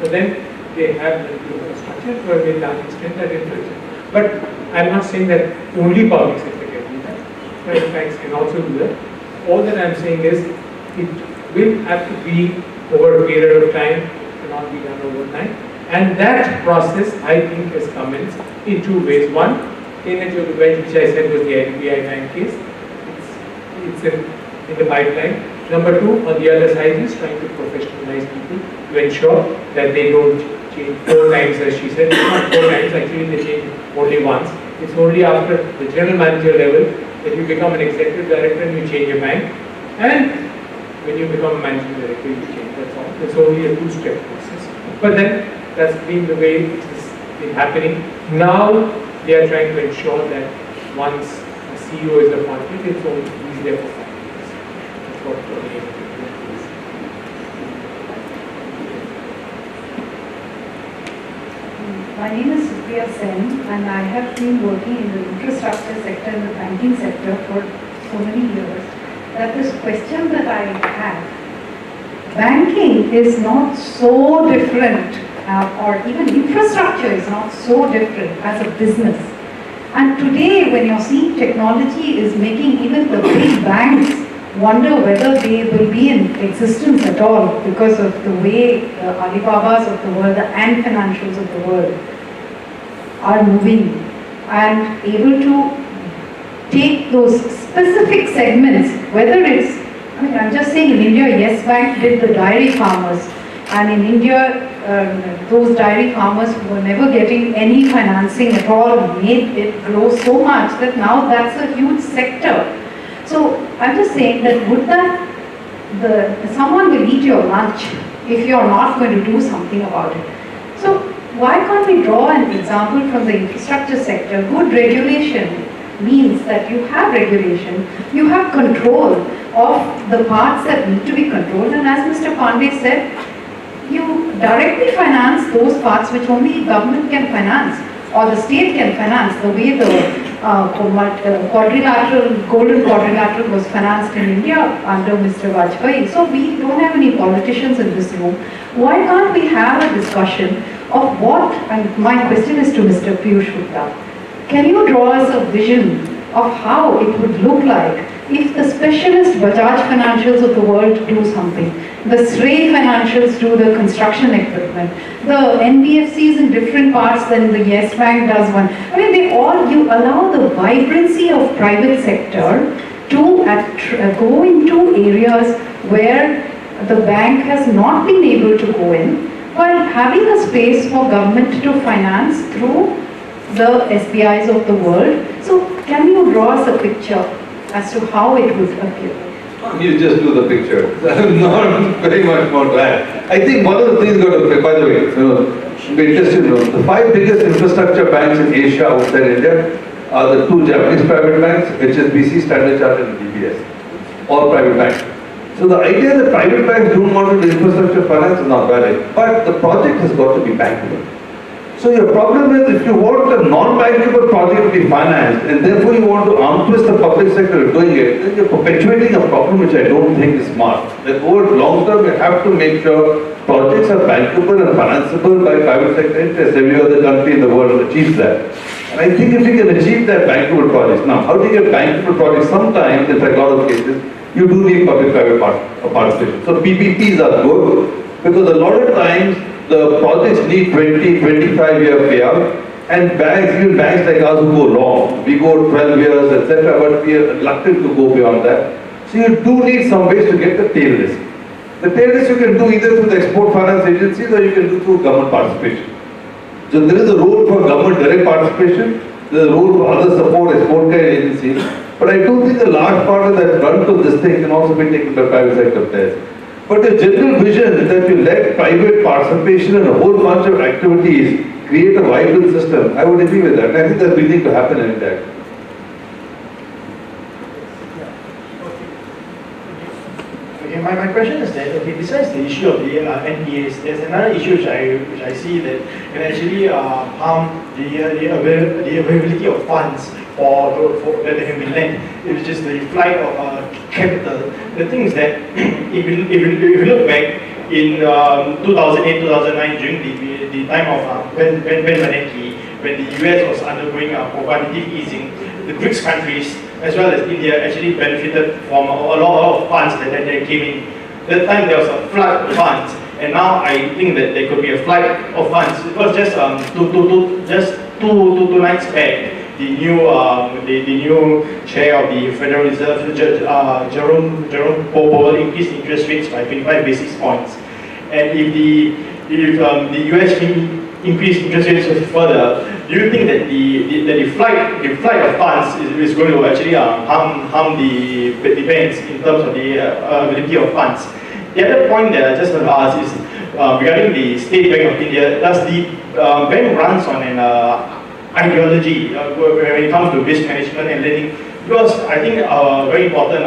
But then they have lent to infrastructure to a very large extent that inflation. But I'm not saying that only public sector can do that. Private banks can also do that. All that I'm saying is it will have to be over a period of time, it cannot be done overnight. And that process, I think, has commenced in two ways. One, Keynote Address, which I said was the IBI bank case. It's in the pipeline. Number two, on the other side, is trying to professionalize people to ensure that they don't change 4 times, as she said. It's not 4 times, actually they change only once. It's only after the general manager level that you become an executive director and you change your bank. And when you become a managing director, you change. That's all. It's only a 2-step process. But then, that's been the way it has been happening. Now, they are trying to ensure that once a CEO is appointed, it's only easier for 5 years. That's what the aim is. My name is Supriya Sen, and I have been working in the infrastructure sector and the banking sector for so many years that this question that I have, banking is not so different, or even infrastructure is not so different as a business. And today, when you're seeing technology is making even the big banks wonder whether they will be in existence at all because of the way the Alibabas of the world, the Ant Financials of the world are moving and able to take those specific segments, whether it's, I mean, I'm just saying in India, Yes Bank did the dairy farmers, and in India, those dairy farmers who were never getting any financing at all made it grow so much that now that's a huge sector. So I'm just saying that would that, someone will eat your lunch if you're not going to do something about it. So why can't we draw an example from the infrastructure sector? Good regulation means that you have regulation, you have control of the parts that need to be controlled, and as Mr. Pandey said, you directly finance those parts which only government can finance or the state can finance, the way the quadrilateral, golden quadrilateral was financed in India under Mr. Vajpayee. So we don't have any politicians in this room. Why can't we have a discussion of what, and my question is to Mr. Piyush Gupta, can you draw us a vision of how it would look like if the specialist Bajaj Financials of the world do something, the SRAE Financials do the construction equipment, the NBFCs in different parts than the Yes Bank does one. I mean, they all, you allow the vibrancy of private sector to go into areas where the bank has not been able to go in, while having a space for government to finance through the SBIs of the world. So can you draw us a picture as to how it would appear? You just do the picture. Not very much more to add. I think one of the things got to play, by the way, be interested to know, the 5 biggest infrastructure banks in Asia outside India are the 2 Japanese private banks, HSBC, Standard Chartered and DBS. All private banks. So the idea that private banks don't want to do infrastructure finance is not valid. But the project has got to be bankable. So your problem is if you want a non-bankable project to be financed and therefore you want to arm twist the public sector doing it, then you're perpetuating a problem which I don't think is smart. That over long term you have to make sure projects are bankable and financeable by private sector interests. Every other country in the world achieves that. And I think if you can achieve that bankable projects, now how do you get bankable projects? Sometimes, in fact a lot of cases, you do need public-private participation. So PPPs are good because a lot of times the projects need 20-25-year payout, and banks, even banks like us who go long, we go 12 years, etc., but we are reluctant to go beyond that. So you do need some ways to get the tail risk. The tail risk you can do either through the export finance agencies or you can do through government participation. So there is a role for government direct participation, there is a role for other support export kind agencies, but I do think a large part of that brunt of this thing can also be taken by private sector players. But the general vision is that you let private participation in a whole bunch of activities create a vibrant system. I would agree with that. And I think that's beginning to happen in that. Okay, my question is that, okay, besides the issue of the NPAs, there's another issue which I see that can actually harm the availability of funds that they can be lent, which is the flight of capital. The thing is that if you look back in 2008-2009 during the time of Ben Bernanke, when the US was undergoing quantitative easing, the BRICS countries as well as India actually benefited from a lot of funds that came in. That time there was a flood of funds, and now I think that there could be a flight of funds. It was just two nights back. The new chair of the Federal Reserve, Jerome Powell, increased interest rates by 25 basis points. And if the US increase interest rates further, do you think that the flight of funds is going to actually harm the banks in terms of the availability of funds? The other point that I just want to ask is regarding the State Bank of India. Does the bank runs on an ideology when it comes to risk management and lending? Because I think a very important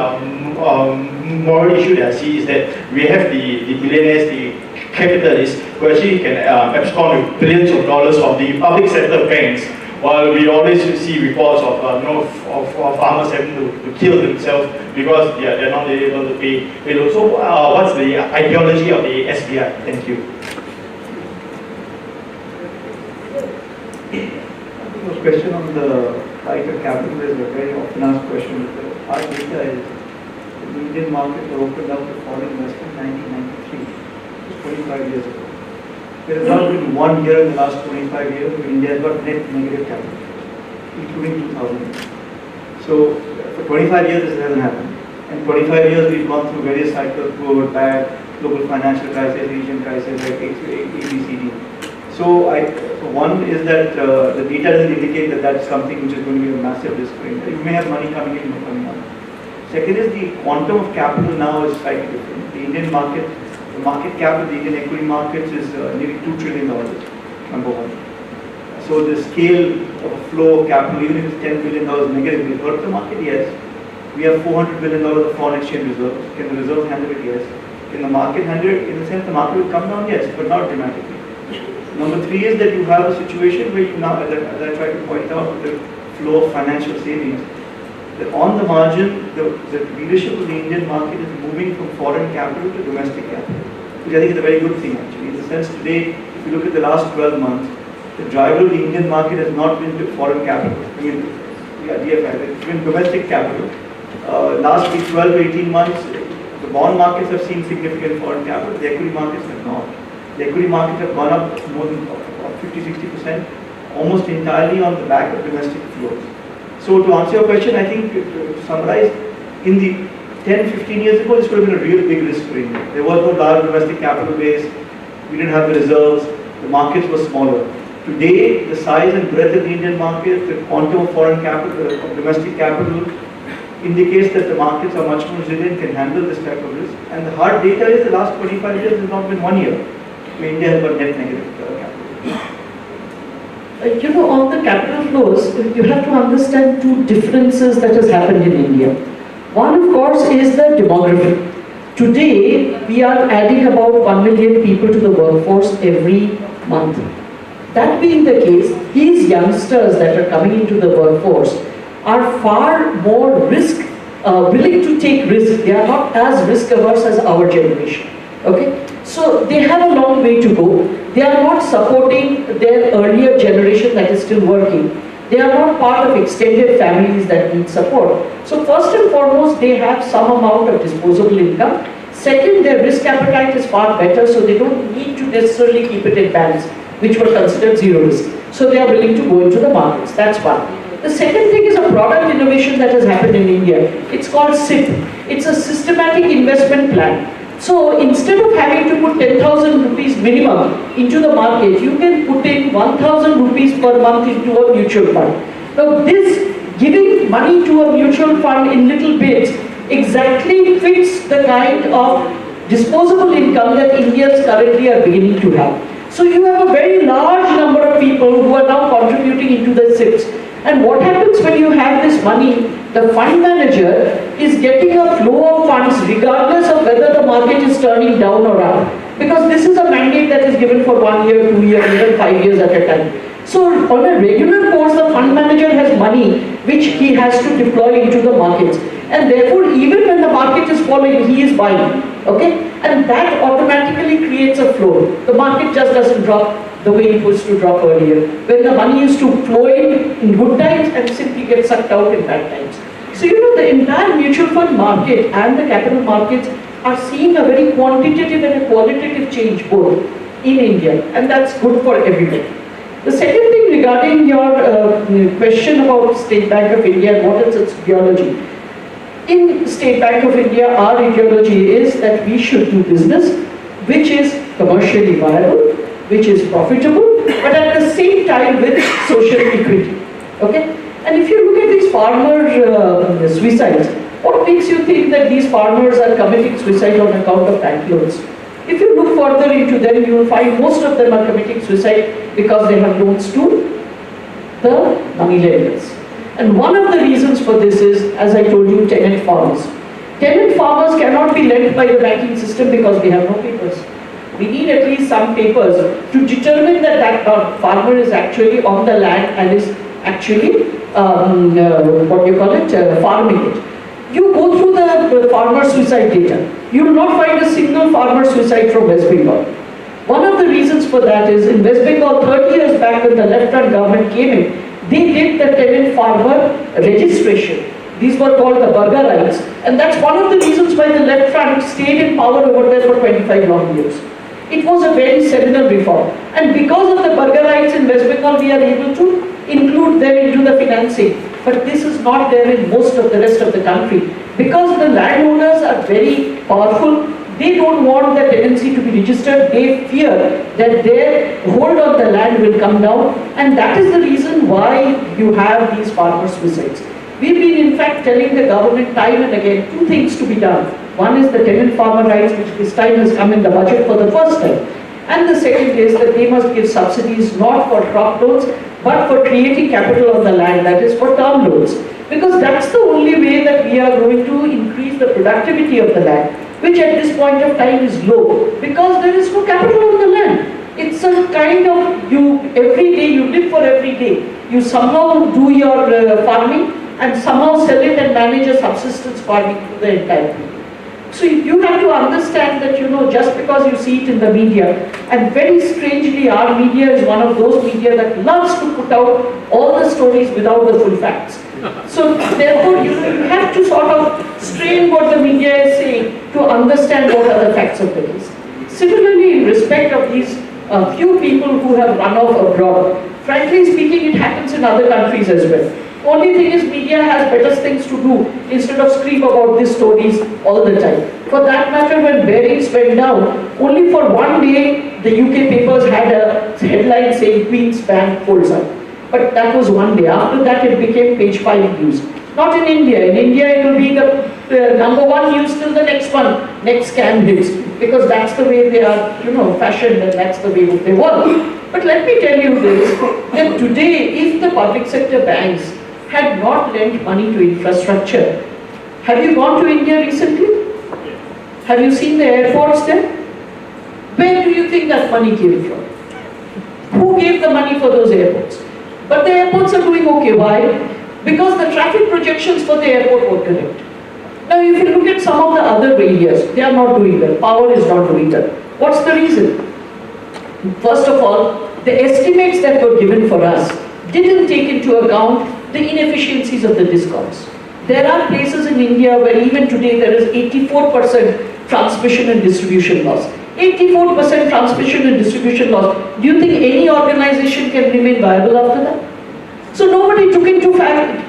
moral issue that I see is that we have the billionaires, the capitalists who actually can abscond with billions of dollars from the public sector banks, while we always see reports of farmers having to kill themselves because they're not able to pay loans. So what's the ideology of the SBI? Thank you. The question on the right of capital is a very often asked question. Our data is the Indian market was opened up to foreign investment in 1993, just 25 years ago. There has not been 1 year in the last 25 years where India has got net negative capital, including 2000. So for 25 years this hasn't happened. And 25 years we've gone through various cycles, good, bad, global financial crisis, Asian crisis, like ABCD. So one is that the data doesn't indicate that that's something which is going to be a massive risk for India. You may have money coming in, no coming out. Second is the quantum of capital now is slightly different. The Indian market, the market cap of the Indian equity markets is nearly $2 trillion, number one. So the scale of a flow of capital, even if it's $10 billion negative, will hurt the market, yes. We have $400 billion of foreign exchange reserves. Can the reserves handle it? Yes. Can the market handle it? In the sense the market will come down, yes, but not dramatically. Number three is that you have a situation where you now, as I tried to point out, the flow of financial savings, that on the margin, the leadership of the Indian market is moving from foreign capital to domestic capital, which I think is a very good thing actually. In the sense today, if you look at the last 12 months, the driver of the Indian market has not been to foreign capital. I mean, DFI, it's been domestic capital. Last 12 to 18 months, the bond markets have seen significant foreign capital, the equity markets have not. The equity markets have gone up more than 50-60%, almost entirely on the back of domestic flows. So to answer your question, I think to summarize, in the 10-15 years ago, this would have been a real big risk for India. There was no large domestic capital base, we didn't have the reserves, the markets were smaller. Today, the size and breadth of the Indian market, the quantum of foreign capital, of domestic capital, indicates that the markets are much more resilient, can handle this type of risk. And the hard data is the last 25 years has not been 1 year. India has got net negative capital. On the capital flows, you have to understand two differences that has happened in India. One, of course, is the demography. Today, we are adding about 1 million people to the workforce every month. That being the case, these youngsters that are coming into the workforce are far more willing to take risk. They are not as risk averse as our generation. Okay? So they have a long way to go. They are not supporting their earlier generation that is still working. They are not part of extended families that need support. So first and foremost, they have some amount of disposable income. Second, their risk appetite is far better, so they don't need to necessarily keep it in banks, which were considered zero risk. So they are willing to go into the markets. That's one. The second thing is a product innovation that has happened in India. It's called SIP. It's a systematic investment plan. So instead of having to put 10,000 rupees minimum into the market, you can put in 1,000 rupees per month into a mutual fund. Now this giving money to a mutual fund in little bits exactly fits the kind of disposable income that Indians currently are beginning to have. So you have a very large number of people who are now contributing into the SIPs. And what happens when you have this money? The fund manager is getting a flow of funds regardless of whether the market is turning down or up. Because this is a mandate that is given for 1 year, 2 years, even 5 years at a time. So on a regular course, the fund manager has money which he has to deploy into the markets. And therefore, even when the market is falling, he is buying. Okay? And that automatically creates a flow. The market just doesn't drop the way it used to drop earlier, when the money used to flow in good times and simply get sucked out in bad times. So the entire mutual fund market and the capital markets are seeing a very quantitative and a qualitative change both in India, and that's good for everybody. The second thing regarding your question about State Bank of India and what is its ideology. In State Bank of India, our ideology is that we should do business which is commercially viable, which is profitable, but at the same time with social equity. Okay? And if you look at these farmer suicides, what makes you think that these farmers are committing suicide on account of bank loans? If you look further into them, you will find most of them are committing suicide because they have loans to the money lenders. And one of the reasons for this is, as I told you, tenant farmers. Tenant farmers cannot be lent by the banking system because they have no papers. We need at least some papers to determine that that farmer is actually on the land and is actually, farming it. You go through the farmer suicide data. You will not find a single farmer suicide from West Bengal. One of the reasons for that is in West Bengal 30 years back when the left-hand government came in, they did the tenant farmer registration. These were called the burger rights, and that's one of the reasons why the left front stayed in power over there for 25 long years. It was a very seminal reform, and because of the burger rights in West Bengal, we are able to include them into the financing. But this is not there in most of the rest of the country. Because the landowners are very powerful, they don't want the tenancy to be registered. They fear that their hold on the land will come down, and that is the reason why you have these farmer suicides. We've been in fact telling the government time and again two things to be done. One is the tenant farmer rights, which this time has come in the budget for the first time. And the second is that they must give subsidies not for crop loans, but for creating capital on the land, that is for term loans. Because that's the only way that we are going to increase the productivity of the land, which at this point of time is low, because there is no capital on the land. It's a kind of, every day, you live for every day. You somehow do your farming and somehow sell it and manage a subsistence farming to the entire people. So you have to understand that, just because you see it in the media, and very strangely our media is one of those media that loves to put out all the stories without the full facts. So therefore, you have to sort of strain what the media is saying to understand what are the facts of the case. Similarly, in respect of these few people who have run off abroad, frankly speaking, it happens in other countries as well. Only thing is, media has better things to do instead of scream about these stories all the time. For that matter, when Barings went down, only for one day the UK papers had a headline saying Queen's Bank folds up. But that was one day. After that, it became page 5 news. Not in India. In India, it will be the number one news till the next one, next scam hits, because that's the way they are, fashioned, and that's the way they work. But let me tell you this, that today, if the public sector banks had not lent money to infrastructure, have you gone to India recently? Have you seen the airports there? Where do you think that money came from? Who gave the money for those airports? But the airports are doing okay. Why? Because the traffic projections for the airport were correct. Now, if you look at some of the other areas, they are not doing well. Power is not doing well. What's the reason? First of all, the estimates that were given for us didn't take into account the inefficiencies of the discoms. There are places in India where even today there is 84% transmission and distribution loss. 84% transmission and distribution loss. Do you think any organization can remain viable after that? So nobody took into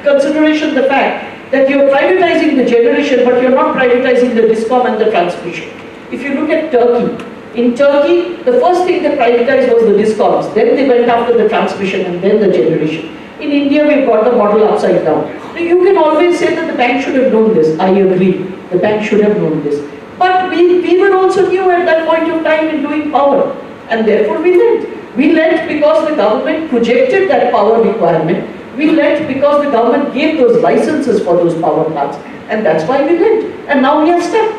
consideration the fact that you're privatizing the generation, but you're not privatizing the discom and the transmission. If you look at Turkey, in Turkey, the first thing they privatized was the discoms, then they went after the transmission and then the generation. In India, we've got the model upside down. Now, you can always say that the bank should have known this. I agree, the bank should have known this. But we were also new at that point of time in doing power, and therefore we lent. We lent because the government projected that power requirement. We lent because the government gave those licenses for those power plants, and that's why we lent. And now we are stuck,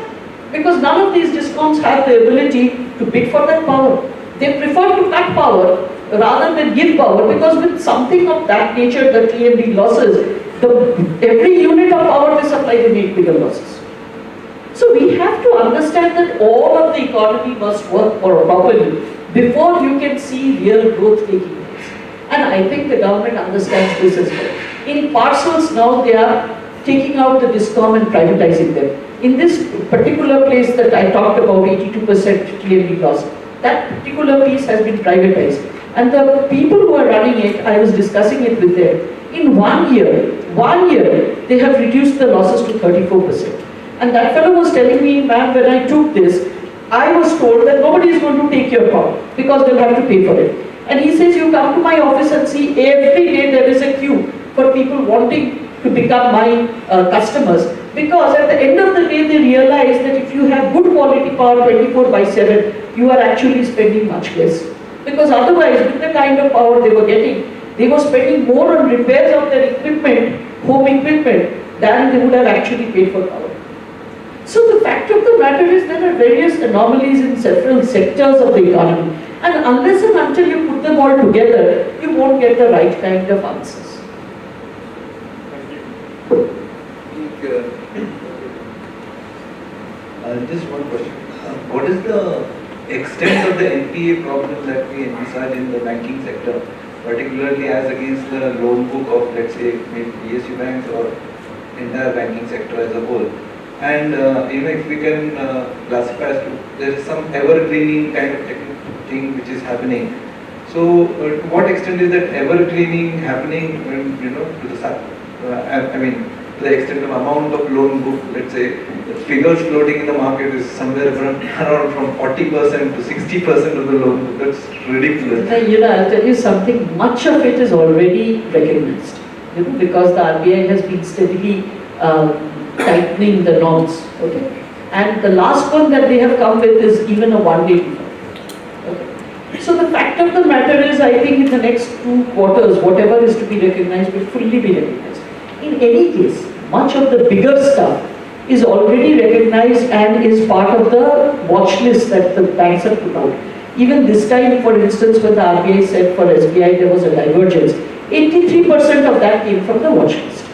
because none of these discoms have the ability to bid for that power. They prefer to cut power rather than give power, because with something of that nature, the TMD losses, every unit of power they supply, they make bigger losses. So So we have to understand that all of the economy must work properly before you can see real growth taking place. And I think the government understands this as well. In parcels now they are taking out the discom and privatizing them. In this particular place that I talked about, 82% TMD loss, that particular piece has been privatized. And the people who are running it, I was discussing it with them, in 1 year, they have reduced the losses to 34%. And that fellow was telling me, ma'am, when I took this, I was told that nobody is going to take your call because they'll have to pay for it. And he says, you come to my office and see every day there is a queue for people wanting to become my customers, because at the end of the day they realize that if you have good quality power 24/7, you are actually spending much less. Because otherwise, with the kind of power they were getting, they were spending more on repairs of their equipment, home equipment, than they would have actually paid for power. So the fact of the matter is there are various anomalies in several sectors of the economy, and unless and until you put them all together, you won't get the right kind of answers. Just one question. What is the extent of the NPA problem that we envisage in the banking sector, particularly as against the loan book of, let's say, maybe PSU banks or entire banking sector as a whole? And if we can classify as to, there is some ever-cleaning kind of thing which is happening. So, to what extent is that ever-cleaning happening, to the to the extent of amount of loan book, let's say, the figures floating in the market is somewhere around from 40% to 60% of the loan book. That's ridiculous. I'll tell you something, much of it is already recognized, because the RBI has been steadily tightening the norms, okay? And the last one that they have come with is even a one-day default. Okay? So the fact of the matter is, I think in the next 2 quarters, whatever is to be recognized will fully be recognized. In any case, much of the bigger stuff is already recognized and is part of the watch list that the banks have put out. Even this time, for instance, when the RBI said for SBI there was a divergence, 83% of that came from the watch list.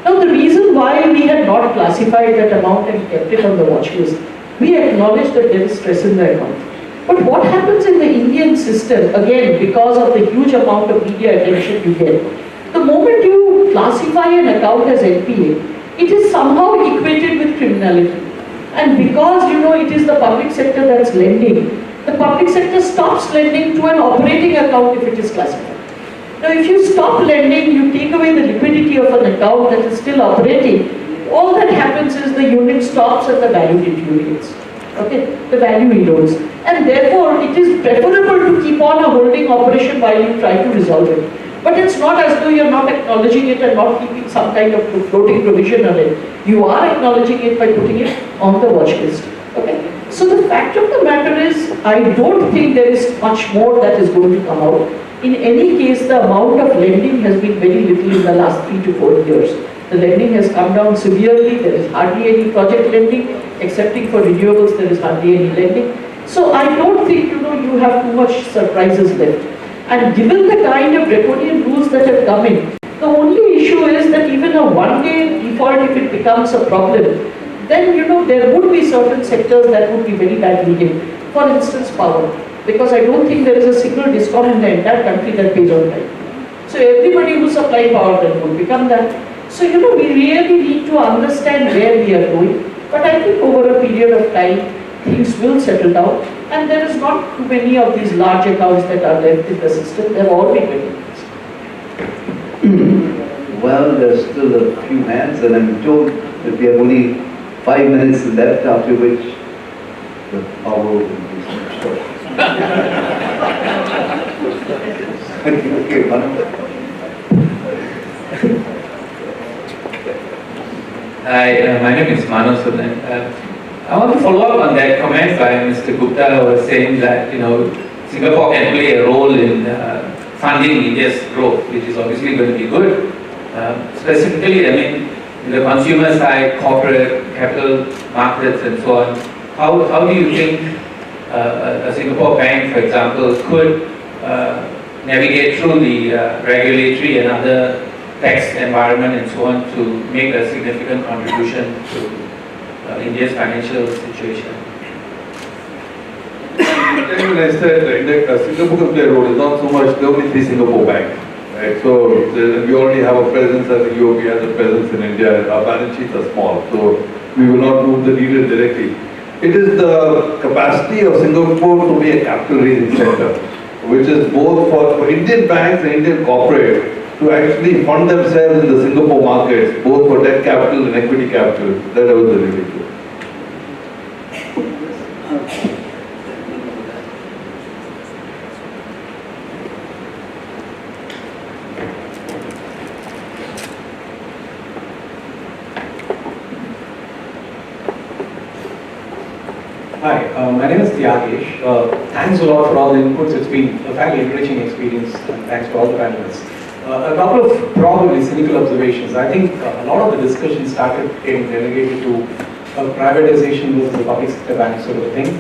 Now, the reason why we had not classified that amount and kept it on the watch list, we acknowledge that there is stress in the account. But what happens in the Indian system, again, because of the huge amount of media attention you get, the moment you classify an account as NPA, it is somehow equated with criminality. And because, it is the public sector that's lending, the public sector stops lending to an operating account if it is classified. Now, if you stop lending, you take away the liquidity of an account that is still operating, all that happens is the unit stops and the value deteriorates. Okay, the value erodes. And therefore, it is preferable to keep on a holding operation while you try to resolve it. But it's not as though you're not acknowledging it and not keeping some kind of floating provision on it. You are acknowledging it by putting it on the watch list. Okay. So the fact of the matter is, I don't think there is much more that is going to come out. In any case, the amount of lending has been very little in the last 3 to 4 years. The lending has come down severely. There is hardly any project lending, excepting for renewables, there is hardly any lending. So I don't think, you have too much surprises left. And given the kind of draconian rules that have come in, the only issue is that even a one-day default, if it becomes a problem, then there would be certain sectors that would be very badly hit. For instance, power. Because I don't think there is a single discom in the entire country that pays on time. So everybody who supplies power then would become that. So we really need to understand where we are going. But I think over a period of time, things will settle down. And there is not too many of these large accounts that are left in the system. They have all been recognized. Well, there's still a few hands, and I'm told that we have only 5 minutes left, after which the power will be short. Okay, Hi, my name is Manav Sudan. I want to follow up on that comment by Mr. Gupta, who was saying that Singapore can play a role in funding India's growth, which is obviously going to be good. Specifically, in the consumer side, corporate, capital markets, and so on. How do you think a Singapore bank, for example, could navigate through the regulatory and other tax environment and so on to make a significant contribution to India's financial situation? When I said Singapore can play a role, it's not so much the only three Singapore banks. Right? So we already have a presence as the UOB has a presence in India. Our balance sheets are small, so we will not move the needle directly. It is the capacity of Singapore to be a capital raising center, which is both for Indian banks and Indian corporate to actually fund themselves in the Singapore markets, both for debt capital and equity capital. That was the reality. Hi, my name is Tyagesh. Thanks a lot for all the inputs. It's been a fairly enriching experience, and thanks to all the panelists. A couple of probably cynical observations. I think a lot of the discussion started getting relegated to a privatization versus a public sector bank sort of thing.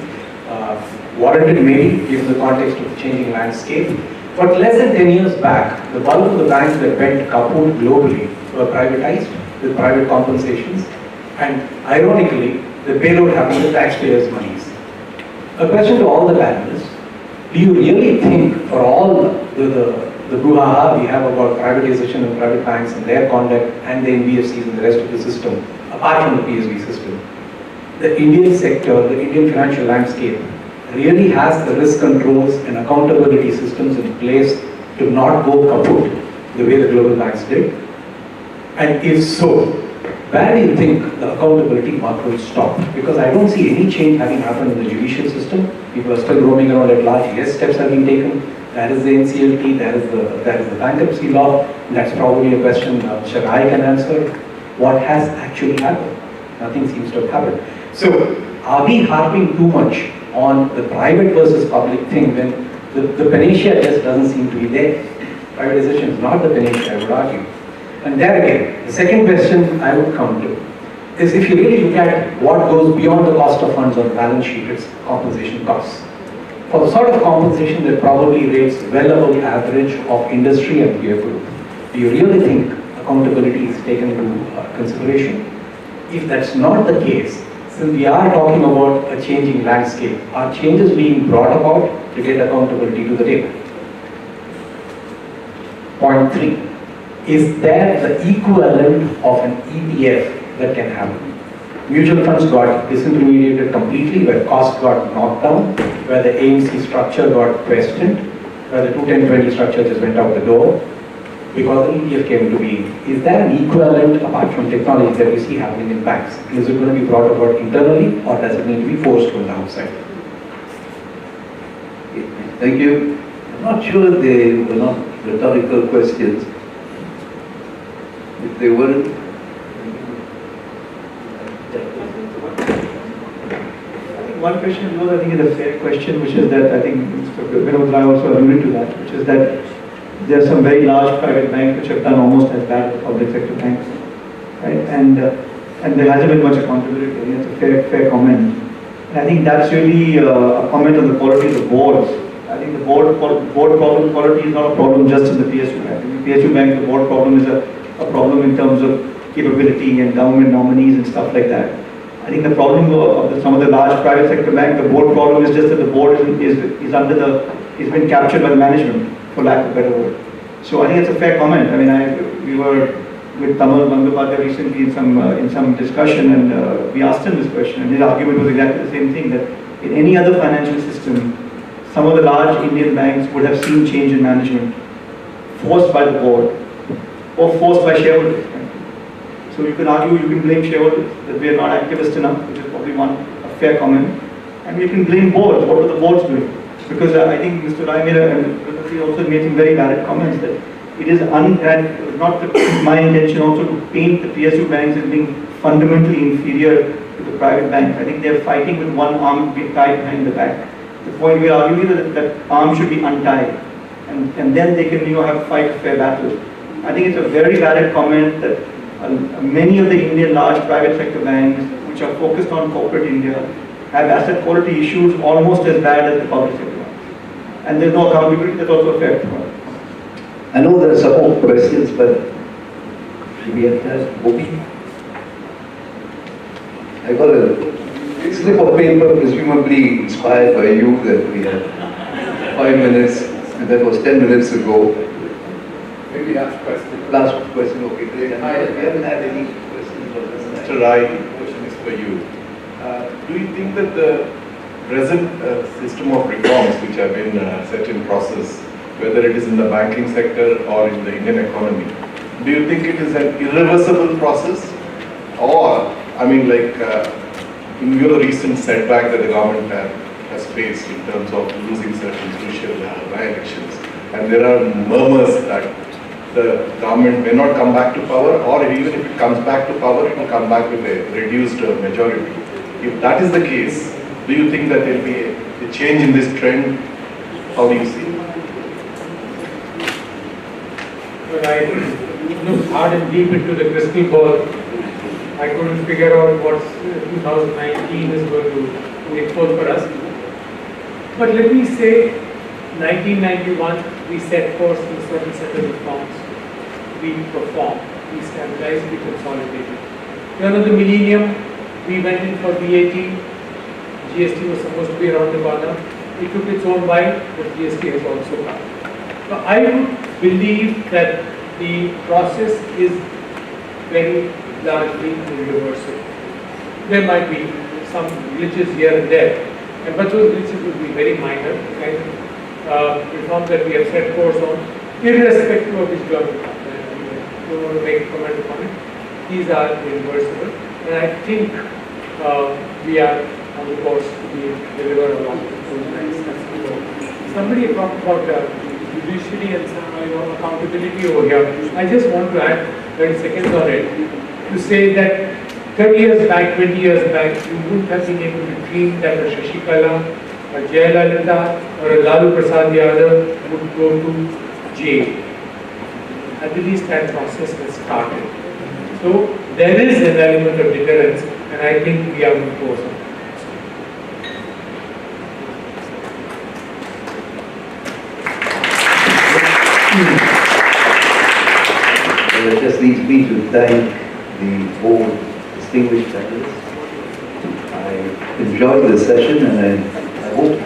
Warranted maybe, given the context of the changing landscape. But less than 10 years back, the bulk of the banks that went kaput globally were privatized with private compensations. And ironically, the payload happened with taxpayers' monies. A question to all the panelists: do you really think, for all the brouhaha we have about privatization of private banks and their conduct and the NBFCs and the rest of the system, apart from the PSB system, the Indian sector, the Indian financial landscape, really has the risk controls and accountability systems in place to not go kaput the way the global banks did? And if so, where do you think the accountability mark will stop? Because I don't see any change having happened in the judicial system. People are still roaming around at large. Yes, steps have been taken. That is the NCLT, that is the bankruptcy law. And that's probably a question Mr. Rai can answer. What has actually happened? Nothing seems to have happened. So, are we harping too much on the private versus public thing when the panacea just doesn't seem to be there? Privatization is not the panacea, I would argue. And there again, the second question I would come to is, if you really look at what goes beyond the cost of funds on the balance sheet, it's compensation costs. For the sort of compensation that probably rates well above the average of industry and peer group, do you really think accountability is taken into consideration? If that's not the case, since we are talking about a changing landscape, are changes being brought about to get accountability to the table? Point 3. Is there the equivalent of an ETF that can happen? Mutual funds got disintermediated completely, where cost got knocked down, where the AMC structure got questioned, where the 2-10-20 structure just went out the door because the ETF came into being. Is there an equivalent apart from technology that we see happening in banks? Is it going to be brought about internally, or does it need to be forced from the outside? Thank you. I'm not sure they were not rhetorical questions. If they weren't, I think one question, I think is a fair question, which is that I think Mr. Vinod Rai also alluded to that, which is that there are some very large private banks which have done almost as bad as public sector banks, right? And there hasn't been much accountability. I think it's a fair comment. And I think that's really a comment on the quality of the boards. I think the board problem quality is not a problem just in the PSU bank. In the PSU bank, the board problem is a problem in terms of capability and government nominees and stuff like that. I think the problem of some of the large private sector banks, the board problem is just that the board is been captured by the management, for lack of a better word. So I think it's a fair comment. I mean, we were with Tamal Bangapadhyay recently in some discussion, and we asked him this question, and his argument was exactly the same thing, that in any other financial system, some of the large Indian banks would have seen change in management forced by the board or forced by shareholders. So you can argue, you can blame shareholders that we are not activist enough, which is probably a fair comment. And you can blame boards. What were the boards doing? Because I think Mr. Rai and also made some very valid comments that it is not my intention also to paint the PSU banks as being fundamentally inferior to the private banks. I think they are fighting with one arm tied behind the back. The point we are arguing is that arm should be untied, and then they can fight a fair battle. I think it's a very valid comment that many of the Indian large private sector banks, which are focused on corporate India, have asset quality issues almost as bad as the public sector banks. And there's no accountability. That's also a fair point. I know there are some more questions, but we have to ask Gopi. I got a slip of paper, presumably inspired by you, that we had 5 minutes, and that was 10 minutes ago. Maybe last question. Last question, okay. We haven't had any questions. Mr. Rai, the question is for you. Do you think that the present system of reforms which have been set in process, whether it is in the banking sector or in the Indian economy, do you think it is an irreversible process? Or, I mean, like, in view of the recent setback that the government has faced in terms of losing certain crucial by-elections, and there are murmurs that the government may not come back to power, or even if it comes back to power, it will come back with a reduced majority. If that is the case, do you think that there will be a change in this trend? How do you see it? When I looked hard and deep into the crystal ball, I couldn't figure out what 2019 is going to take forth for us. But let me say, 1991, we set course in certain set of reforms. We performed, we stabilized, we consolidated. Turn of the millennium, we went in for VAT. GST was supposed to be around the corner. It took its own bite, but GST has also come. So I would believe that the process is very largely irreversible. There might be some glitches here and there, but those glitches will be very minor, kind of reforms that we have set course on, irrespective of which government. I don't want to make a comment upon it. These are irreversible, and I think we are on the course to deliver along those lines. Somebody talked about judiciary and accountability over here. I just want to add 30 seconds on it to say that 30 years back, 20 years back, you wouldn't have been able to dream that a Shashikala, a Jayalalitha, or a Lalu Prasad Yadav would go to jail. At least that process has started. So there is an element of deterrence, and I think we are on course on that. It just leaves me to thank the board distinguished panelists. I enjoyed the session, and I hope,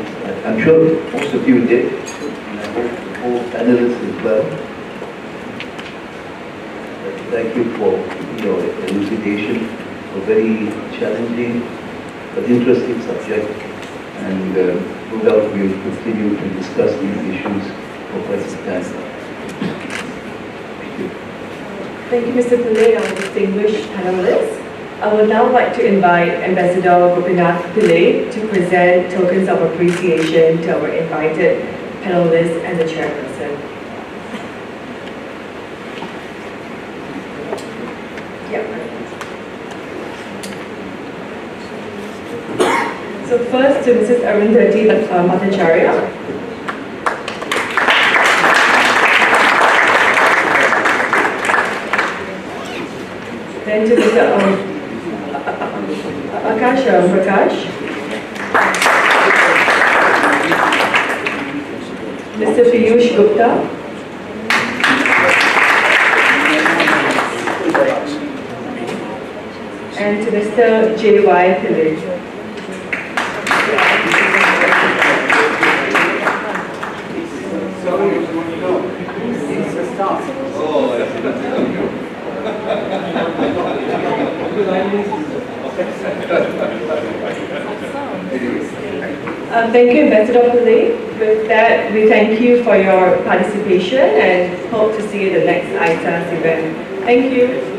I'm sure most of you did, and I hope all panelists as well. Thank you for your elucidation, a very challenging but interesting subject, and no doubt we will continue to discuss these issues for quite some time. Thank you, Mr. Pillai, our distinguished panelists. I would now like to invite Ambassador Gopinath Pillai to present tokens of appreciation to our invited panelists and the chairperson. So first to Mrs. Arundhati Bhattacharya. Then to Mr. Akash Prakash. Mr. Piyush Gupta. And to Mr. J Y Pillay. Thank you, Ambassador Pillai. With that, we thank you for your participation and hope to see you at the next ISAS event. Thank you.